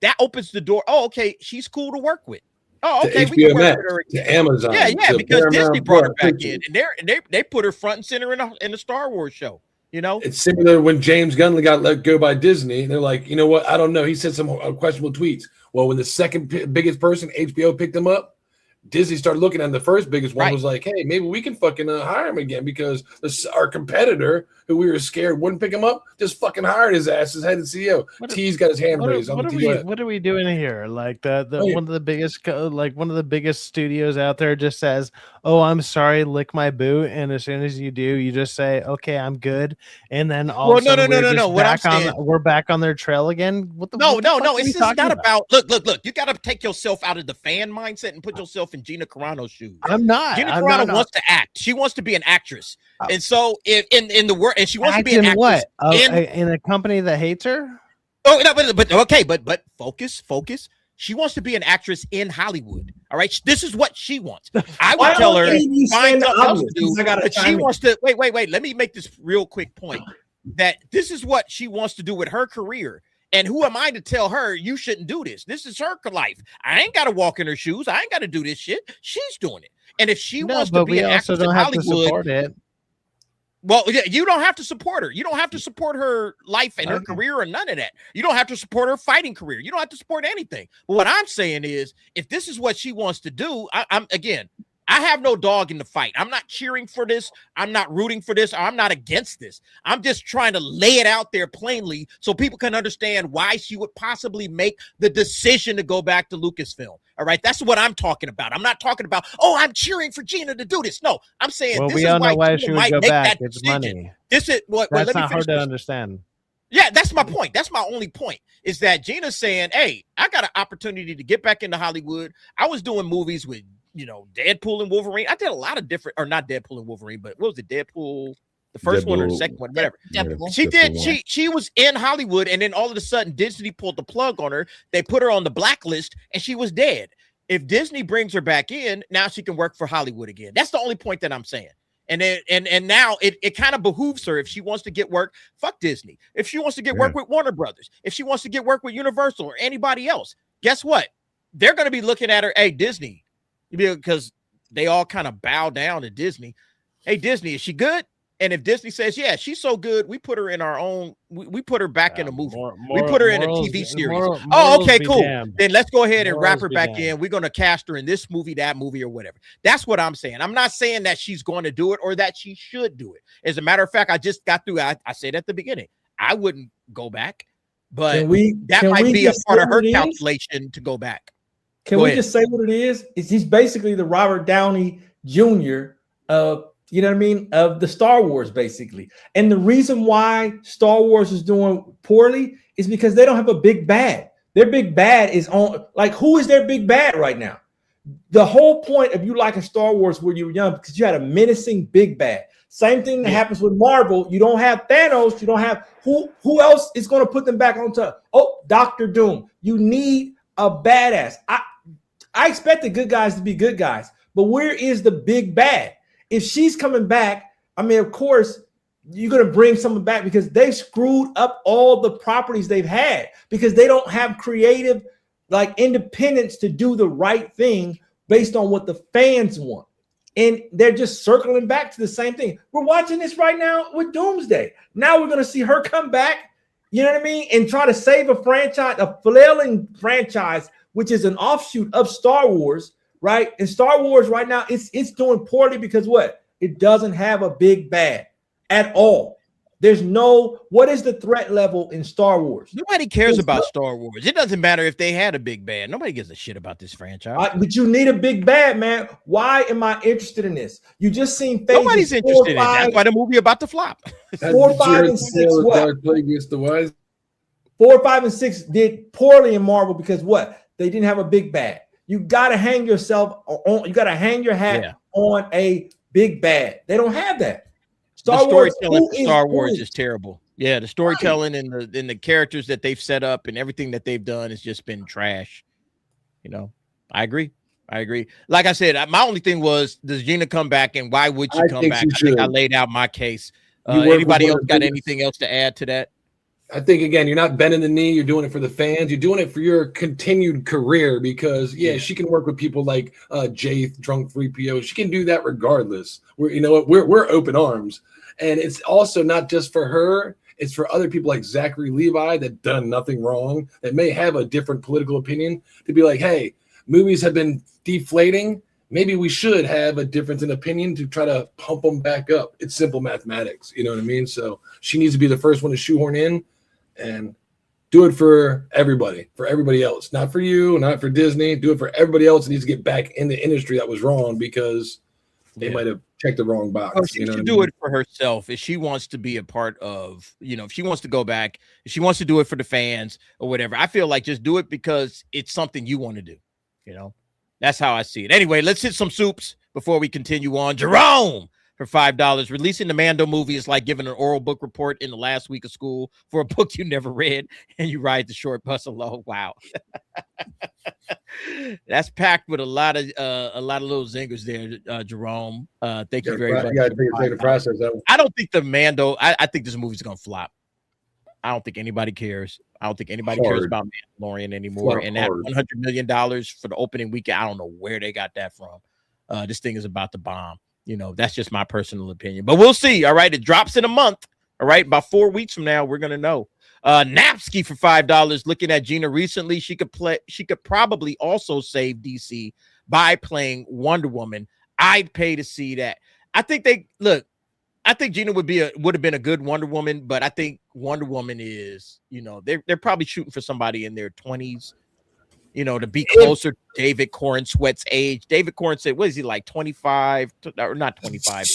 that opens the door. Oh, okay, she's cool to work with. Oh, okay, we can work with her again. To Amazon, yeah, because Disney brought her back in, and they put her front and center in the Star Wars show. You know, it's similar when James Gunn got let go by Disney. They're like, you know what? I don't know. He said some questionable tweets. Well, when the second biggest person, HBO, picked him up, Disney started looking at the first biggest one. Was like, hey, maybe we can fucking hire him again, because our competitor, who we were scared wouldn't pick him up, just fucking hired his ass as head of CEO. T's got his hand raised. What are we doing here? Like one of the biggest studios out there just says, "Oh, I'm sorry, lick my boot," and as soon as you do, you just say, "Okay, I'm good," and then all of a sudden no. we're back on their trail again. No. It's just not about. Look. You got to take yourself out of the fan mindset and put yourself in Gina Carano's shoes. I'm not. Gina Carano wants to act. She wants to be an actress, and so in the world, and she wants to be an actress in a company that hates her. Oh no, but focus. She wants to be an actress in Hollywood. All right, this is what she wants. I would tell her find something else to do. But she wants to wait. Let me make this real quick point. That this is what she wants to do with her career. And who am I to tell her you shouldn't do this? This is her life. I ain't got to walk in her shoes. I ain't got to do this shit. She's doing it. And if she wants to be an actress in Hollywood, well, you don't have to support her. You don't have to support her life and her career or none of that. You don't have to support her fighting career. You don't have to support anything. But what I'm saying is, if this is what she wants to do, I have no dog in the fight. I'm not cheering for this. I'm not rooting for this. I'm not against this. I'm just trying to lay it out there plainly so people can understand why she would possibly make the decision to go back to Lucasfilm. All right. That's what I'm talking about. I'm not talking about, I'm cheering for Gina to do this. No, I'm saying we all know why she would go back. It's money. This is what that's not hard to understand. Yeah, that's my point. That's my only point is that Gina's saying, hey, I got an opportunity to get back into Hollywood. I was doing movies with Deadpool and Wolverine. I did a lot of different, or not Deadpool and Wolverine, but what was it? Deadpool, the first one or the second one, whatever. Deadpool. She was in Hollywood, and then all of a sudden Disney pulled the plug on her. They put her on the blacklist, and she was dead. If Disney brings her back in, now she can work for Hollywood again. That's the only point that I'm saying. And now it kind of behooves her if she wants to get work. Fuck Disney. If she wants to get work with Warner Brothers, if she wants to get work with Universal or anybody else, guess what? They're going to be looking at her. Hey, Disney. Because they all kind of bow down to Disney. Hey, Disney, is she good? And if Disney says, yeah, she's so good, we put her in our own, we put her back in a movie. We put her in a TV series. Okay, cool. Then let's go ahead and wrap her back in. We're going to cast her in this movie, that movie, or whatever. That's what I'm saying. I'm not saying that she's going to do it or that she should do it. As a matter of fact, I just got through. I said at the beginning, I wouldn't go back, but that might be a part of her calculation to go back. Can we just say what it is? He's basically the Robert Downey Jr. of of the Star Wars, basically. And the reason why Star Wars is doing poorly is because they don't have a big bad. Their big bad is on, who is their big bad right now? The whole point of you liking Star Wars when you were young, because you had a menacing big bad. Same thing that happens with Marvel. You don't have Thanos. You don't have who else is going to put them back on top? Oh, Dr. Doom. You need a badass. I expect the good guys to be good guys, but where is the big bad? If she's coming back, of course, you're going to bring someone back because they screwed up all the properties they've had because they don't have creative, independence to do the right thing based on what the fans want. And they're just circling back to the same thing. We're watching this right now with Doomsday. Now we're going to see her come back, and try to save a franchise, a flailing franchise, which is an offshoot of Star Wars, right? And Star Wars right now, it's doing poorly because what? It doesn't have a big bad at all. What is the threat level in Star Wars? Nobody cares about Star Wars. It doesn't matter if they had a big bad. Nobody gives a shit about this franchise. But you need a big bad, man. Why am I interested in this? You just seen nobody's interested in it. That's why the movie about to flop. 4, 5, and 6. 4, 5, and 6 did poorly in Marvel because what? They didn't have a big bad. You got to hang yourself on. You got to hang your hat on a big bad. They don't have that. The storytelling for Star Wars is terrible. Yeah, the storytelling and the characters that they've set up and everything that they've done has just been trash. I agree. Like I said, my only thing was, does Gina come back and why would she come back? I think I laid out my case. Anybody else got anything else to add to that? I think, again, you're not bending the knee. You're doing it for the fans. You're doing it for your continued career because, she can work with people like Jaith, Drunk 3PO. She can do that regardless. We're open arms. And it's also not just for her. It's for other people like Zachary Levi that done nothing wrong, that may have a different political opinion, to be like, hey, movies have been deflating. maybe we should have a difference in opinion to try to pump them back up. It's simple mathematics. You know what I mean? So she needs to be the first one to shoehorn in and do it for everybody else. Not for you, not for Disney. Do it for everybody else that needs to get back in the industry that was wrong because they might have checked the wrong box. Well, she should do it for herself if she wants to be a part of, if she wants to go back, if she wants to do it for the fans or whatever. I feel like just do it because it's something you want to do. That's how I see it. Anyway, let's hit some soups before we continue on. Jerome for $5. Releasing the Mando movie is like giving an oral book report in the last week of school for a book you never read, and you ride the short bus alone. Wow. That's packed with a lot of little zingers there, Jerome. Thank you very much. You gotta take the process. I don't think the Mando. I think this movie's gonna flop. I don't think anybody cares. I don't think anybody cares about Mandalorian anymore. And that $100 million for the opening weekend, I don't know where they got that from. This thing is about to bomb. That's just my personal opinion. But we'll see. All right, it drops in a month. All right, about 4 weeks from now, we're gonna know. Napsky for $5. Looking at Gina recently, she could probably also save DC by playing Wonder Woman. I'd pay to see that. I think Gina would have been a good Wonder Woman, but I think Wonder Woman is, they're probably shooting for somebody in their 20s, to be closer to David Corenswet's age. David Corenswet, what is he, like 25 or not 25,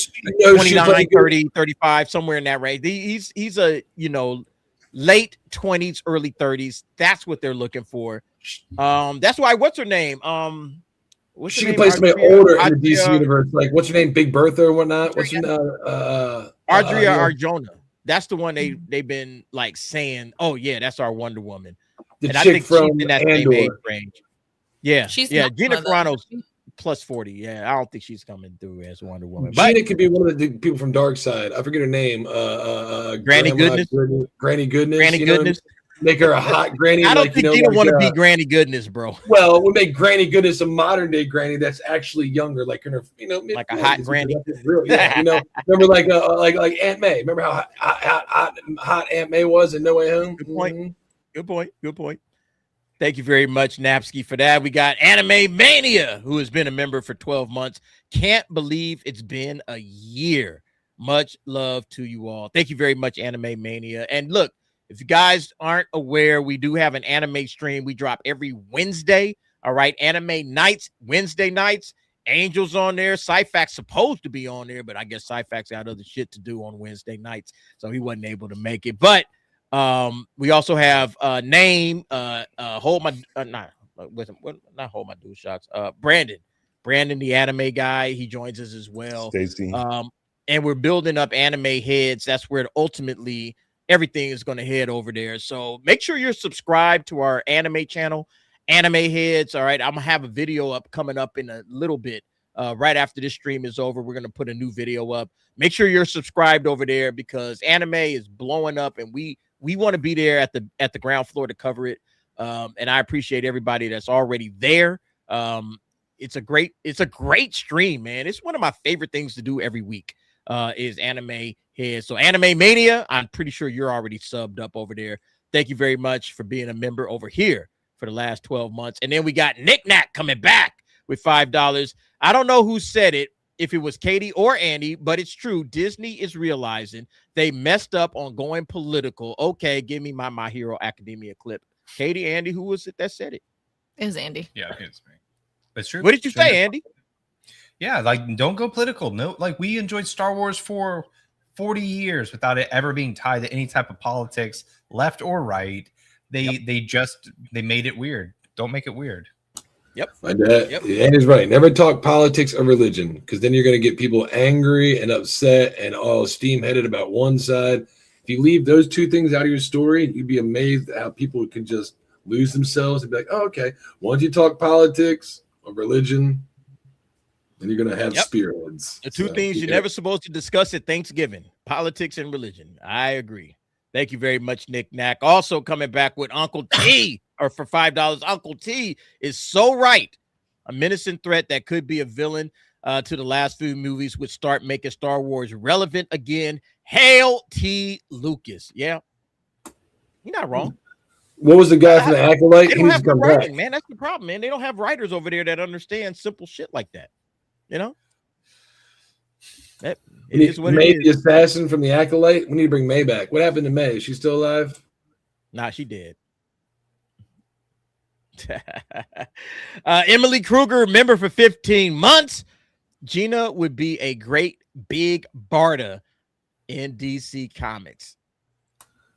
29, 30, 35, somewhere in that range. He's a, late 20s, early 30s. That's what they're looking for. That's why, what's her name? She can play somebody older in the DC universe. Like, what's her name? Big Bertha or whatnot? What's her name? Adria Arjona. That's the one they've been like saying, oh yeah, that's our Wonder Woman. The and I chick think from she's in that same age Andor. range. Yeah, She's yeah. not Gina one of Carano's plus 40. Yeah, I don't think she's coming through as Wonder Woman. Gina could be one of the people from Dark Side. I forget her name. Granny Goodness. Granny Goodness. Granny Goodness. Make her a hot granny. I don't think Gina want to be Granny Goodness, bro. Well, we make Granny Goodness a modern day Granny that's actually younger, like in her, like a hot granny. Yeah, remember like Aunt May. Remember how hot Aunt May was in No Way Home. Good point. Good point. Thank you very much, Napsky, for that. We got Anime Mania, who has been a member for 12 months. Can't believe it's been a year. Much love to you all. Thank you very much, Anime Mania. And look, if you guys aren't aware, we do have an anime stream. We drop every Wednesday. All right. Anime nights, Wednesday nights. Angel's on there. Cyfax supposed to be on there, but I guess Cyfax got other shit to do on Wednesday nights, so he wasn't able to make it. But we also have Hold My not Hold My Dual Shots. Brandon, the anime guy. He joins us as well. Stacey. And we're building up Anime Heads. That's where ultimately everything is going to head over there. So make sure you're subscribed to our anime channel, Anime Heads. All right. I'm going to have a video up coming up in a little bit. Right after this stream is over, we're going to put a new video up. Make sure you're subscribed over there because anime is blowing up and we want to be there at the ground floor to cover it. And I appreciate everybody that's already there. It's a great stream, man. It's one of my favorite things to do every week. Is Anime Heads. So Anime Mania, I'm pretty sure you're already subbed up over there. Thank you very much for being a member over here for the last 12 months. And then we got Nick Knack coming back with $5. I don't know who said it, if it was Katie or Andy, but it's true. Disney is realizing they messed up on going political. Okay, give me my Hero Academia clip. Katie, Andy, who was it that said it? It was Andy. Yeah, it's me. It's true. What did you say, Andy? Yeah, like don't go political. No, like we enjoyed Star Wars for 40 years without it ever being tied to any type of politics, left or right. They made it weird. Don't make it weird. Yep. My dad, Andy's right. Never talk politics or religion because then you're going to get people angry and upset and all steam-headed about one side. If you leave those two things out of your story, you'd be amazed at how people can just lose themselves and be like, oh, okay. Once you talk politics or religion, then you're going to have spearheads. The two things you're never supposed to discuss at Thanksgiving, politics and religion. I agree. Thank you very much, Nick Knack. Also coming back with Uncle T, or for $5. Uncle T is so right. A menacing threat that could be a villain to the last few movies would start making Star Wars relevant again. Hail T. Lucas. Yeah. You're not wrong. What was the guy from the Acolyte? They don't have good writing, man. That's the problem, man. They don't have writers over there that understand simple shit like that. You know, it We need is what May it the is. assassin from the Acolyte. We need to bring May back. What happened to May? Is she still alive? Nah, she did. Emily Kruger, member for 15 months. Gina would be a great big Barda in DC Comics.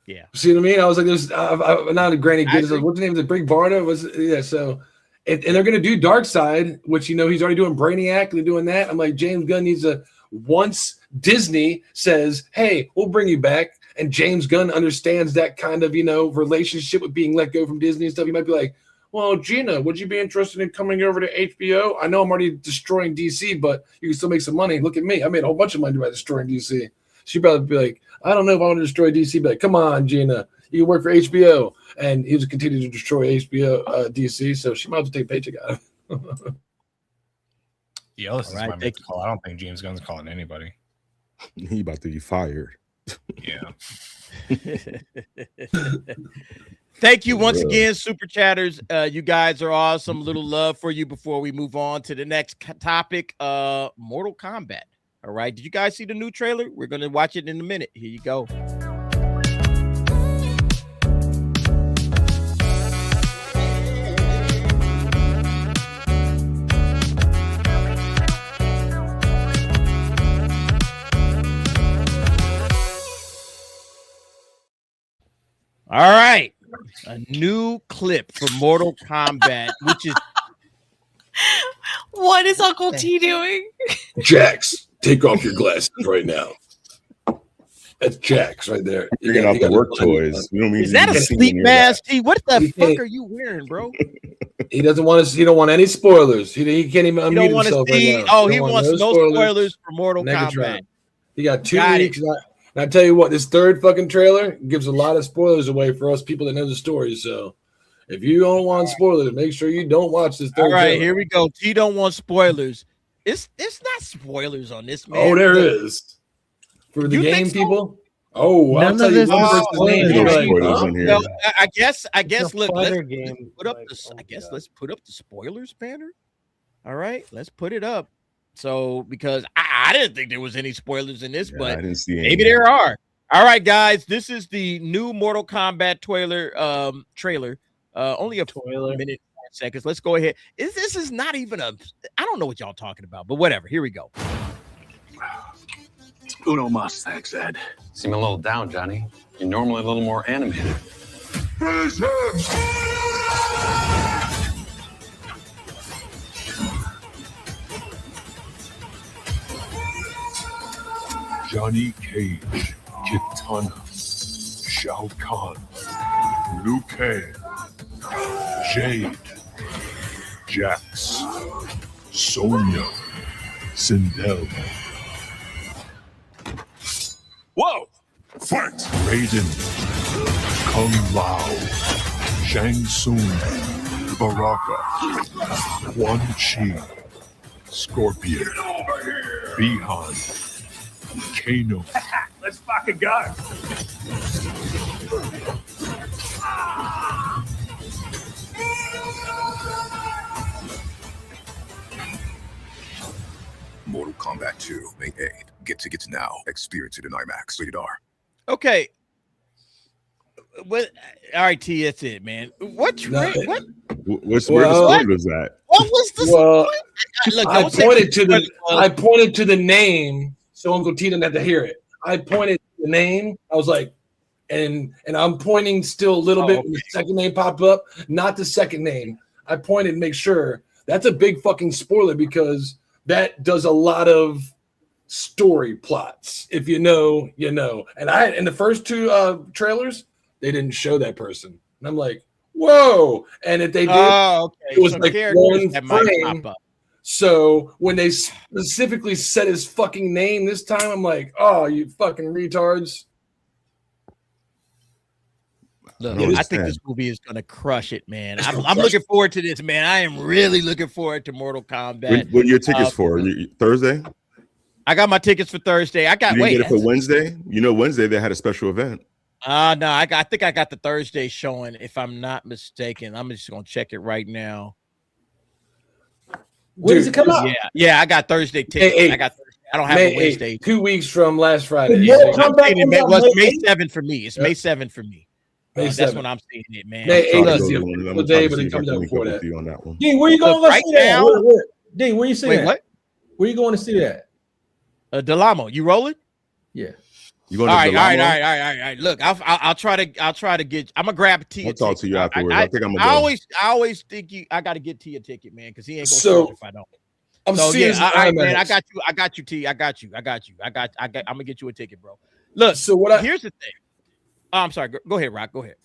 Yeah. See what I mean? I was like, there's not a granny good. agree. What's the name of the Big Barda? Was yeah, so and they're gonna do Dark Side, which he's already doing Brainiac, they're doing that. I'm like, James Gunn needs a once Disney says, hey, we'll bring you back, and James Gunn understands that kind of relationship with being let go from Disney and stuff. He might be like, well, Gina, would you be interested in coming over to HBO? I know I'm already destroying DC, but you can still make some money. Look at me. I made a whole bunch of money by destroying DC. She'd probably be like, I don't know if I want to destroy DC, but come on, Gina, you can work for HBO. And he was continue to destroy HBO, DC, so she might have to take a paycheck out of it. Yeah, this is All right, my big call. I don't think James Gunn's calling anybody. He about to be fired. Yeah. Thank you once again, Super Chatters. You guys are awesome. Little love for you before we move on to the next topic, Mortal Kombat. All right. Did you guys see the new trailer? We're going to watch it in a minute. Here you go. All right. A new clip for Mortal Kombat, which is What is Uncle T doing? Jax, take off your glasses right now. That's Jax right there. Bringing out the work toys. You know what I mean? Is that a sleep mask, T? What the fuck are you wearing, bro? He doesn't want to. He don't want any spoilers. He can't even unmute don't want to himself see. right now. Oh, he wants no spoilers for Mortal Kombat. He got 2 Got weeks. And I tell you what, this third fucking trailer gives a lot of spoilers away for us people that know the story. So if you don't want spoilers, make sure you don't watch this third All right, trailer. here we go. T don't want spoilers. It's not spoilers on this, man. Oh, there is. For the You game, think so? people. Oh, I'll None tell of you this one is person's name. spoilers. You're No like, spoilers huh? in here. Well, I guess. It's a Look, fighter let's game. put up Like, the. oh my I guess God. let's put up the spoilers banner. All right, let's put it up. So because I didn't think there was any spoilers in this, Yeah, but I didn't see any. maybe there are. All right, guys, this is the new Mortal Kombat trailer. Only a minute, 4 seconds. Let's go ahead. This is not even a. I don't know what y'all talking about, but whatever. Here we go. Uno mas, thanks, Ed. Seem a little down, Johnny. You're normally a little more animated. Johnny Cage, Kitana, Shao Kahn, Liu Kang, Jade, Jax, Sonya, Sindel. Whoa! Fight! Raiden, Kung Lao, Shang Tsung, Baraka, Quan Chi, Scorpion, Bihan, Kano. Let's fucking go! Mortal Kombat 2, May 8th. Get tickets now. Experience it in IMAX. Rated R. Okay. What? All right, T. That's it, man. What? What? Where's the spoilers at? What was the? Well, Look, I don't say pointed to the. spoilers. I pointed to the name, so Uncle T didn't have to hear it. I pointed to the name. I was like, and I'm pointing still a little bit when the second name popped up, not the second name. I pointed to make sure. That's a big fucking spoiler because that does a lot of story plots. If you know, you know. And in the first two trailers, they didn't show that person. And I'm like, whoa. And if they did, it was So like characters one that might frame. pop up. So when they specifically said his fucking name this time, I'm like, oh, you fucking retards. Look, Yeah, I think this movie is gonna crush it, man. I'm looking forward to this, man. I am really looking forward to Mortal Kombat. What are your tickets for? Thursday? I got my tickets for Thursday. I got You didn't get it for that's- Wednesday? You know, Wednesday they had a special event. No, I think I got the Thursday showing, if I'm not mistaken. I'm just gonna check it right now. When does it come out? Yeah, I got Thursday tickets. May 8th. I got Thursday. I don't have May a Wednesday. 8th, 2 weeks from last Friday. Mortal I'm Kombat saying comes it out was May May 8th? 7 for me. It's May 7 for me. May That's 7th. when I'm seeing it, man. May I'm 8th is trying to the go to one of them. official I'm day, trying to but see it if I comes can out link before up with that. you on that one. D, where you going to go Right see that? now- D, where you see Wait, that? what? Where you going to see that? Delamo, you rolling? Yeah. You going All to right, Delamo? all right. Look, I'll try to get. I'm gonna grab T. I'll talk to you afterwards. I think I'm gonna I go. always think I got to get T a ticket, man, because he ain't gonna So, show if I don't. I'm So seeing yeah, this all right, man. IMAX. I got you, T. I got you. I'm gonna get you a ticket, bro. Look, So what here's the thing. Oh, I'm sorry. Go ahead, Rock. Go ahead.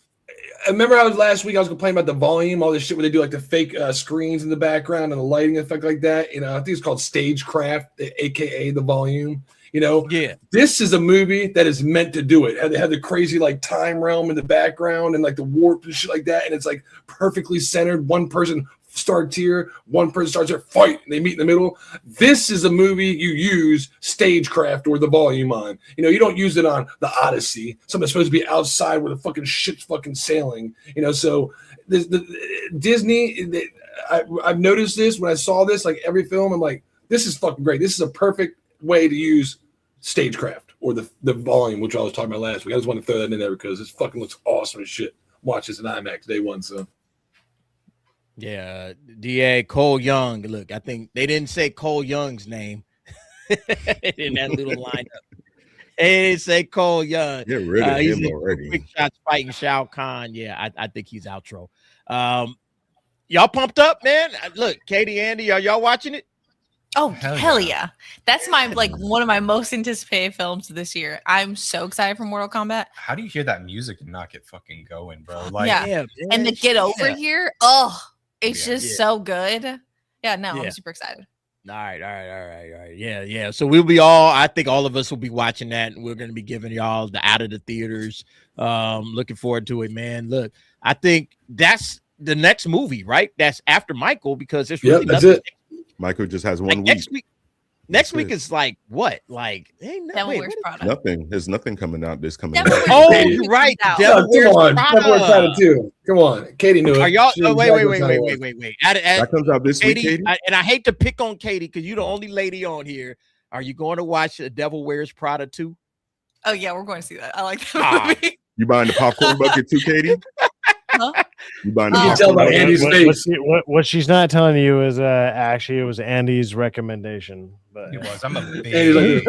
I remember last week I was complaining about the volume, all this shit where they do like the fake screens in the background and the lighting effect like that. You know, I think it's called stagecraft, aka the volume. You know, this is a movie that is meant to do it. They had the crazy like time realm in the background and like the warp and shit like that, and it's like perfectly centered. One person starts here, one person starts here, fight, and they meet in the middle. This is a movie you use stagecraft or the volume on. You know, you don't use it on the Odyssey. Something's supposed to be outside where the fucking shit's fucking sailing. You know, so Disney. I've noticed this when I saw this, like every film, I'm like, this is fucking great. This is a perfect way to use stagecraft or the volume, which I was talking about last week. I just want to throw that in there because this fucking looks awesome as shit. Watch this in IMAX day one, so. Yeah, DA Cole Young. Look, I think they didn't say Cole Young's name in that little lineup. They didn't say Cole Young. Get rid of He's him in already. Quick Shots fighting Shao Kahn. Yeah, I think he's outro. Y'all pumped up, man. Look, Katie, Andy, are y'all watching it? Oh, hell yeah. That's my one of my most anticipated films this year. I'm so excited for Mortal Kombat. How do you hear that music and not get fucking going, bro? Like, yeah. And the Get Over here, it's just so good. Yeah, no, I'm super excited. All right. Yeah. So we'll be I think all of us will be watching that, and we're going to be giving y'all the out of the theaters. Looking forward to it, man. Look, I think that's the next movie, right? That's after Michael, because there's really that's nothing. it. Michael just has one week. Next week is like what? Like Devil Wears Prada. Nothing. There's nothing coming out. This coming out. Oh, you're right. Devil Wears Prada. Too. Come on, Katie knew it. Are y'all? She knew Wait. exactly what time it was. That comes out this week, Katie. And I hate to pick on Katie because you're the only lady on here. Are you going to watch The Devil Wears Prada 2? Oh yeah, we're going to see that. I like that movie. You buying the popcorn bucket too, Katie? You buying the You can tell by Andy's face. What she's not telling you is actually it was Andy's recommendation. But it was. I'm a big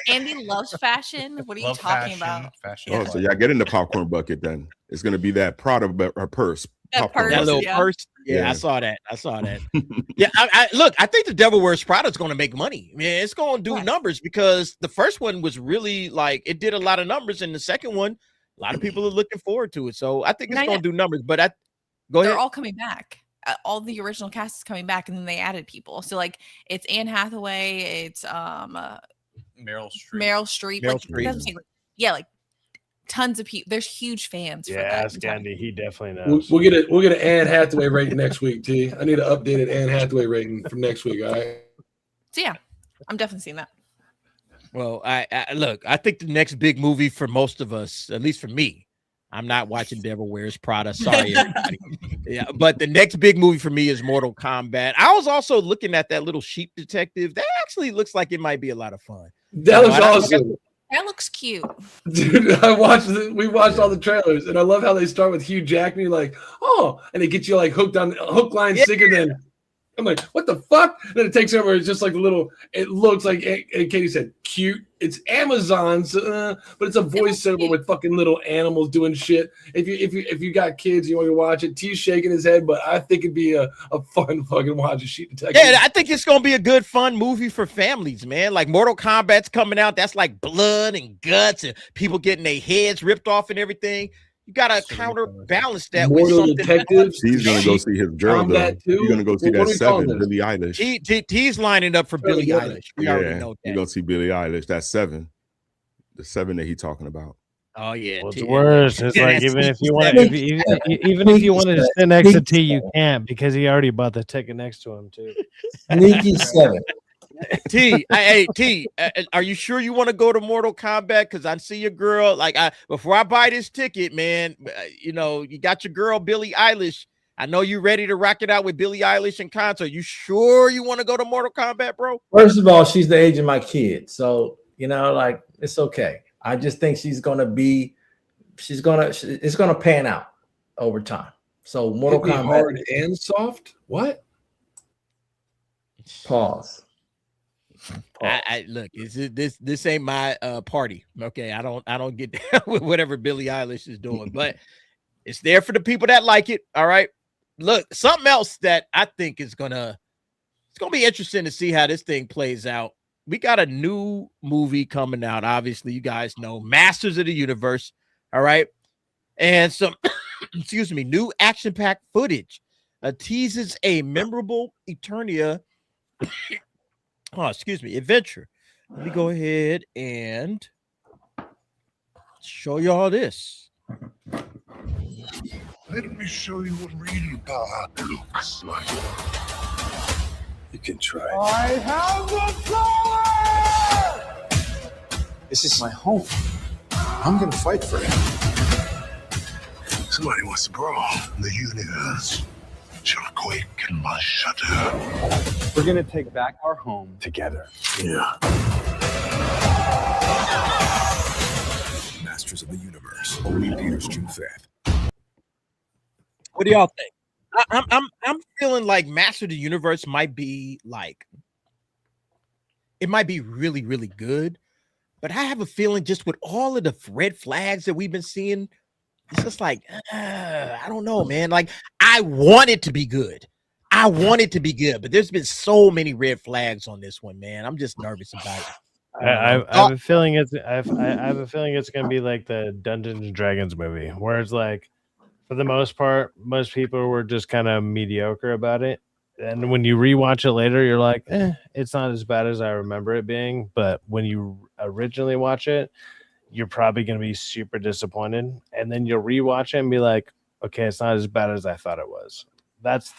Andy loves fashion. What are you talking about? Fashion. Oh, so y'all get in the popcorn bucket then. It's gonna be that Prada purse. That little purse. Yeah, I saw that. Yeah, I think The Devil Wears Prada is going to make money. Man, it's going to do numbers because the first one was really like it did a lot of numbers, and the second one, a lot of people are looking forward to it. So I think it's going to do numbers. But go ahead. They're all coming back. All the original cast is coming back, and then they added people. So like it's Anne Hathaway, it's Meryl Streep. Like tons of people. There's huge fans. Yeah, ask Andy. He definitely knows. We'll get an Anne Hathaway rating next week, T. I need an updated Anne Hathaway rating from next week. All right. So yeah, I'm definitely seeing that. Well, I think the next big movie for most of us, at least for me, I'm not watching Devil Wears Prada. Sorry, everybody. Yeah, but the next big movie for me is Mortal Kombat. I was also looking at that little sheep detective. That actually looks like it might be a lot of fun. That looks awesome. That looks cute. Dude, we watched all the trailers, and I love how they start with Hugh Jackman. You're like, oh, and they get you like hook, line, sinker, then I'm like, what the fuck? And then it takes over. It's just like it looks like Katie said, cute. It's Amazon's, but it's a voiceover with fucking little animals doing shit. If you got kids, you want to watch it. T's shaking his head, but I think it'd be a fun fucking watch. A sheep detective. Yeah, I think it's gonna be a good, fun movie for families, man. Like Mortal Kombat's coming out. That's like blood and guts and people getting their heads ripped off and everything. You gotta counterbalance that with something. Detectives. He's gonna go see his girl though. He's gonna go see that 7, Billie Eilish. He's lining up for Billie Eilish. We already know that. You're gonna see Billie Eilish. That's 7. The 7 that he's talking about. Oh yeah. Well, it's worse. It's like even if you want, even if you wanted to sit next to T, you can't because he already bought the ticket next to him too. Sneaky 7. T, are you sure you want to go to Mortal Kombat? Because I see your girl. Like, before I buy this ticket, man, you got your girl Billie Eilish. I know you're ready to rock it out with Billie Eilish in concert. You sure you want to go to Mortal Kombat, bro? First of all, she's the age of my kid, so like it's okay. I just think it's gonna pan out over time. So Mortal Kombat, hard and soft. What? Pause. I look, this ain't my party. Okay, I don't get down with whatever Billie Eilish is doing, but it's there for the people that like it. All right. Look, something else that I think it's gonna be interesting to see how this thing plays out. We got a new movie coming out. Obviously, you guys know Masters of the Universe. All right, and some excuse me, new action-packed footage teases a memorable Eternia. Adventure. Let me go ahead and show y'all this. Let me show you what real power looks like. You can try. I have the power! This is my home. I'm gonna fight for it. Somebody wants to brawl. The universe shall quake in my shudder. We're gonna take back our home together. Yeah. Masters of the Universe. Only Peter's June 5th. What do y'all think? I'm feeling like Master of the Universe might be like, it might be really, really good, but I have a feeling just with all of the red flags that we've been seeing, it's just like, I don't know, man. Like, I want it to be good. But there's been so many red flags on this one, man. I'm just nervous about it. I have a feeling it's I have a feeling it's gonna be like the Dungeons and Dragons movie, where it's like, for the most part, most people were just kind of mediocre about it. And when you rewatch it later, you're like, it's not as bad as I remember it being. But when you originally watch it, you're probably going to be super disappointed. And then you'll rewatch it and be like, okay, it's not as bad as I thought it was. That's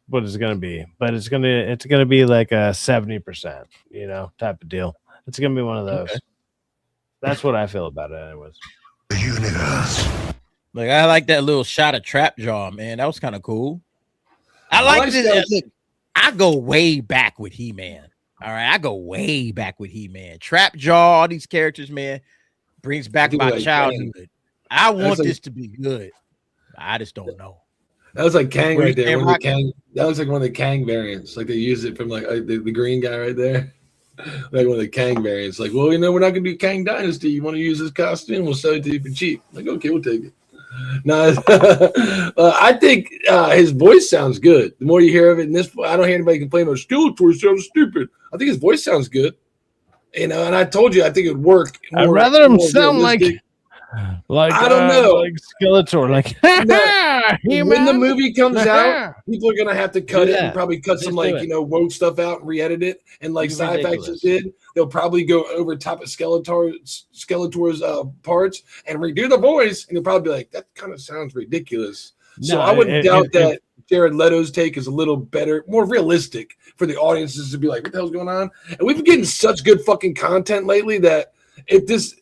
what it's going to be. But it's going to be like a 70%, type of deal. It's going to be one of those. Okay. That's what I feel about it anyways. The universe. Like, I like that little shot of Trap Jaw, man. That was kind of cool. I like this. Look, I go way back with He-Man. All right, I go way back with He-Man. Trap Jaw, all these characters, man, brings back my childhood. I want this to be good. I just don't know. That was like Kang right there. That was like one of the Kang variants. Like they used it from like the green guy right there. Like one of the Kang variants. Like, well, we're not gonna do Kang Dynasty. You want to use this costume? We'll sell it to you for cheap. Like, okay, we'll take it. No, I think his voice sounds good. The more you hear of it in this, I don't hear anybody complain about Skeletor sounds stupid. I think his voice sounds good. And I told you I think it would work. I'd rather him sound like I don't know, like Skeletor. Like when the movie comes out, people are gonna have to cut it and probably cut some woke stuff out and re-edit it. And like Sci-Fi just did, they'll probably go over top of Skeletor's parts and redo the voice, and they'll probably be like, that kind of sounds ridiculous. So I wouldn't doubt that Jared Leto's take is a little better, more realistic for the audiences to be like, what the hell's going on? And we've been getting such good fucking content lately that if this,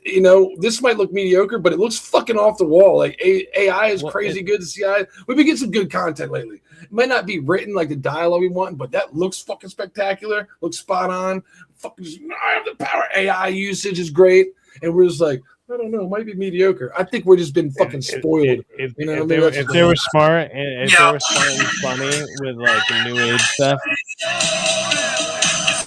this might look mediocre, but it looks fucking off the wall. Like AI is crazy good. The CI, we've been getting some good content lately. It might not be written like the dialogue we want, but that looks fucking spectacular. Looks spot on. Fucking, I have the power. AI usage is great, and we're just like, I don't know, it might be mediocre. I think we're just been fucking spoiled. If they were smart and if they were smart and funny with like new age stuff.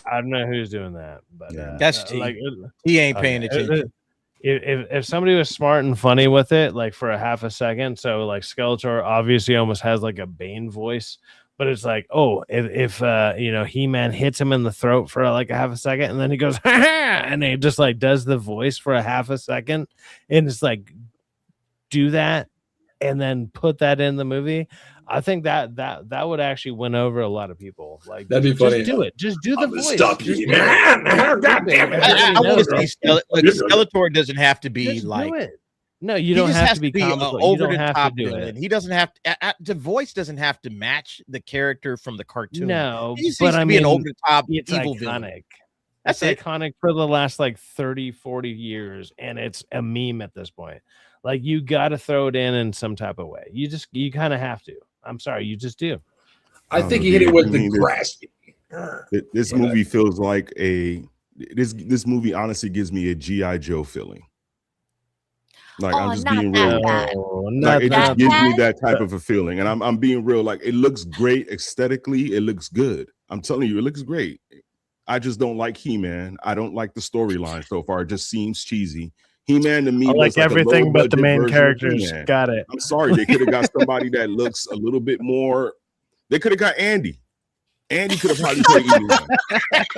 I don't know who's doing that, but that's T. Like, he ain't paying attention. If somebody was smart and funny with it, like for a half a second, so like Skeletor obviously almost has like a Bane voice, but it's like, if He-Man hits him in the throat for like a half a second, and then he goes, and he just like does the voice for a half a second, and it's like, do that, and then put that in the movie. I think that would actually win over a lot of people. Like, that'd be funny. Just do it. Just do the voice. Stop you, man! God damn it! I want to see Skeletor doesn't have to be just like. No, you don't have to be over the top villain. He doesn't have to. The voice doesn't have to match the character from the cartoon. No, but I mean, an over the top evil villain. That's iconic for the last like 30, 40 years, and it's a meme at this point. Like you got to throw it in some type of way. You kind of have to. I'm sorry, you just do. I think he hit it with the grass. This movie feels like this movie honestly gives me a G.I. Joe feeling. Like I'm just being real. Like it just gives me that type of a feeling, and I'm being real. Like it looks great aesthetically, it looks good. I'm telling you, it looks great. I just don't like He-Man. I don't like the storyline so far. It just seems cheesy. He-Man to me, I like everything but the main characters. Got it. I'm sorry, they could have got somebody that looks a little bit more. They could have got Andy. Andy could have probably played He-Man.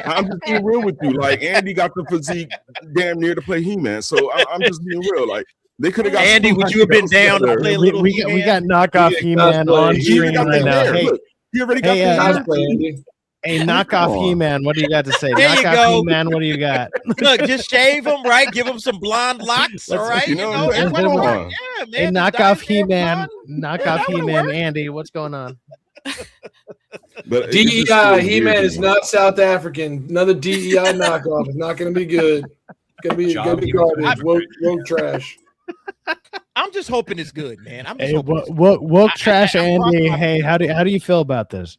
I'm just being real with you. Like Andy got the physique damn near to play He-Man. So I'm just being real. Like they could have got Andy. Would you have been down to play a little? We got knockoff He-Man on screen right now. Hey, you already got Andy. Hey, knockoff He-Man. What do you got to say? There you knockoff go. He-Man. What do you got? Look, just shave him, right? Give him some blonde locks, all right? You know, that's what come I'm on. yeah, man. Hey, knockoff He-Man. Knockoff He-Man. Andy, what's going on? But DEI He-Man is not South African. Another DEI knockoff. It's not going to be good. It's going to be garbage. Woke trash. I'm just hoping it's good, man. I'm just Hey, hoping. woke trash, Andy. Hey, how do you feel about this?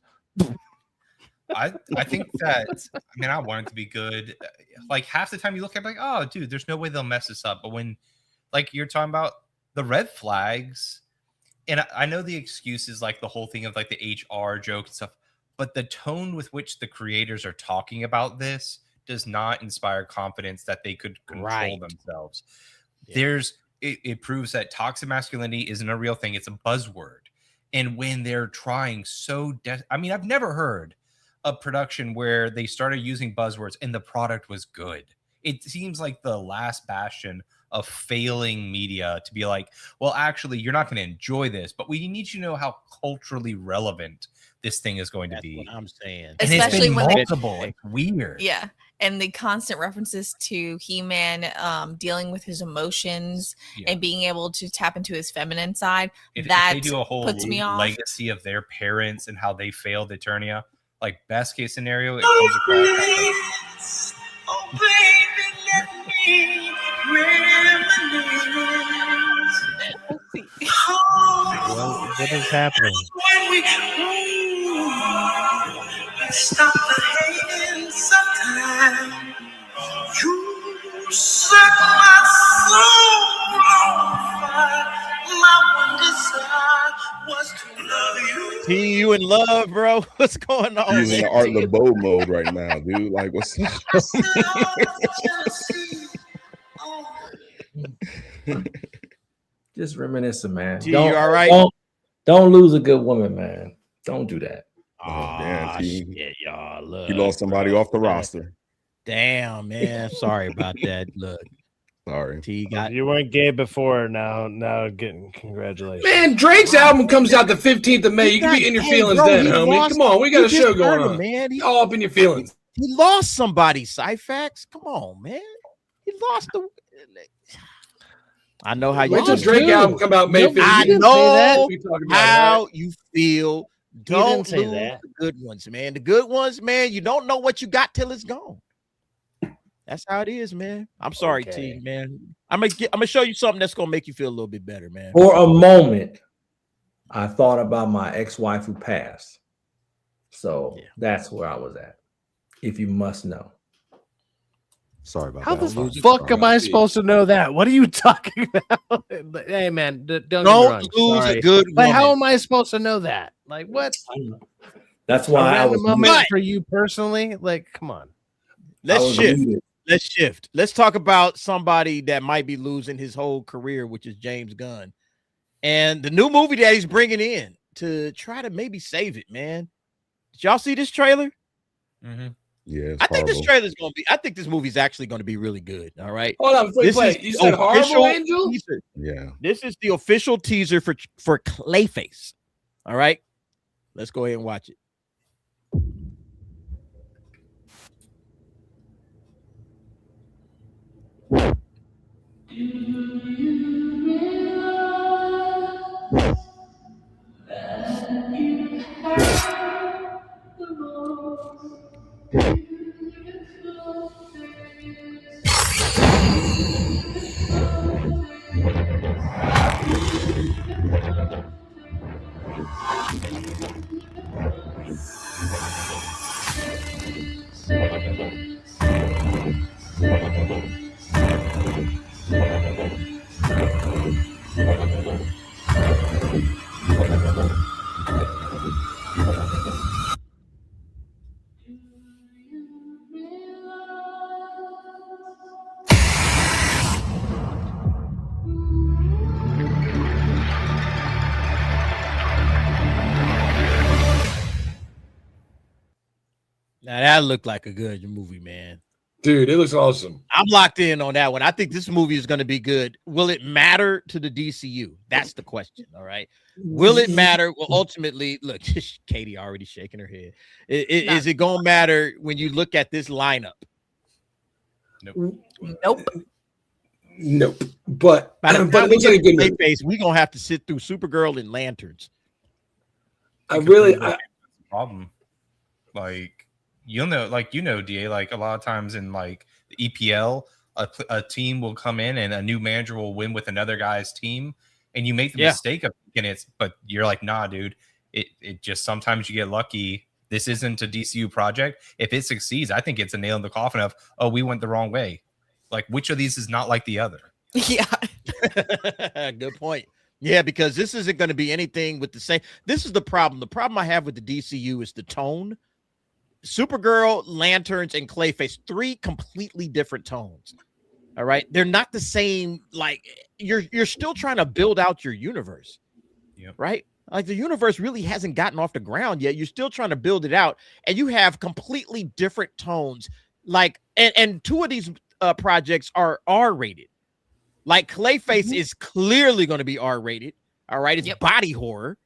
I think that I want it to be good. Like half the time you look at it like, oh, dude, there's no way they'll mess this up. But when like you're talking about the red flags, and I know the excuse is like the whole thing of like the HR joke and stuff, but the tone with which the creators are talking about this does not inspire confidence that they could control themselves. Yeah. It proves that toxic masculinity isn't a real thing. It's a buzzword. And when they're trying I've never heard a production where they started using buzzwords and the product was good. It seems like the last bastion of failing media to be like, well, actually, you're not going to enjoy this, but we need you to know how culturally relevant this thing is going to be. What I'm saying. And Especially when multiple. It's weird. Yeah. And the constant references to He-Man dealing with his emotions and being able to tap into his feminine side, if that they do a whole puts me off. legacy of their parents and how they failed Eternia, like best case scenario, it comes across. Oh, baby, let me reminisce. What is happening? When we stop the hating sometime. You set my soul on fire. My one desire was to love you. T, you in love, bro? What's going on? He's in the Art LeBeau mode right now, dude. Like, what's up? Just reminiscing, man. T, you all right? Don't lose a good woman, man. Don't do that. Oh, damn, T. Shit, y'all. Look, He lost somebody off the roster. Damn, man. Sorry about that. Look, sorry. T got You weren't gay before. Now getting congratulations. Man, Drake's album comes out the 15th of May. You can be in your feelings then, homie. Come on, we got a show going on. Man, He's all up in your feelings. He lost somebody, Cyfax. Come on, man. He lost the. I know how you. Wait till Drake album come out May 15th. I know how you feel. Don't say lose that. the good ones, man. The good ones, man. You don't know what you got till it's gone. That's how it is, man. I'm sorry, T, man. I'm gonna show you something that's gonna make you feel a little bit better, man. For a moment, I thought about my ex-wife who passed. So that's where I was at. If you must know. Sorry about How that. the fuck am I supposed to know that? What are you talking about? Hey, man, don't get me wrong. lose Sorry. a good But how woman. am I supposed to know that? Like, what? That's A why I random was moment for you personally? Like, come on. Let's shift. Let's talk about somebody that might be losing his whole career, which is James Gunn, and the new movie that he's bringing in to try to maybe save it. Man, did y'all see this trailer? Mm-hmm. Yeah, it's I think this horrible. trailer's gonna be. I think this movie's actually going to be really good. All right. Hold on, This is you said the horrible, official Angel? teaser. Yeah. This is the official teaser for Clayface. All right. Let's go ahead and watch it. Now that looked like a good movie, man. Dude, it looks awesome. I'm locked in on that one. I think this movie is going to be good. Will it matter to the DCU? That's the question. All right. Will it matter? Well, ultimately, look, Katie already shaking her head. Is it going to matter when you look at this lineup? Nope. Nope. But by the but time it we looks get like a good to movie. Clayface, we're going to have to sit through Supergirl and Lanterns. Problem. Like, you'll know, like, DA, like a lot of times in like the EPL, a team will come in and a new manager will win with another guy's team, and you make the mistake of thinking it's, but you're like, nah, dude, it just sometimes you get lucky. This isn't a DCU project. If it succeeds, I think it's a nail in the coffin of, oh, we went the wrong way. Like, which of these is not like the other? Yeah. Good point. Yeah, because this isn't going to be anything with the same. This is the problem. The problem I have with the DCU is the tone. Supergirl, Lanterns, and Clayface, 3 completely different tones. All right. They're not the same. Like, you're still trying to build out your universe. Yep. Right? Like, the universe really hasn't gotten off the ground yet. You're still trying to build it out, and you have completely different tones. Like, and 2 of these projects are R-rated. Like, Clayface is clearly going to be R-rated. All right. It's body horror.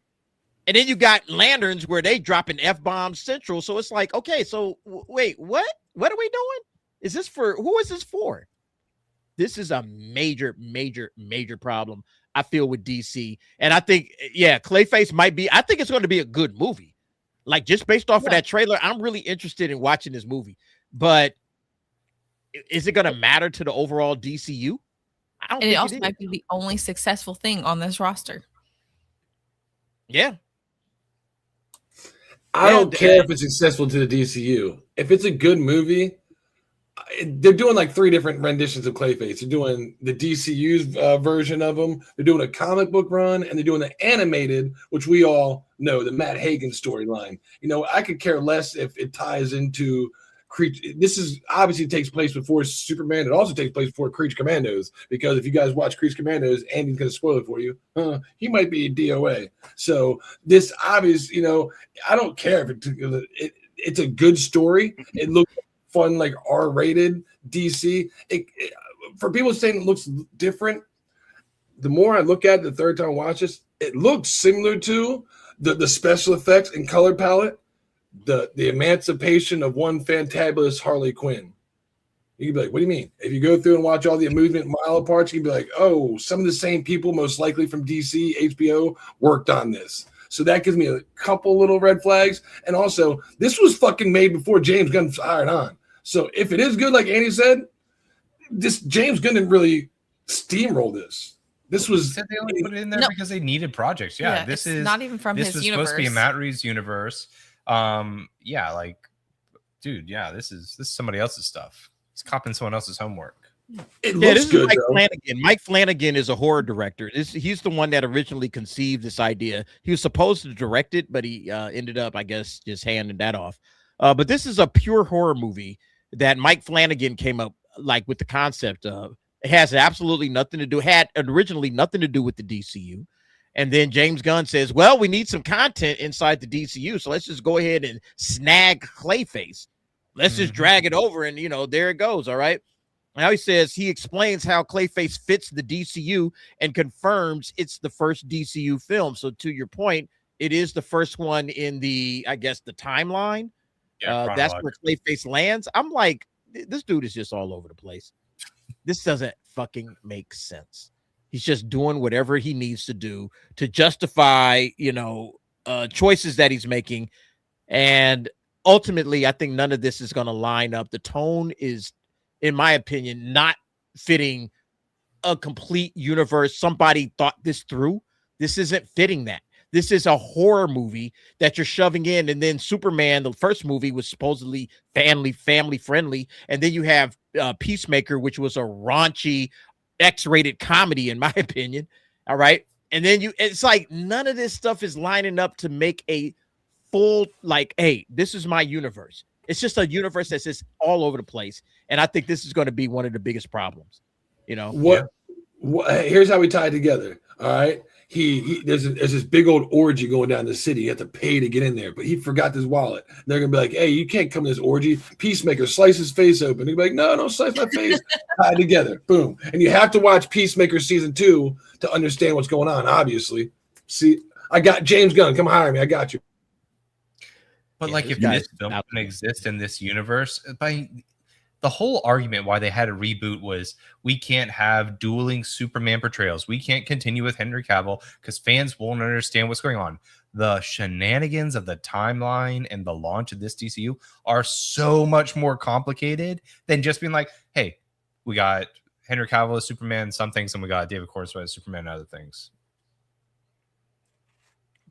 And then you got Lanterns where they dropping F-bombs central. So it's like, okay, so wait, what? What are we doing? Is this for, who is this for? This is a major, major, major problem, I feel, with DC. And I think, Clayface might be, I think it's going to be a good movie. Like, just based off of that trailer, I'm really interested in watching this movie. But is it going to matter to the overall DCU? I don't And think it also is. might be the only successful thing on this roster. Yeah. I don't care if it's successful to the DCU. If it's a good movie, they're doing like 3 different renditions of Clayface. They're doing the DCU's version of them. They're doing a comic book run, and they're doing the animated, which we all know, the Matt Hagen storyline. You know, I could care less if it ties into Creech. This is obviously takes place before Superman. It also takes place before Creech Commandos, because if you guys watch Creech Commandos, Andy's going to spoil it for you. He might be DOA. So this obvious, you know, I don't care if it's a good story. It looks fun, like R-rated DC. For people saying it looks different, the more I look at it, the third time I watch this, it looks similar to the special effects and color palette. The emancipation of one fantabulous Harley Quinn. You can be like, what do you mean? If you go through and watch all the amusement mile parts, you can be like, oh, some of the same people, most likely from DC, HBO, worked on this. So that gives me a couple little red flags. And also, this was fucking made before James Gunn hired on. So if it is good, like Andy said, this James Gunn didn't really steamroll this. This was they only put it in there because they needed projects. Yeah, this is not even from his was universe. Supposed to be a Matt Reeves universe. Like, dude, this is somebody else's stuff. He's copying someone else's homework. It looks this good, is Mike though. Flanagan. Mike Flanagan is a horror director. He's the one that originally conceived this idea. He was supposed to direct it, but he ended up, I guess, just handing that off. But this is a pure horror movie that Mike Flanagan came up like with the concept of. It has absolutely nothing to do, had originally nothing to do with the DCU. And then James Gunn says, well, we need some content inside the DCU. So let's just go ahead and snag Clayface. Let's just drag it over. And, you know, there it goes. All right. Now he explains how Clayface fits the DCU and confirms it's the first DCU film. So to your point, it is the first one in the, I guess, the timeline. That's where Clayface lands. I'm like, this dude is just all over the place. This doesn't fucking make sense. He's just doing whatever he needs to do to justify, you know, choices that he's making. And ultimately, I think none of this is going to line up. The tone is, in my opinion, not fitting a complete universe. Somebody thought this through. This isn't fitting that. This is a horror movie that you're shoving in. And then Superman, the first movie, was supposedly family friendly. And then you have Peacemaker, which was a raunchy X-rated comedy, in my opinion. All right. And then it's like none of this stuff is lining up to make a full, like, hey, this is my universe. It's just a universe that's just all over the place. And I think this is going to be one of the biggest problems. You know, here's how we tie it together. All right. there's this big old orgy going down the city. You have to pay to get in there, but he forgot his wallet. And they're gonna be like, "Hey, you can't come to this orgy." Peacemaker slice his face open. He'd be like, "No, don't slice my face." Tied together, boom. And you have to watch Peacemaker season 2 to understand what's going on. Obviously, see, I got James Gunn. Come hire me. I got you. But like, if this film can exist in this universe, the whole argument why they had a reboot was we can't have dueling Superman portrayals. We can't continue with Henry Cavill because fans won't understand what's going on. The shenanigans of the timeline and the launch of this DCU are so much more complicated than just being like, hey, we got Henry Cavill as Superman, some things, and we got David Corso as Superman and other things.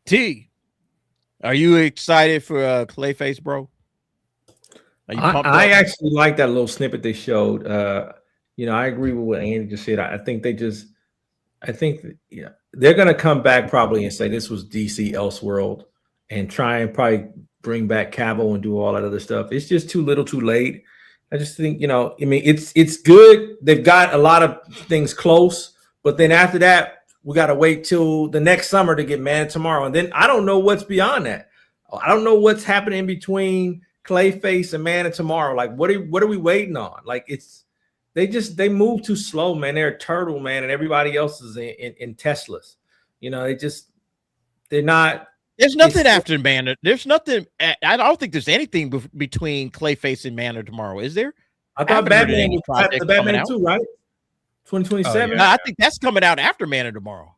T, are you excited for Clayface, bro? I actually like that little snippet they showed. I agree with what Andy just said. I think they're going to come back probably and say this was DC Elseworld and try and probably bring back Cavill and do all that other stuff. It's just too little, too late. I just think, it's good. They've got a lot of things close, but then after that, we got to wait till the next summer to get Man of Tomorrow. And then I don't know what's beyond that. I don't know what's happening in between Clayface and Man of Tomorrow. Like, what are we waiting on? Like, they move too slow, man. They're a turtle, man, and everybody else is in Teslas. They're not. There's nothing after Man. There's nothing. I don't think there's anything between Clayface and Man of Tomorrow. Is there? I thought Batman was the Batman 2, right? 2027. I think that's coming out after Man of Tomorrow.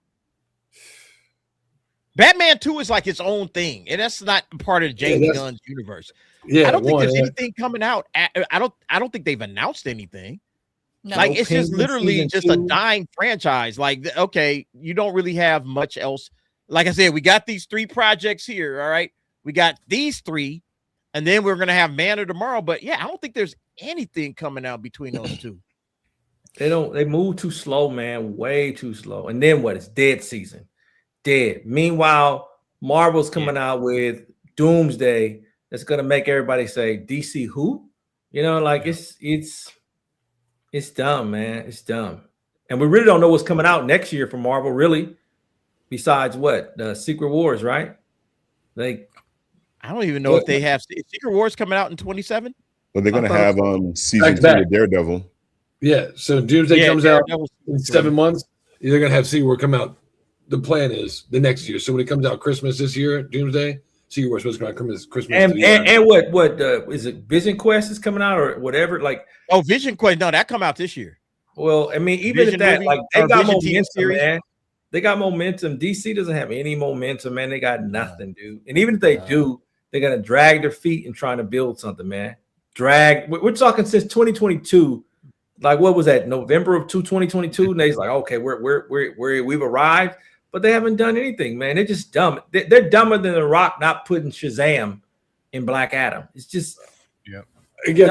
Batman 2 is like its own thing, and that's not part of James Gunn's universe. Yeah, I don't think there's anything coming out. I don't think they've announced anything. No. Like, it's just literally just a dying franchise. Like, okay, you don't really have much else. Like I said, we got these 3 projects here. All right, we got these 3, and then we're gonna have Man of Tomorrow. But yeah, I don't think there's anything coming out between those 2. They move too slow, man. Way too slow. And then what? It's dead season. Dead. Meanwhile, Marvel's coming out with Doomsday. That's gonna make everybody say DC who? It's dumb, man. It's dumb. And we really don't know what's coming out next year for Marvel, really. Besides what? The Secret Wars, right? I don't even know if they have Secret Wars coming out in 27. But they're gonna have season 2 of Daredevil. Yeah, so Doomsday comes out in 7 months. They're gonna have Secret War come out. The plan is the next year. So when it comes out Christmas this year, Doomsday, Secret War is supposed to come out Christmas. And what is it? Vision Quest is coming out or whatever? Like, Vision Quest? No, that come out this year. Well, I mean, even if that, like, they got momentum, man. They got momentum. DC doesn't have any momentum, man. They got nothing, dude. And even if they do, they're gonna drag their feet and trying to build something, man. We're talking since 2022. Like, what was that? November of 2022, and they're like, okay, we've arrived, but they haven't done anything, man. They're just dumb. They're dumber than The Rock not putting Shazam in Black Adam. It's just, again,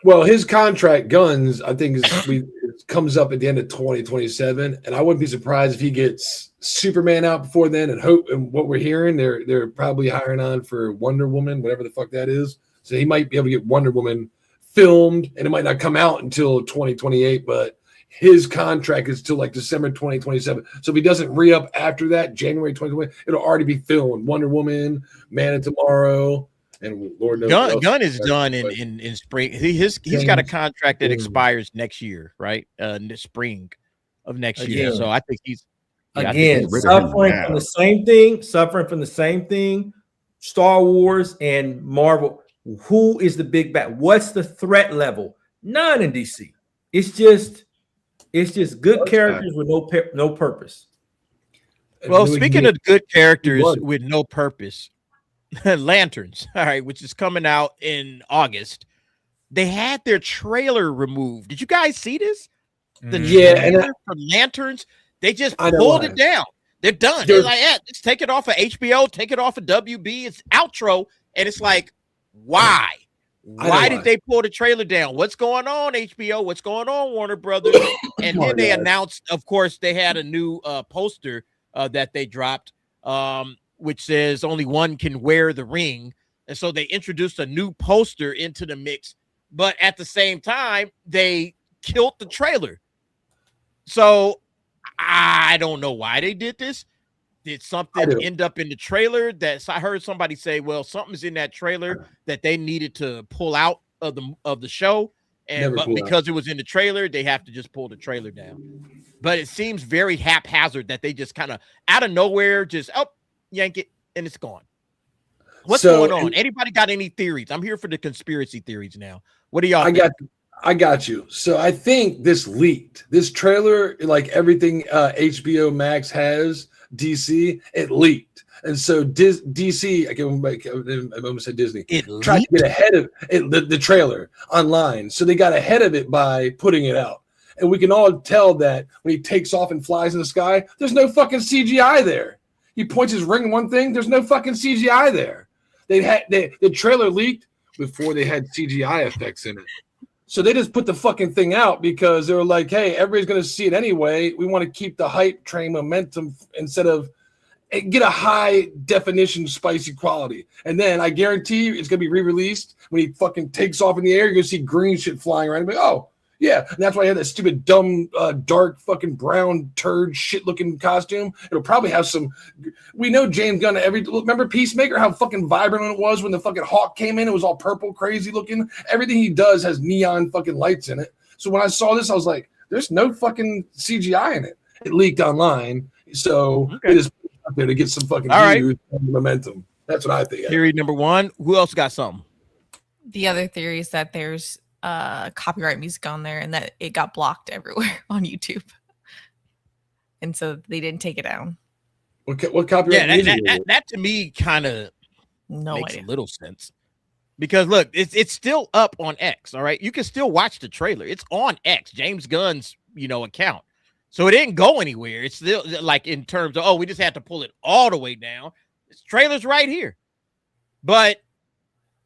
well, his contract, Guns, I think it comes up at the end of 2027, and I wouldn't be surprised if he gets Superman out before then. And what we're hearing, they're probably hiring on for Wonder Woman, whatever the fuck that is. So he might be able to get Wonder Woman filmed, and it might not come out until 2028, but his contract is till like December 2027. So if he doesn't re-up after that, January 2020, it'll already be filmed. Wonder Woman, Man of Tomorrow, and Lord knows. Gun is done in spring. He's got a contract that expires next year, right? In the spring of next year. So I think he's suffering from the same thing. Star Wars and Marvel. Who is the big bad? What's the threat level? None in DC. It's just good characters with no purpose. Well, speaking of good characters with no purpose, Lanterns, all right, which is coming out in August. They had their trailer removed. Did you guys see this? The trailer for Lanterns, they just pulled it down. They're done. They're like, let's take it off of HBO, take it off of WB. It's outro, and it's like, why? Why did they pull the trailer down? What's going on, HBO? What's going on, Warner Brothers? And then they announced, of course, they had a new poster that they dropped, which says only one can wear the ring. And so they introduced a new poster into the mix. But at the same time, they killed the trailer. So I don't know why they did this. Did something end up in the trailer that I heard somebody say, well, something's in that trailer that they needed to pull out of the show. And but because it was in the trailer, they have to just pull the trailer down. But it seems very haphazard that they just kind of out of nowhere just yank it and it's gone. What's going on? Anybody got any theories? I'm here for the conspiracy theories now. What do y'all think? I got you. So I think this leaked. This trailer, like everything HBO Max has, DC, it leaked. And so DC, I almost said Disney, tried to get ahead of it, the trailer online. So they got ahead of it by putting it out. And we can all tell that when he takes off and flies in the sky, there's no fucking CGI there. He points his ring at one thing, there's no fucking CGI there. The trailer leaked before they had CGI effects in it. So they just put the fucking thing out because they were like, hey, everybody's going to see it anyway. We want to keep the hype train momentum instead of get a high definition spicy quality. And then I guarantee you it's going to be re-released. When he fucking takes off in the air, you're going to see green shit flying around. Like, oh, yeah. And that's why I had that stupid, dumb, dark, fucking brown turd shit looking costume. It'll probably have some. We know James Gunn. Remember Peacemaker? How fucking vibrant it was when the fucking Hawk came in. It was all purple, crazy looking. Everything he does has neon fucking lights in it. So when I saw this, I was like, there's no fucking CGI in it. It leaked online. So it is out there to get some fucking views and momentum. That's what I think. Theory number one. Who else got something? The other theory is that there's copyright music on there and that it got blocked everywhere on YouTube, and so they didn't take it down. What copyright music? That to me kind of makes a little sense, because look, it's still up on X. All right, you can still watch the trailer. It's on X, James Gunn's account, so it didn't go anywhere. It's still like in terms of we just had to pull it all the way down. This trailer's right here, but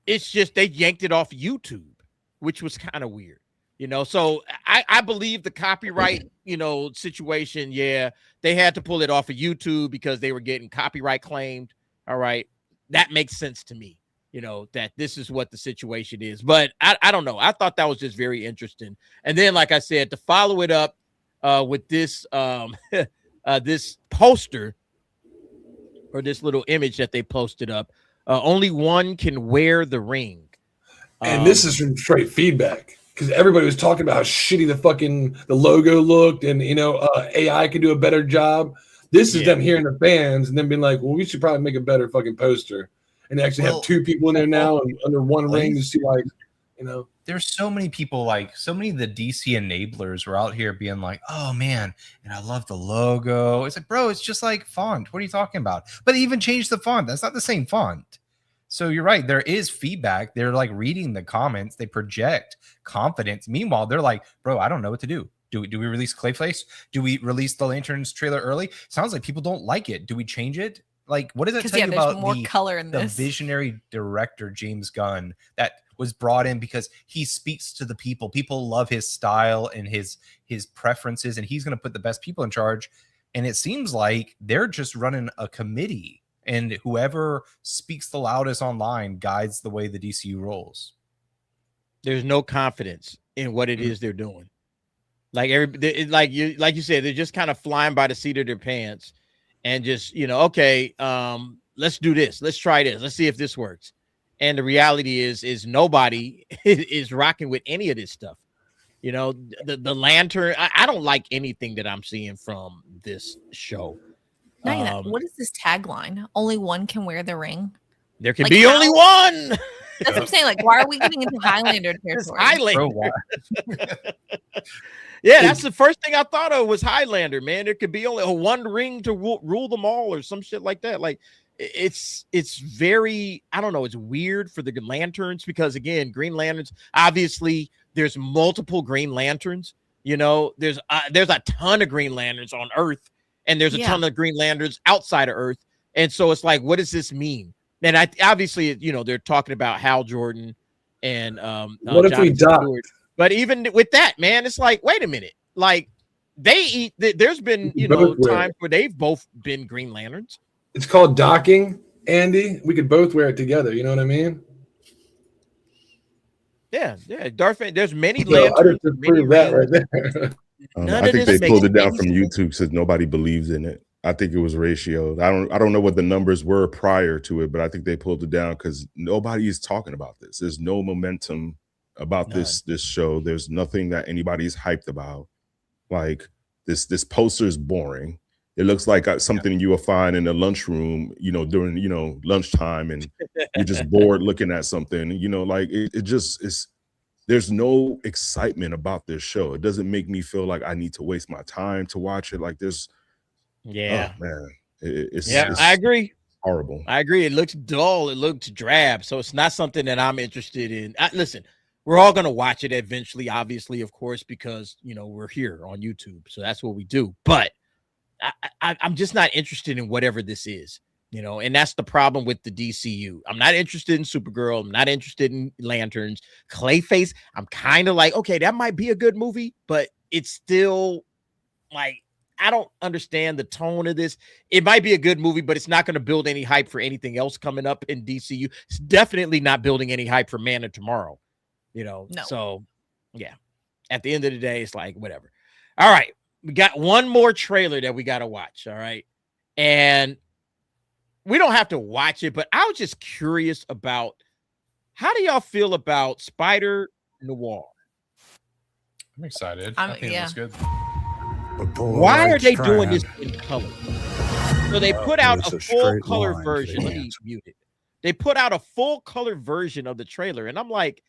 it's just they yanked it off YouTube, which was kind of weird, So I believe the copyright, situation. Yeah, they had to pull it off of YouTube because they were getting copyright claimed. All right, that makes sense to me. That this is what the situation is. But I don't know. I thought that was just very interesting. And then, like I said, to follow it up with this this poster or this little image that they posted up, only one can wear the ring. And this is from straight feedback because everybody was talking about how shitty the logo looked, and AI could do a better job. This is them hearing the fans and then being like, well, we should probably make a better fucking poster. And they actually have two people in there now and under one ring to see There's so many people, so many of the DC enablers were out here being like, oh man, and I love the logo. It's like, bro, it's just like font. What are you talking about? But they even changed the font. That's not the same font. So you're right. There is feedback. They're like reading the comments. They project confidence. Meanwhile, they're like, bro, I don't know what to do. Do we release Clayface? Do we release the Lanterns trailer early? Sounds like people don't like it. Do we change it? Like, what does that tell you about more color in the this visionary director, James Gunn, that was brought in because he speaks to the people. People love his style and his preferences, and he's going to put the best people in charge. And it seems like they're just running a committee. And whoever speaks the loudest online guides the way the DCU rolls. There's no confidence in what it is they're doing. Like you said, they're just kind of flying by the seat of their pants, and just let's do this. Let's try this. Let's see if this works. And the reality is nobody is rocking with any of this stuff. The lantern. I don't like anything that I'm seeing from this show. What is this tagline? Only one can wear the ring. There can be only one. That's what I'm saying. Like, why are we getting into Highlander territory? Highlander. Yeah, that's the first thing I thought of was Highlander, man. There could be only one ring to rule them all or some shit like that. Like, it's very, I don't know, it's weird for the Lanterns because, again, Green Lanterns, obviously there's multiple Green Lanterns. There's a ton of Green Lanterns on Earth. And there's a ton of Green Lanterns outside of Earth. And so it's like, what does this mean? And obviously, they're talking about Hal Jordan and what if we die? But even with that, man, it's like, wait a minute. Like, there's been, times where they've both been Green Lanterns. It's called docking, Andy. We could both wear it together. You know what I mean? Yeah. Darth Vader, there's many lanterns. I just prove that right there. None I of think this they makes pulled it down any from sense. YouTube because nobody believes in it. I think it was ratioed. I don't know what the numbers were prior to it, but I think they pulled it down because nobody is talking about this. There's no momentum about this show. There's nothing that anybody's hyped about. Like this poster is boring. It looks like something you will find in a lunchroom, during lunchtime, and you're just bored looking at something. Like it just is. There's no excitement about this show. It doesn't make me feel like I need to waste my time to watch it. Like there's. Yeah, oh, man, it's I agree. Horrible. I agree. It looks dull. It looks drab. So it's not something that I'm interested in. Listen, we're all gonna watch it eventually, obviously, of course, because we're here on YouTube, so that's what we do. But I'm just not interested in whatever this is, and that's the problem with the DCU. I'm not interested in Supergirl. I'm not interested in Lanterns. Clayface, I'm kind of like, okay, that might be a good movie, but it's still like. I don't understand the tone of this. It might be a good movie, but it's not going to build any hype for anything else coming up in DCU. It's definitely not building any hype for Man of Tomorrow, No. So, yeah, at the end of the day, it's like, whatever. All right. We got one more trailer that we got to watch. All right. And we don't have to watch it, but I was just curious about how do y'all feel about Spider-Noir? I'm excited. I think it looks good. Why are they doing this in color? So they put out a full color version. Let me mute it. They put out a full color version of the trailer, and I'm like,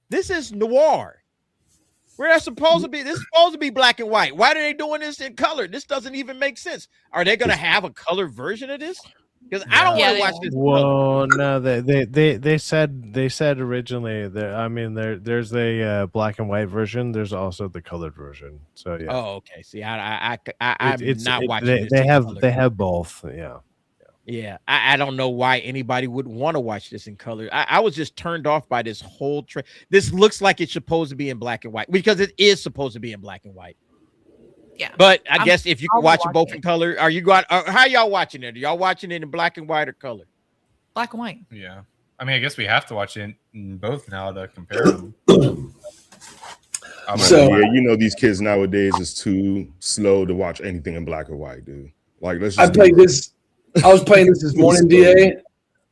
this is noir. Where that's supposed to be. This is supposed to be black and white. Why are they doing this in color? This doesn't even make sense. Are they going to have a color version of this? Because I don't want to watch this. Well, no, they said originally there. I mean, there's a black and white version. There's also the colored version. So yeah. Oh, okay. See, I'm not watching. They have both. Yeah. Yeah, I don't know why anybody would want to watch this in color. I was just turned off by this whole This looks like it's supposed to be in black and white because it is supposed to be in black and white. Yeah, but I guess if you can watch it both in color, are you got? How y'all watching it? Are y'all watching it in black and white or color? Black and white. Yeah, I mean, I guess we have to watch it in both now to compare them. So these kids nowadays is too slow to watch anything in black and white, dude. Like let's just. I was playing this morning, DA,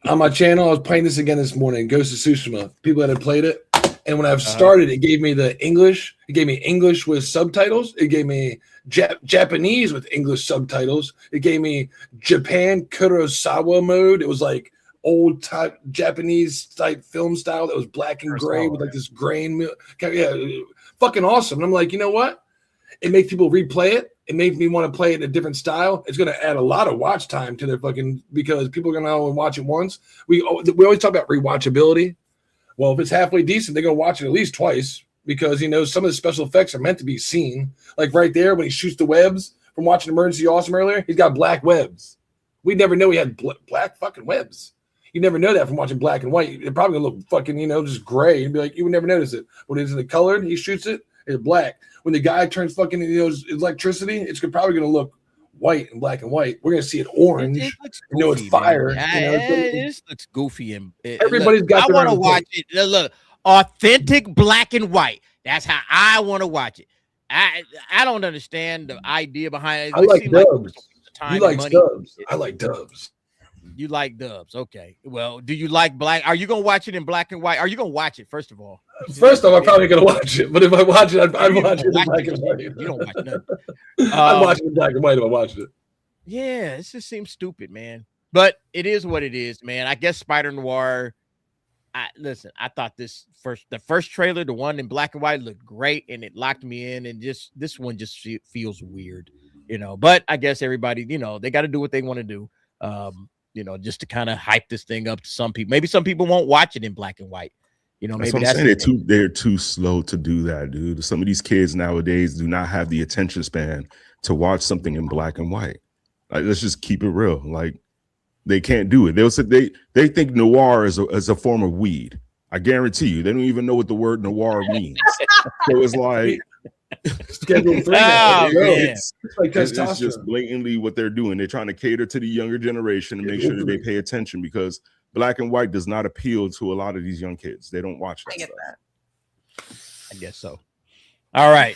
on my channel. I was playing this again this morning, Ghost of Tsushima. People that had played it. And when I've started, it gave me the English. It gave me English with subtitles. It gave me Japanese with English subtitles. It gave me Japan Kurosawa mode. It was like old type Japanese type film style that was black and gray with like this grain. Yeah, fucking awesome. And I'm like, you know what? It makes people replay it. It makes me want to play it in a different style. It's going to add a lot of watch time to their because people are going to only watch it once. We always talk about rewatchability. Well, if it's halfway decent, they're going to watch it at least twice because, some of the special effects are meant to be seen. Like right there when he shoots the webs from watching Emergency Awesome earlier, he's got black webs. We never know he had black fucking webs. You never know that from watching black and white. They're probably going to look fucking, just gray. You'd be like, you would never notice it. When it's in the colored, he shoots it, it's black. When the guy turns fucking, electricity, it's probably going to look white and black and white. We're going to see it orange. It looks goofy, it's fire. It looks goofy. And everybody's got I want to watch it. Look, authentic black and white. That's how I want to watch it. I don't understand the idea behind it. I like dubs. You like dubs. I like dubs. You like dubs. Okay. Well, do you like black? Are you going to watch it in black and white? Are you going to watch it, first of all? First off, I'm probably going to watch it. But if I watch it, I'd watch it in black and white. You don't watch nothing. I'd watch it in black and white if I watched it. Yeah, it just seems stupid, man. But it is what it is, man. I guess Spider-Noir. Listen, I thought the first trailer, the one in black and white, looked great, and it locked me in. And this one just feels weird, But I guess everybody, they got to do what they want to do. Just to kind of hype this thing up to some people. Maybe some people won't watch it in black and white. Maybe that's they're too slow to do that, dude. Some of these kids nowadays do not have the attention span to watch something in black and white. Like, let's just keep it real. Like, they can't do it. They'll say they think noir is a form of weed. I guarantee you, they don't even know what the word noir means. So it's like Schedule 3. It's just blatantly what they're doing. They're trying to cater to the younger generation and make sure that they pay attention because black and white does not appeal to a lot of these young kids. They don't watch that stuff. I guess so. All right.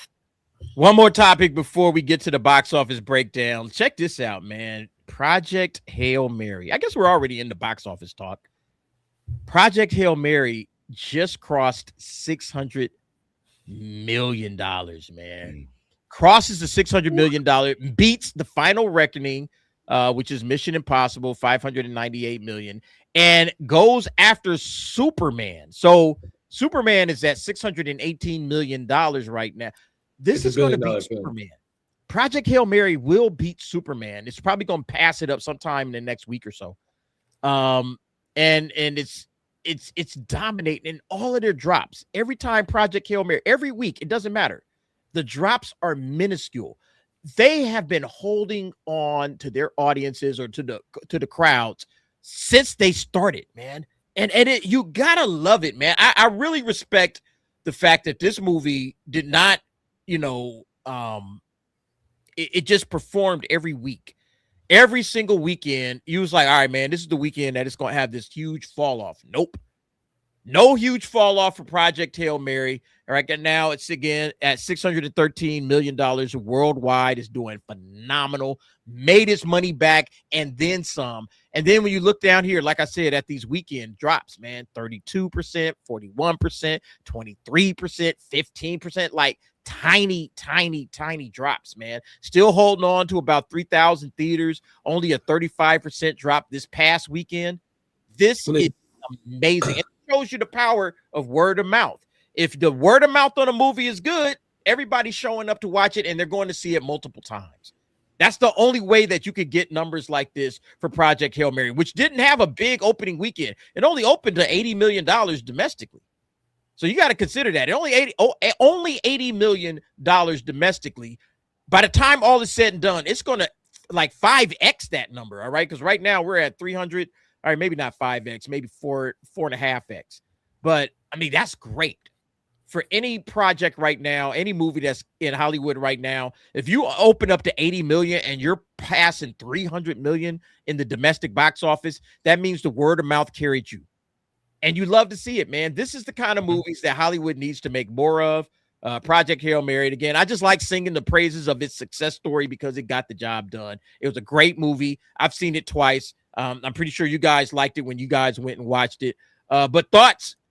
One more topic before we get to the box office breakdown. Check this out, man. Project Hail Mary. I guess we're already in the box office talk. Project Hail Mary just crossed $600 million, man. Crosses the $600 million, beats The Final Reckoning, which is Mission Impossible, $598 million, and goes after Superman. So Superman is at $618 million right now. This is going to beat Superman. Project Hail Mary will beat Superman. It's probably going to pass it up sometime in the next week or so. And it's dominating in all of their drops. Every time Project Hail Mary, every week, it doesn't matter. The drops are minuscule. They have been holding on to their audiences or to the crowds since they started, man. And you gotta love it, man. I really respect the fact that this movie did not, it just performed every week. Every single weekend, you was like, all right, man, this is the weekend that it's going to have this huge fall off. Nope. No huge fall off for Project Hail Mary. All right, now it's again at $613 million worldwide. It's doing phenomenal. Made its money back and then some. And then when you look down here, like I said, at these weekend drops, man, 32%, 41%, 23%, 15%, like tiny drops, man. Still holding on to about 3,000 theaters. Only a 35% drop this past weekend. This is amazing. It shows you the power of word of mouth. If the word of mouth on a movie is good, everybody's showing up to watch it and they're going to see it multiple times. That's the only way that you could get numbers like this for Project Hail Mary, which didn't have a big opening weekend. It only opened to $80 million domestically. So you got to consider that. Only $80 million domestically. By the time all is said and done, it's going to like 5x that number, all right? Because right now we're at 300. All right, maybe not 5x, maybe 4.5x. But, I mean, that's great. For any project right now, any movie that's in Hollywood right now, if you open up to 80 million and you're passing 300 million in the domestic box office, that means the word of mouth carried you. And you love to see it, man. This is the kind of movies that Hollywood needs to make more of. Project Hail Mary. Again, I just like singing the praises of its success story because it got the job done. It was a great movie. I've seen it twice. I'm pretty sure you guys liked it when you guys went and watched it. But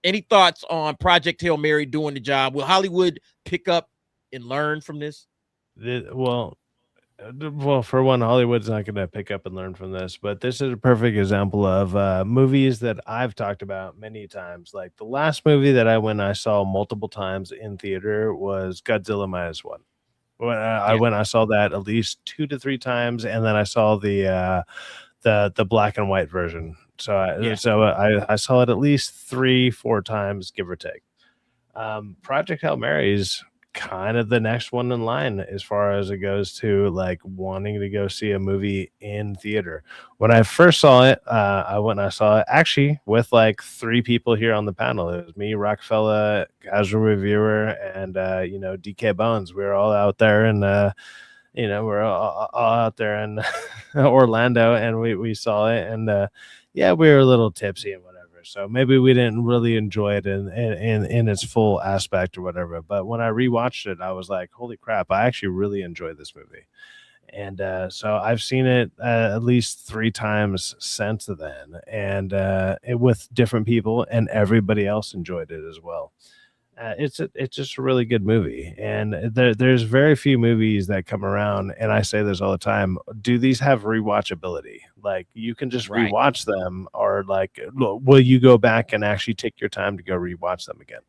any thoughts on Project Hail Mary doing the job? Will Hollywood pick up and learn from this? Well, for one, Hollywood's not going to pick up and learn from this, but this is a perfect example of movies that I've talked about many times. Like the last movie that I saw multiple times in theater was Godzilla -1. When I saw that at least 2 to 3 times, and then I saw the black and white version. So I saw it at least 3-4 times, give or take. Project Hail Mary is kind of the next one in line as far as it goes to like wanting to go see a movie in theater. When I first saw it, I went and I saw it actually with like 3 people here on the panel. It was me, Rockefeller, Casual Reviewer, and DK Bones. We were all out there and we're all out there in Orlando, and we saw it, and we were a little tipsy and whatever. So maybe we didn't really enjoy it in its full aspect or whatever. But when I rewatched it, I was like, holy crap, I actually really enjoyed this movie. And so I've seen it at least 3 times since then, and with different people, and everybody else enjoyed it as well. It's just a really good movie, and there's very few movies that come around, and I say this all the time. Do these have rewatchability? Like you can just rewatch them, or like will you go back and actually take your time to go rewatch them again?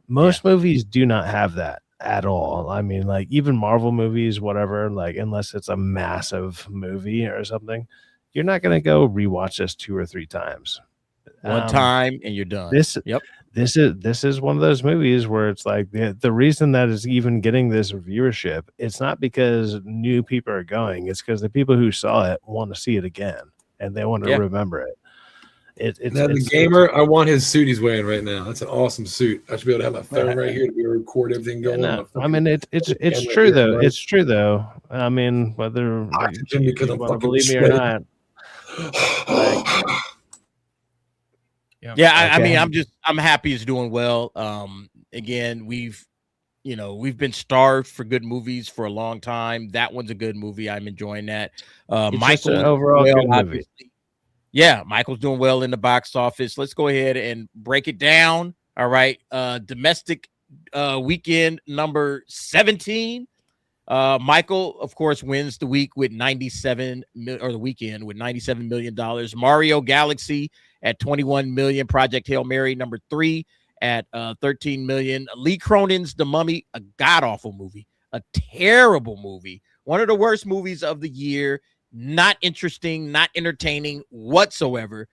Most movies do not have that at all. I mean, like even Marvel movies, whatever, like unless it's a massive movie or something, you're not going to go rewatch this 2 or 3 times. One time and you're done. This is one of those movies where it's like the reason that it's even getting this viewership, it's not because new people are going, it's because the people who saw it want to see it again and they want to remember it. It's the gamer. I want his suit he's wearing right now. That's an awesome suit. I should be able to have my phone right here to be able to record everything going on. I mean, it's true though. It's true though. I mean, whether you want to believe me or not. I mean, I'm happy it's doing well. Again, we've you know, we've been starved for good movies for a long time. That one's a good movie. I'm enjoying that. Michael, Michael overall well, good movie. obviously. Yeah, Michael's doing well in the box office. Let's go ahead and break it down. All right. Domestic weekend number 17. Michael, of course, wins the week with $97 million. Mario Galaxy at 21 million. Project Hail Mary number 3 at 13 million. Lee Cronin's The Mummy, a god-awful movie, a terrible movie, one of the worst movies of the year, not interesting, not entertaining whatsoever,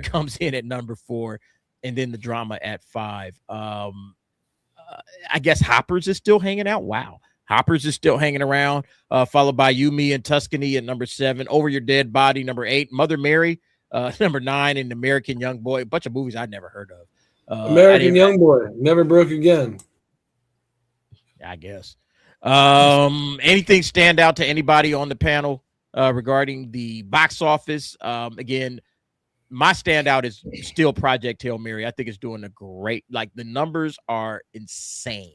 comes in at number 4, and then the drama at 5. I guess Hoppers is still hanging out. Wow. Hoppers is still hanging around, followed by You, Me, and Tuscany at number 7, Over Your Dead Body number 8, Mother Mary number 9, and American Young Boy, a bunch of movies I'd never heard of. American Young Boy, Never Broke Again. I guess. Anything stand out to anybody on the panel regarding the box office? Again, my standout is still Project Hail Mary. I think it's doing a great, like the numbers are insane.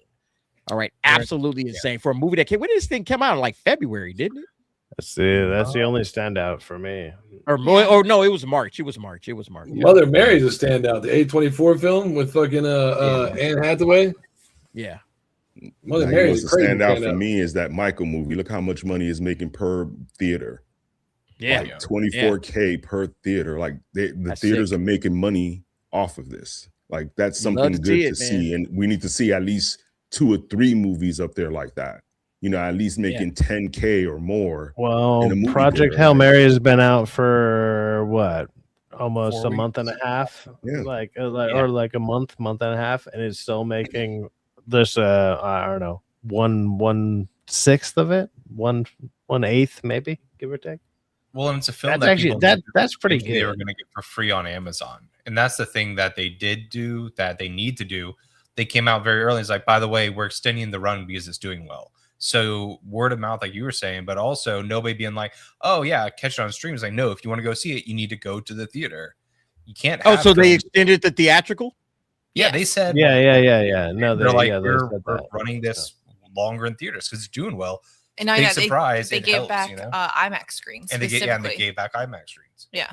All right, absolutely insane for a movie that came. When did this thing come out? In like February, didn't it? That's the only standout for me. Or no, it was March. It was March. Mother Mary's a standout. The A24 film with fucking Anne Hathaway. Yeah. Mother Now, Mary's what's a crazy standout for standout. me is that Michael movie. Look how much money is making per theater. Yeah, like 24K per theater. Like the theaters sick. are making money off of this. Like that's Love something to good see to it, see, and we need to see at least 2 or 3 movies up there like that. You know, at least making 10K or more. Well, in a movie Project theater, Hail right? Mary has been out for what? Almost 4 a month and a half. Yeah. Or like a month and a half, and it's still making this I don't know, 1/6 of it, 1/8 maybe, give or take. Well, and it's a film That's that actually people that's pretty thinking they were good. going to get for free on Amazon, and that's the thing that they did do that they need to do. They came out very early. It's like, by the way, we're extending the run because it's doing well. So word of mouth, like you were saying, but also nobody being like, oh yeah, catch it on stream. It's like, no, if you want to go see it, you need to go to the theater. You can't. Oh, have so they films- extended the theatrical? Yeah, they said. Yeah. No, they're like, they we're said that. running this longer in theaters because it's doing well. And I Big know surprise. they it gave helps, back you know? IMAX screens. And they specifically. gave back IMAX screens. Yeah.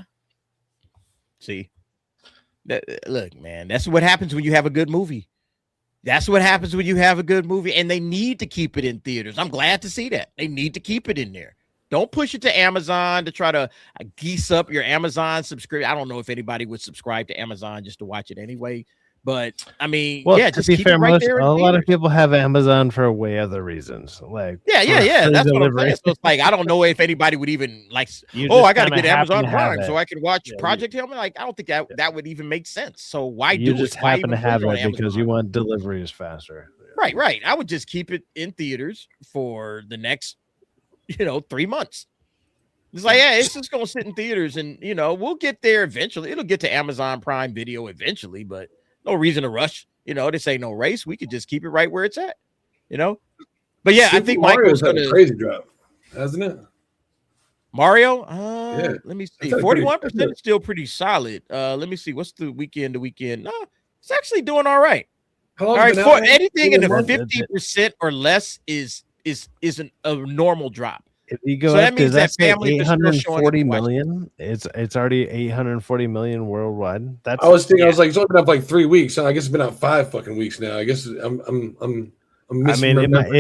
See, look, man, that's what happens when you have a good movie. That's what happens when you have a good movie, and they need to keep it in theaters. I'm glad to see that. They need to keep it in there. Don't push it to Amazon to try to geese up your Amazon subscription. I don't know if anybody would subscribe to Amazon just to watch it anyway. But I mean, Well, yeah, to just be keep fair, it right there. a lot of people have Amazon for way other reasons. Like Yeah. for That's what I'm delivery. saying. So it's like I don't know if anybody would even like. You Oh, just I got to kinda get happen Amazon to have Prime so it. I can watch Yeah, Project Hail Mary. Like I don't think that would even make sense. So why You do just it? Why happen to even put have it on it because Amazon? you want deliveries faster. Right. I would just keep it in theaters for the next, 3 months. It's like, yeah, it's just gonna sit in theaters, and we'll get there eventually. It'll get to Amazon Prime Video eventually, but no reason to rush. This ain't no race. We could just keep it right where it's at. But yeah, I Super think Mario's Michael's had a gonna crazy drop, hasn't it? Mario. Yeah. Let me see. That's had a pretty- 41% is still pretty solid. Let me see. What's the weekend? No, it's actually doing all right. How All long right, has it for been out? anything in the Month? 50% or less isn't a normal drop. If you go So up, that means does that that say families are still showing up 840 to watch it. million? It's already 840 million worldwide. That's I was thinking, I was like, it's only been out for like 3 weeks. I guess it's been out 5 fucking weeks now. I guess I'm I mean, misremembering my time.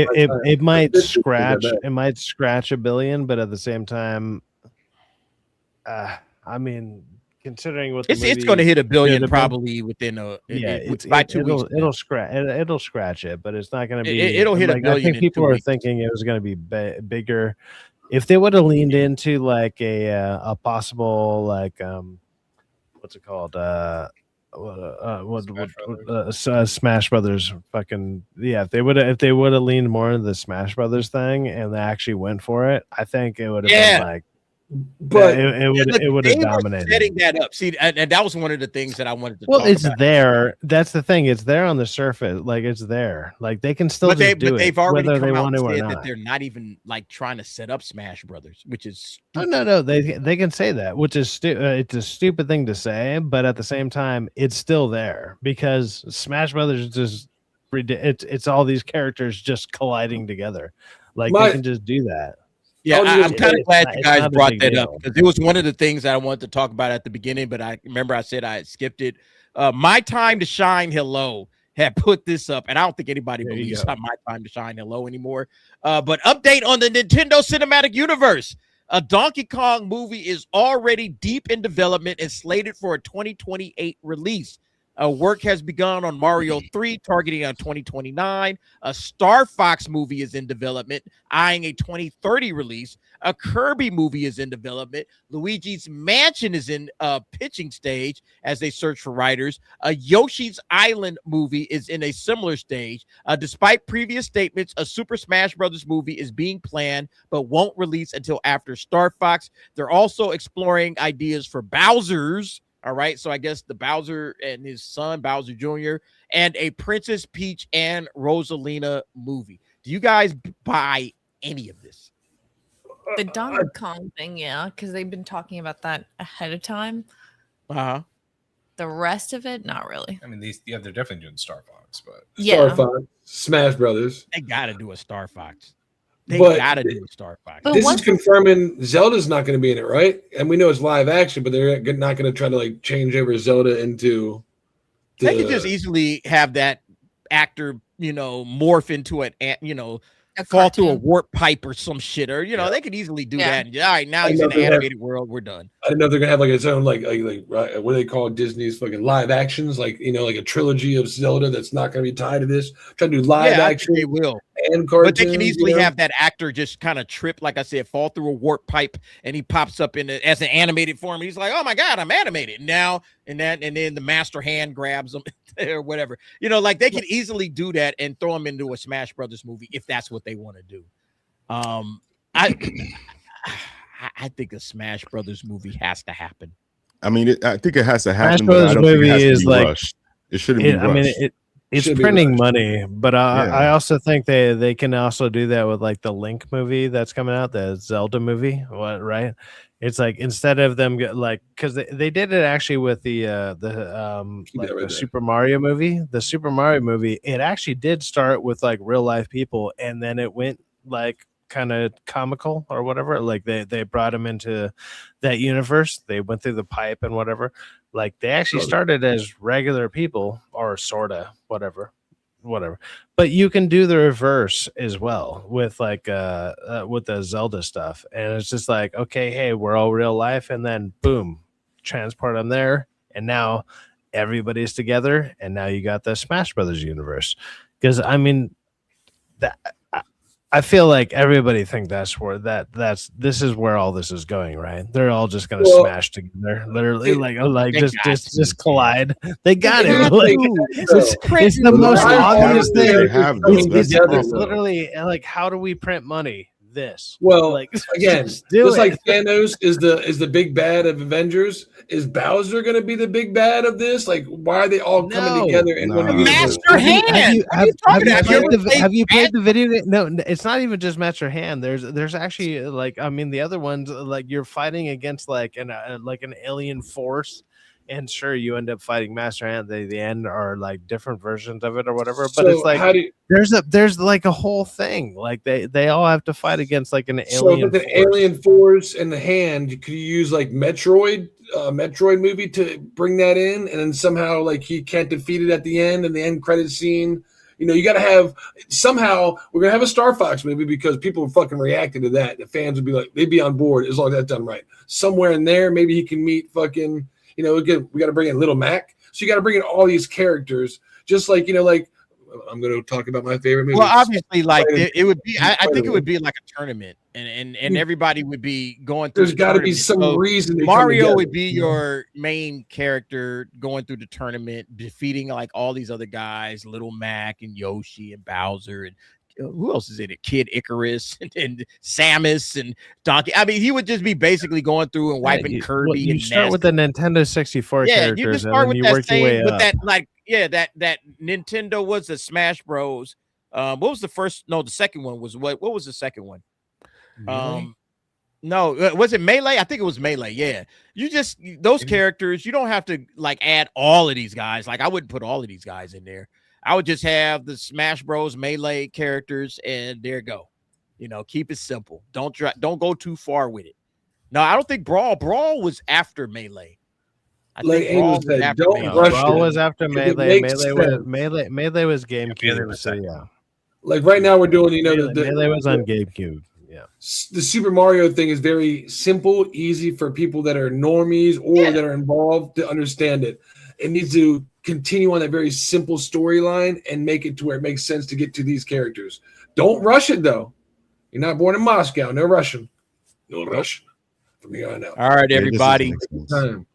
it might It's scratch bad. it might scratch $1 billion, but at the same time, I mean, considering what the It's going to hit $1 billion did, probably within by 2 weeks. it'll scratch it, but it's not going to be. It'll hit $1 I billion think in people 2 are weeks. thinking it was going to be bigger. If they would have leaned into like a possible like what's it called Smash Brothers fucking if they would have leaned more into the Smash Brothers thing and they actually went for it, I think it would have been like. But it would have dominated. Setting that up. See, and that was one of the things that I wanted to. Well, talk it's about. there. That's the thing. It's there on the surface. Like it's there. Like they can still But just do they've it, already whether come they out want and to or said that not. they're not even like trying to set up Smash Brothers, which is No. They can say that, which is it's a stupid thing to say, but at the same time, it's still there because Smash Brothers just it's all these characters just colliding together. Like My- they can just do that. Yeah, I'm kind of glad you guys not a brought big that up deal. because it was one of the things that I wanted to talk about at the beginning, but I remember I said I had skipped it. My Time to Shine Hello had put this up, and I don't think anybody There you believes go. My Time to Shine Hello anymore. But update on the Nintendo Cinematic Universe. A Donkey Kong movie is already deep in development and slated for a 2028 release. Work has begun on Mario 3, targeting on 2029. A Star Fox movie is in development, eyeing a 2030 release. A Kirby movie is in development. Luigi's Mansion is in pitching stage as they search for writers. A Yoshi's Island movie is in a similar stage. Despite previous statements, a Super Smash Brothers movie is being planned but won't release until after Star Fox. They're also exploring ideas for Bowser's. All right, so I guess the Bowser and his son, Bowser Jr., and a Princess Peach and Rosalina movie. Do you guys buy any of this? The Donkey Kong thing, yeah, because they've been talking about that ahead of time. Uh-huh. The rest of it, not really. I mean, they're definitely doing Star Fox, but Yeah. Star Fox, Smash Brothers. They got to do a Star Fox. They But- got to do a Star Fox. But This once- is confirming Zelda's not going to be in it, right? And we know it's live action, but they're not going to try to like change over Zelda into. They could just easily have that actor, morph into it, A fall through a cartoon. warp pipe or some shit, or they could easily do Yeah. that. And, all right, now I he's know in the they have- animated world. We're done. I don't know if they're gonna have like its own like what do they call Disney's fucking live actions, like like a trilogy of Zelda that's not gonna be tied to this. Try to do live Yeah, I action think they will. and cartoons. But they can easily you know? have that actor just kind of trip, like I said, fall through a warp pipe, and he pops up as an animated form. He's like, "Oh my god, I'm animated now!" And then the master hand grabs him or whatever. Like they can easily do that and throw him into a Smash Brothers movie if that's what they want to do. I think a Smash Brothers movie has to happen. I mean, I think it has to Smash happen, but I Brothers don't think movie it has to is be like rushed. It shouldn't be rushed. I mean, it's Should be printing rushed. money, but I also think they can also do that with like the Link movie that's coming out, the Zelda movie. What, right? It's like instead of them because they did it actually with the Super Mario movie. The Super Mario movie, it actually did start with like real life people, and then it went like kind of comical or whatever. Like they brought them into that universe. They went through the pipe and whatever. Like they actually started as regular people or sorta whatever. But you can do the reverse as well with like with the Zelda stuff, and it's just like, okay, hey, we're all real life, and then boom, transport them there, and now everybody's together, and now you got the Smash Brothers universe. Because I mean that I feel like everybody think that's where this is where all this is going, right? They're all just gonna smash together, literally, just collide. They got it. Like, it's the most obvious thing. It's literally like, how do we print money? This. Well, like again, just just do like it. Thanos is the big bad of Avengers. Is Bowser going to be the big bad of this? Like, why are they all coming together in one universe? Master Hand. Have you played the video game? No, it's not even just Master Hand. There's actually like, I mean, the other ones, like you're fighting against like an alien force. And sure, you end up fighting Master Hand. The end are like different versions of it or whatever. But So it's like how do you- there's like a whole thing. Like they all have to fight against like an So alien. with an alien force in the hand, could you use like Metroid movie to bring that in, and then somehow like he can't defeat it at the end, and the end credit scene. You got to have somehow we're gonna have a Star Fox movie because people fucking reacted to that. The fans would be like, they'd be on board as long as that's done right. Somewhere in there, maybe he can meet fucking. Again, we got to bring in Little Mac. So you got to bring in all these characters, just like, like I'm going to talk about my favorite movie. Well, obviously, like it would be, I think it would be like a tournament, and everybody would be going through. There's got to be some reason. they come Mario together. would be your main character going through the tournament, defeating like all these other guys, Little Mac and Yoshi and Bowser and who else is in it? Kid Icarus and Samus and Donkey. I mean, he would just be basically going through and wiping Kirby. You and start Ness. with the Nintendo 64 Yeah, characters, you just and start then with you that work your way same, with up. that like that Nintendo was the Smash Bros. What was the first? No, the second one was what was the second one? No, was it Melee? I think it was Melee. Yeah, you those characters. You don't have to like add all of these guys. Like I wouldn't put all of these guys in there. I would just have the Smash Bros. Melee characters, and there you go. Keep it simple. Don't go too far with it. No, I don't think Brawl was after Melee. I Like think Brawl Angel was said, after don't Melee. rush Brawl it. was after If it Melee. makes Melee was GameCube. Melee was so second. yeah. Like right now, we're doing Melee was on GameCube. Yeah. The Super Mario thing is very simple, easy for people that are normies or that are involved to understand it. It needs to continue on that very simple storyline and make it to where it makes sense to get to these characters. Don't rush it though. You're not born in Moscow. No rushing. No rushing. From here on out. All right, everybody. Time,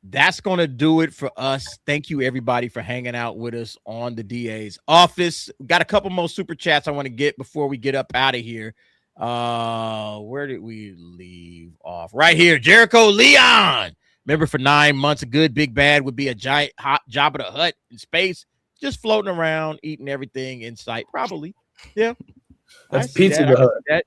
That's going to do it for us. Thank you, everybody, for hanging out with us on the DA's office. We got a couple more super chats I want to get before we get up out of here. Where did we leave off? Right here. Jericho Leon. Remember, for 9 months, a good big bad would be a giant hot Jabba the Hutt in space, just floating around, eating everything in sight. Probably. Yeah. That's Pizza the Hut.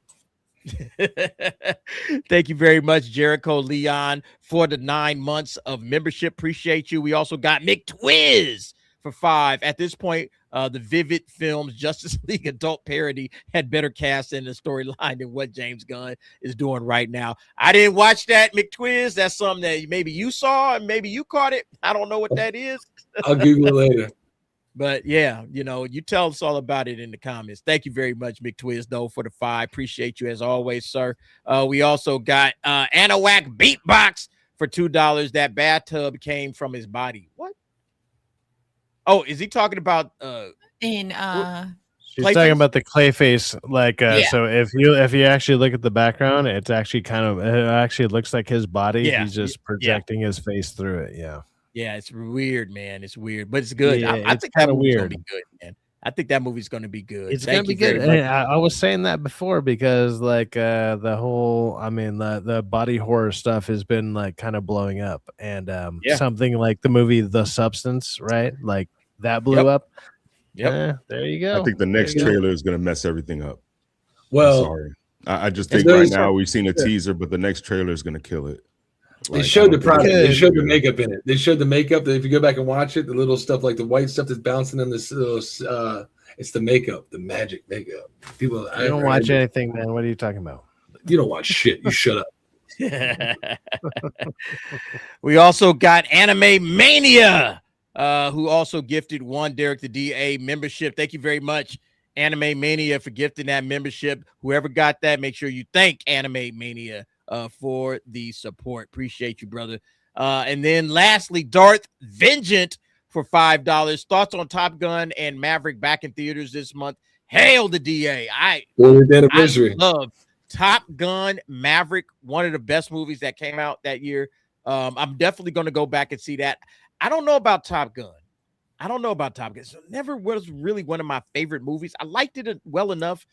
Thank you very much, Jericho Leon, for the 9 months of membership. Appreciate you. We also got McTwiz for 5. At this point, the Vivid Films Justice League adult parody had better cast in the storyline than what James Gunn is doing right now. I didn't watch that, McTwiz. That's something that maybe you saw and maybe you caught it. I don't know what that is. I'll Google it later. But yeah, you tell us all about it in the comments. Thank you very much, McTwiz, though, for the 5. Appreciate you as always, sir. We also got Anahuac Beatbox for $2. That bathtub came from his body. What? Oh, is he talking about in She's Clayface? talking about the Clayface, so if you actually look at the background, it's actually it actually looks like his body. Yeah. He's just projecting his face through it. Yeah. Yeah, it's weird, man. It's weird, but it's good. Yeah, I it's think that kinda movie's weird. gonna be good, man. I think that movie's gonna be good. It's Thank gonna be you very good. much. And I was saying that before because the whole, the body horror stuff has been kind of blowing up, and something like the movie The Substance, right? Like that blew up. Yep. There you go. I think the next trailer is going to mess everything up. Well, I'm sorry. I just think And right those now are- we've seen a teaser, but the next trailer is going to kill it. They Like, showed I the don't think product. it's They showed the good. makeup in it. They showed the makeup. If you go back and watch it, the little stuff like the white stuff that's bouncing in this, it's the makeup, the magic makeup. People, I don't watch anything, man. What are you talking about? You don't watch shit. You shut up. We also got Anime Mania, who also gifted one Derek the DA membership. Thank you very much, Anime Mania, for gifting that membership. Whoever got that, make sure you thank Anime Mania for the support. Appreciate you, brother. And then lastly, Darth Vengeant for $5. Thoughts on Top Gun and Maverick back in theaters this month? Hail the DA. I love Top Gun Maverick, one of the best movies that came out that year. I'm definitely going to go back and see that. I don't know about Top Gun. So never was really one of my favorite movies. I liked it well enough,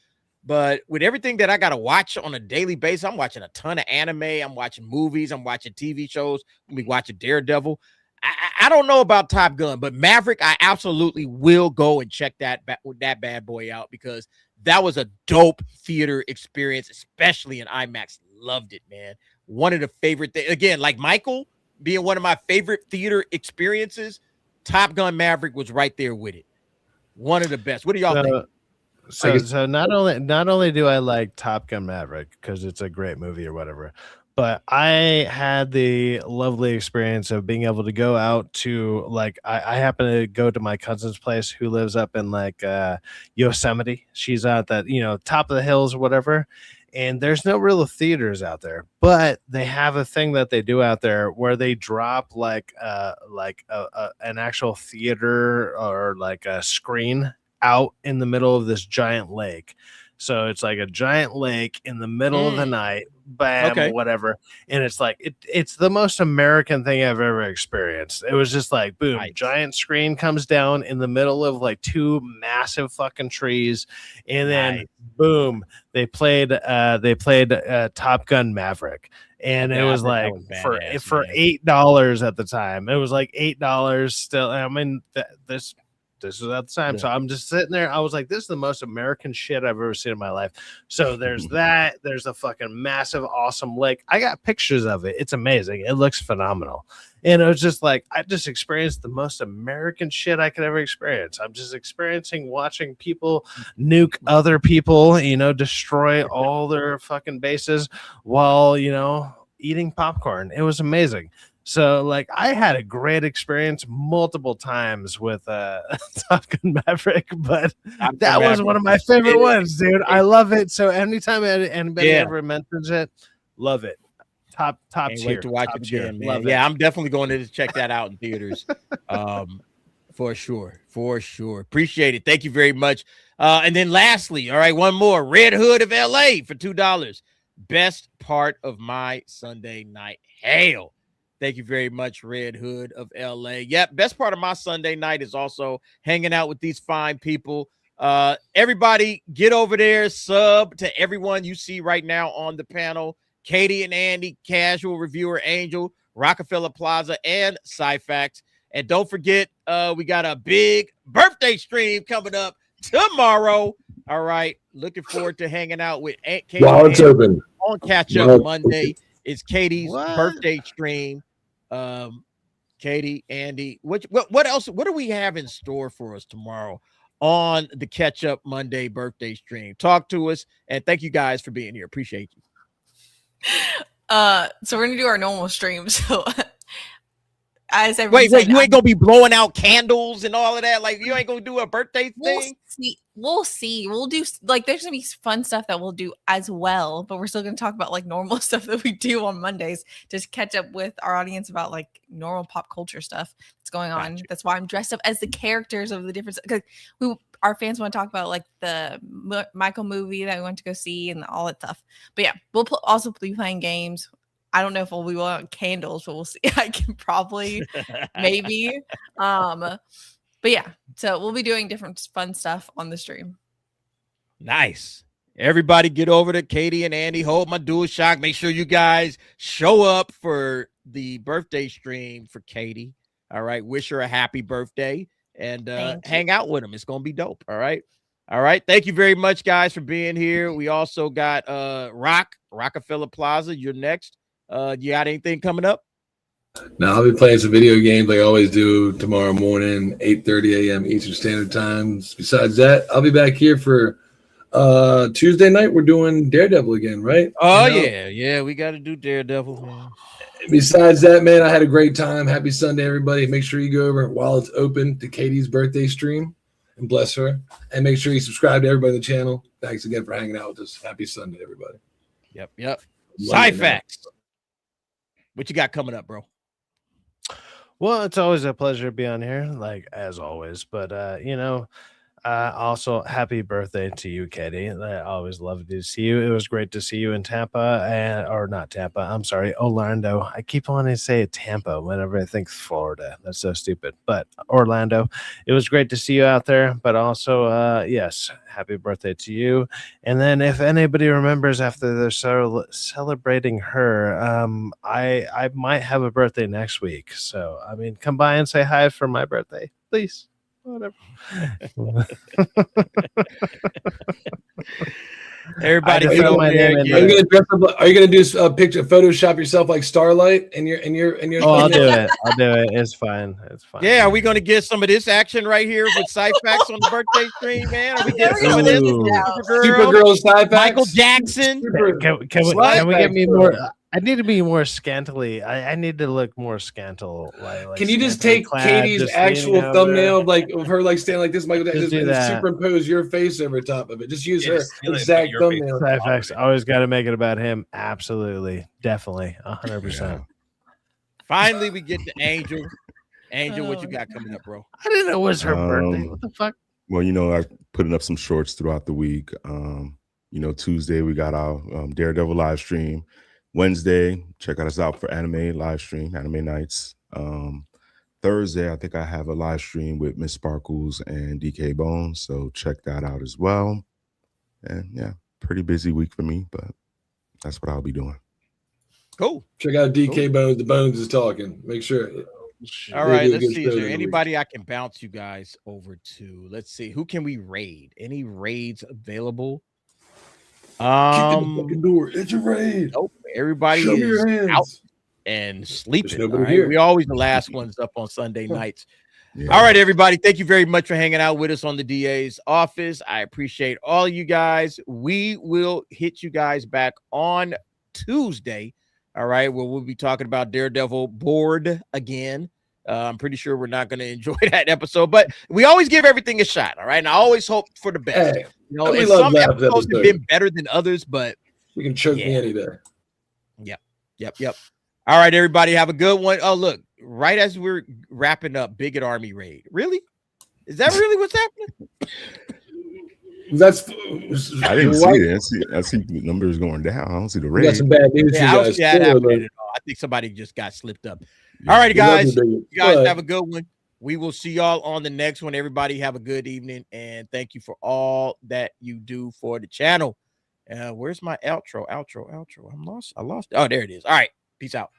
but with everything that I got to watch on a daily basis, I'm watching a ton of anime. I'm watching movies. I'm watching TV shows. We watching Daredevil. I don't know about Top Gun, but Maverick, I absolutely will go and check that bad boy out because that was a dope theater experience, especially in IMAX. Loved it, man. One of the favorite things, again, like Michael being one of my favorite theater experiences, Top Gun Maverick was right there with it. One of the best. What do y'all think? So not only do I like Top Gun Maverick because it's a great movie or whatever, but I had the lovely experience of being able to go out to I happen to go to my cousin's place who lives up in Yosemite. She's out that top of the hills or whatever, and there's no real theaters out there, but they have a thing that they do out there where they drop an actual theater or a screen out in the middle of this giant lake. So it's like a giant lake in the middle of the night, bam, whatever. And it's it's the most American thing I've ever experienced. It was just boom, giant screen comes down in the middle of two massive fucking trees. And then boom, they played Top Gun Maverick. And it was for $8 at the time. It was $8 still. I mean, This was at the time. So I'm just sitting there. I was like, this is the most American shit I've ever seen in my life. So there's that. There's a fucking massive, awesome lake. I got pictures of it. It's amazing. It looks phenomenal. And it was just like, I just experienced the most American shit I could ever experience. I'm just experiencing watching people nuke other people, you know, destroy all their fucking bases while, you know, eating popcorn. It was amazing. So, like, I had a great experience multiple times with Top Gun Maverick, but that was one of my favorite ones, dude. I love it. So anytime anybody ever mentions it, love it. Top Can't tier. wait to watch it again, man. Yeah, I'm definitely going to check that out in theaters. For sure. Appreciate it. Thank you very much. And then lastly, all right, one more. Red Hood of LA for $2. Best part of my Sunday night. Hell. Thank you very much, Red Hood of LA. Yep, best part of my Sunday night is also hanging out with these fine people. Everybody get over there, sub to everyone you see right now on the panel. Katie and Andy, Casual Reviewer Angel, Rockefeller Plaza, and Cyfax. And don't forget, we got a big birthday stream coming up tomorrow. All right, looking forward to hanging out with Katie while it's open on Catch Up Monday. It's Katie's birthday stream. Katie, Andy, what else? What do we have in store for us tomorrow on the Catch Up Monday birthday stream? Talk to us, and thank you guys for being here. Appreciate you. So we're gonna do our normal stream. So as wait, you ain't gonna be blowing out candles and all of that? Like, you ain't gonna do a birthday thing? We'll see. We'll do, like, there's gonna be fun stuff that we'll do as well, but we're still gonna talk about like normal stuff that we do on Mondays, just catch up with our audience about like normal pop culture stuff that's going on. Gotcha. That's why I'm dressed up as the characters of the different, because our fans want to talk about like the Michael movie that we went to go see and all that stuff. But yeah, we'll also be playing games. I don't know if we'll be on candles, but we'll see. I can probably maybe. But yeah, so we'll be doing different fun stuff on the stream. Nice. Everybody get over to Katie and Andy. Hold my dual shock. Make sure you guys show up for the birthday stream for Katie. All right. Wish her a happy birthday and hang out with them. It's going to be dope. All right. All right. Thank you very much, guys, for being here. We also got Rockefeller Plaza. You're next. You got anything coming up? No, I'll be playing some video games like I always do tomorrow morning, 8:30 a.m. Eastern Standard Time. Besides that, I'll be back here for Tuesday night. We're doing Daredevil again, right? Oh, yeah. We got to do Daredevil, man. Besides that, man, I had a great time. Happy Sunday, everybody. Make sure you go over while it's open to Katie's birthday stream and bless her. And make sure you subscribe to everybody on the channel. Thanks again for hanging out with us. Happy Sunday, everybody. Yep. Cyfax. What you got coming up, bro? Well, it's always a pleasure to be on here, like as always. But also happy birthday to you, Katie. I always love to see you. It was great to see you in Tampa, or not Tampa. I'm sorry, Orlando. I keep wanting to say Tampa whenever I think Florida. That's so stupid. But Orlando, it was great to see you out there. But also, yes, happy birthday to you. And then if anybody remembers after they're celebrating her, I might have a birthday next week. So, I mean, come by and say hi for my birthday, please. Whatever. Everybody, are you gonna do a picture, Photoshop yourself like Starlight in your? Oh, I'll do it. It's fine. Yeah, are we gonna get some of this action right here with Cyfax on the birthday stream, man? Are we getting some of this? Supergirl Cyfax, Michael Jackson. Can we get me more? I need to be more scantily. I need to look more scantal. Like can you just take Katie's actual thumbnail, like of her like standing like this, Michael Jackson, and superimpose your face over top of it? Just use her exact thumbnail. Cyfax, always got to make it about him. Absolutely, definitely, 100%. Finally, we get to Angel. Angel, what you got coming up, bro? I didn't know it was her birthday. What the fuck? Well, I'm putting up some shorts throughout the week. Tuesday we got our Daredevil live stream. Wednesday, check us out for anime live stream, anime nights. Thursday, I think I have a live stream with Miss Sparkles and DK Bones, so check that out as well. And yeah, pretty busy week for me, but that's what I'll be doing. Cool. Check out DK Bones. The Bones is talking. Make sure. All right, let's see. Is there anybody I can bounce you guys over to? Let's see. Who can we raid? Any raids available? Kick in the fucking door. It's a raid. Nope. Everybody Show me is your hands. out and sleeping. All nobody right? here. We always the last ones up on Sunday nights. All right, everybody. Thank you very much for hanging out with us on the DA's office. I appreciate all of you guys. We will hit you guys back on Tuesday. All right, where we'll be talking about Daredevil bored again. I'm pretty sure we're not going to enjoy that episode, but we always give everything a shot. All right, and I always hope for the best. Hey, you know, we and love some that episodes have episode. been better than others, but You can choke me any day. Yep. All right, everybody, have a good one. Oh, look, right as we're wrapping up, Bigot Army raid. Really? Is that really what's happening? That's I didn't see it. I see the numbers going down. I don't see the We got raid. some bad news Yeah, I for don't you see that guys. happening at all. I think somebody just got slipped up. All right, We love guys. you, Bigot. You guys Bye. have a good one. We will see y'all on the next one. Everybody have a good evening, and thank you for all that you do for the channel. Where's my outro? I lost. Oh, there it is. All right. Peace out.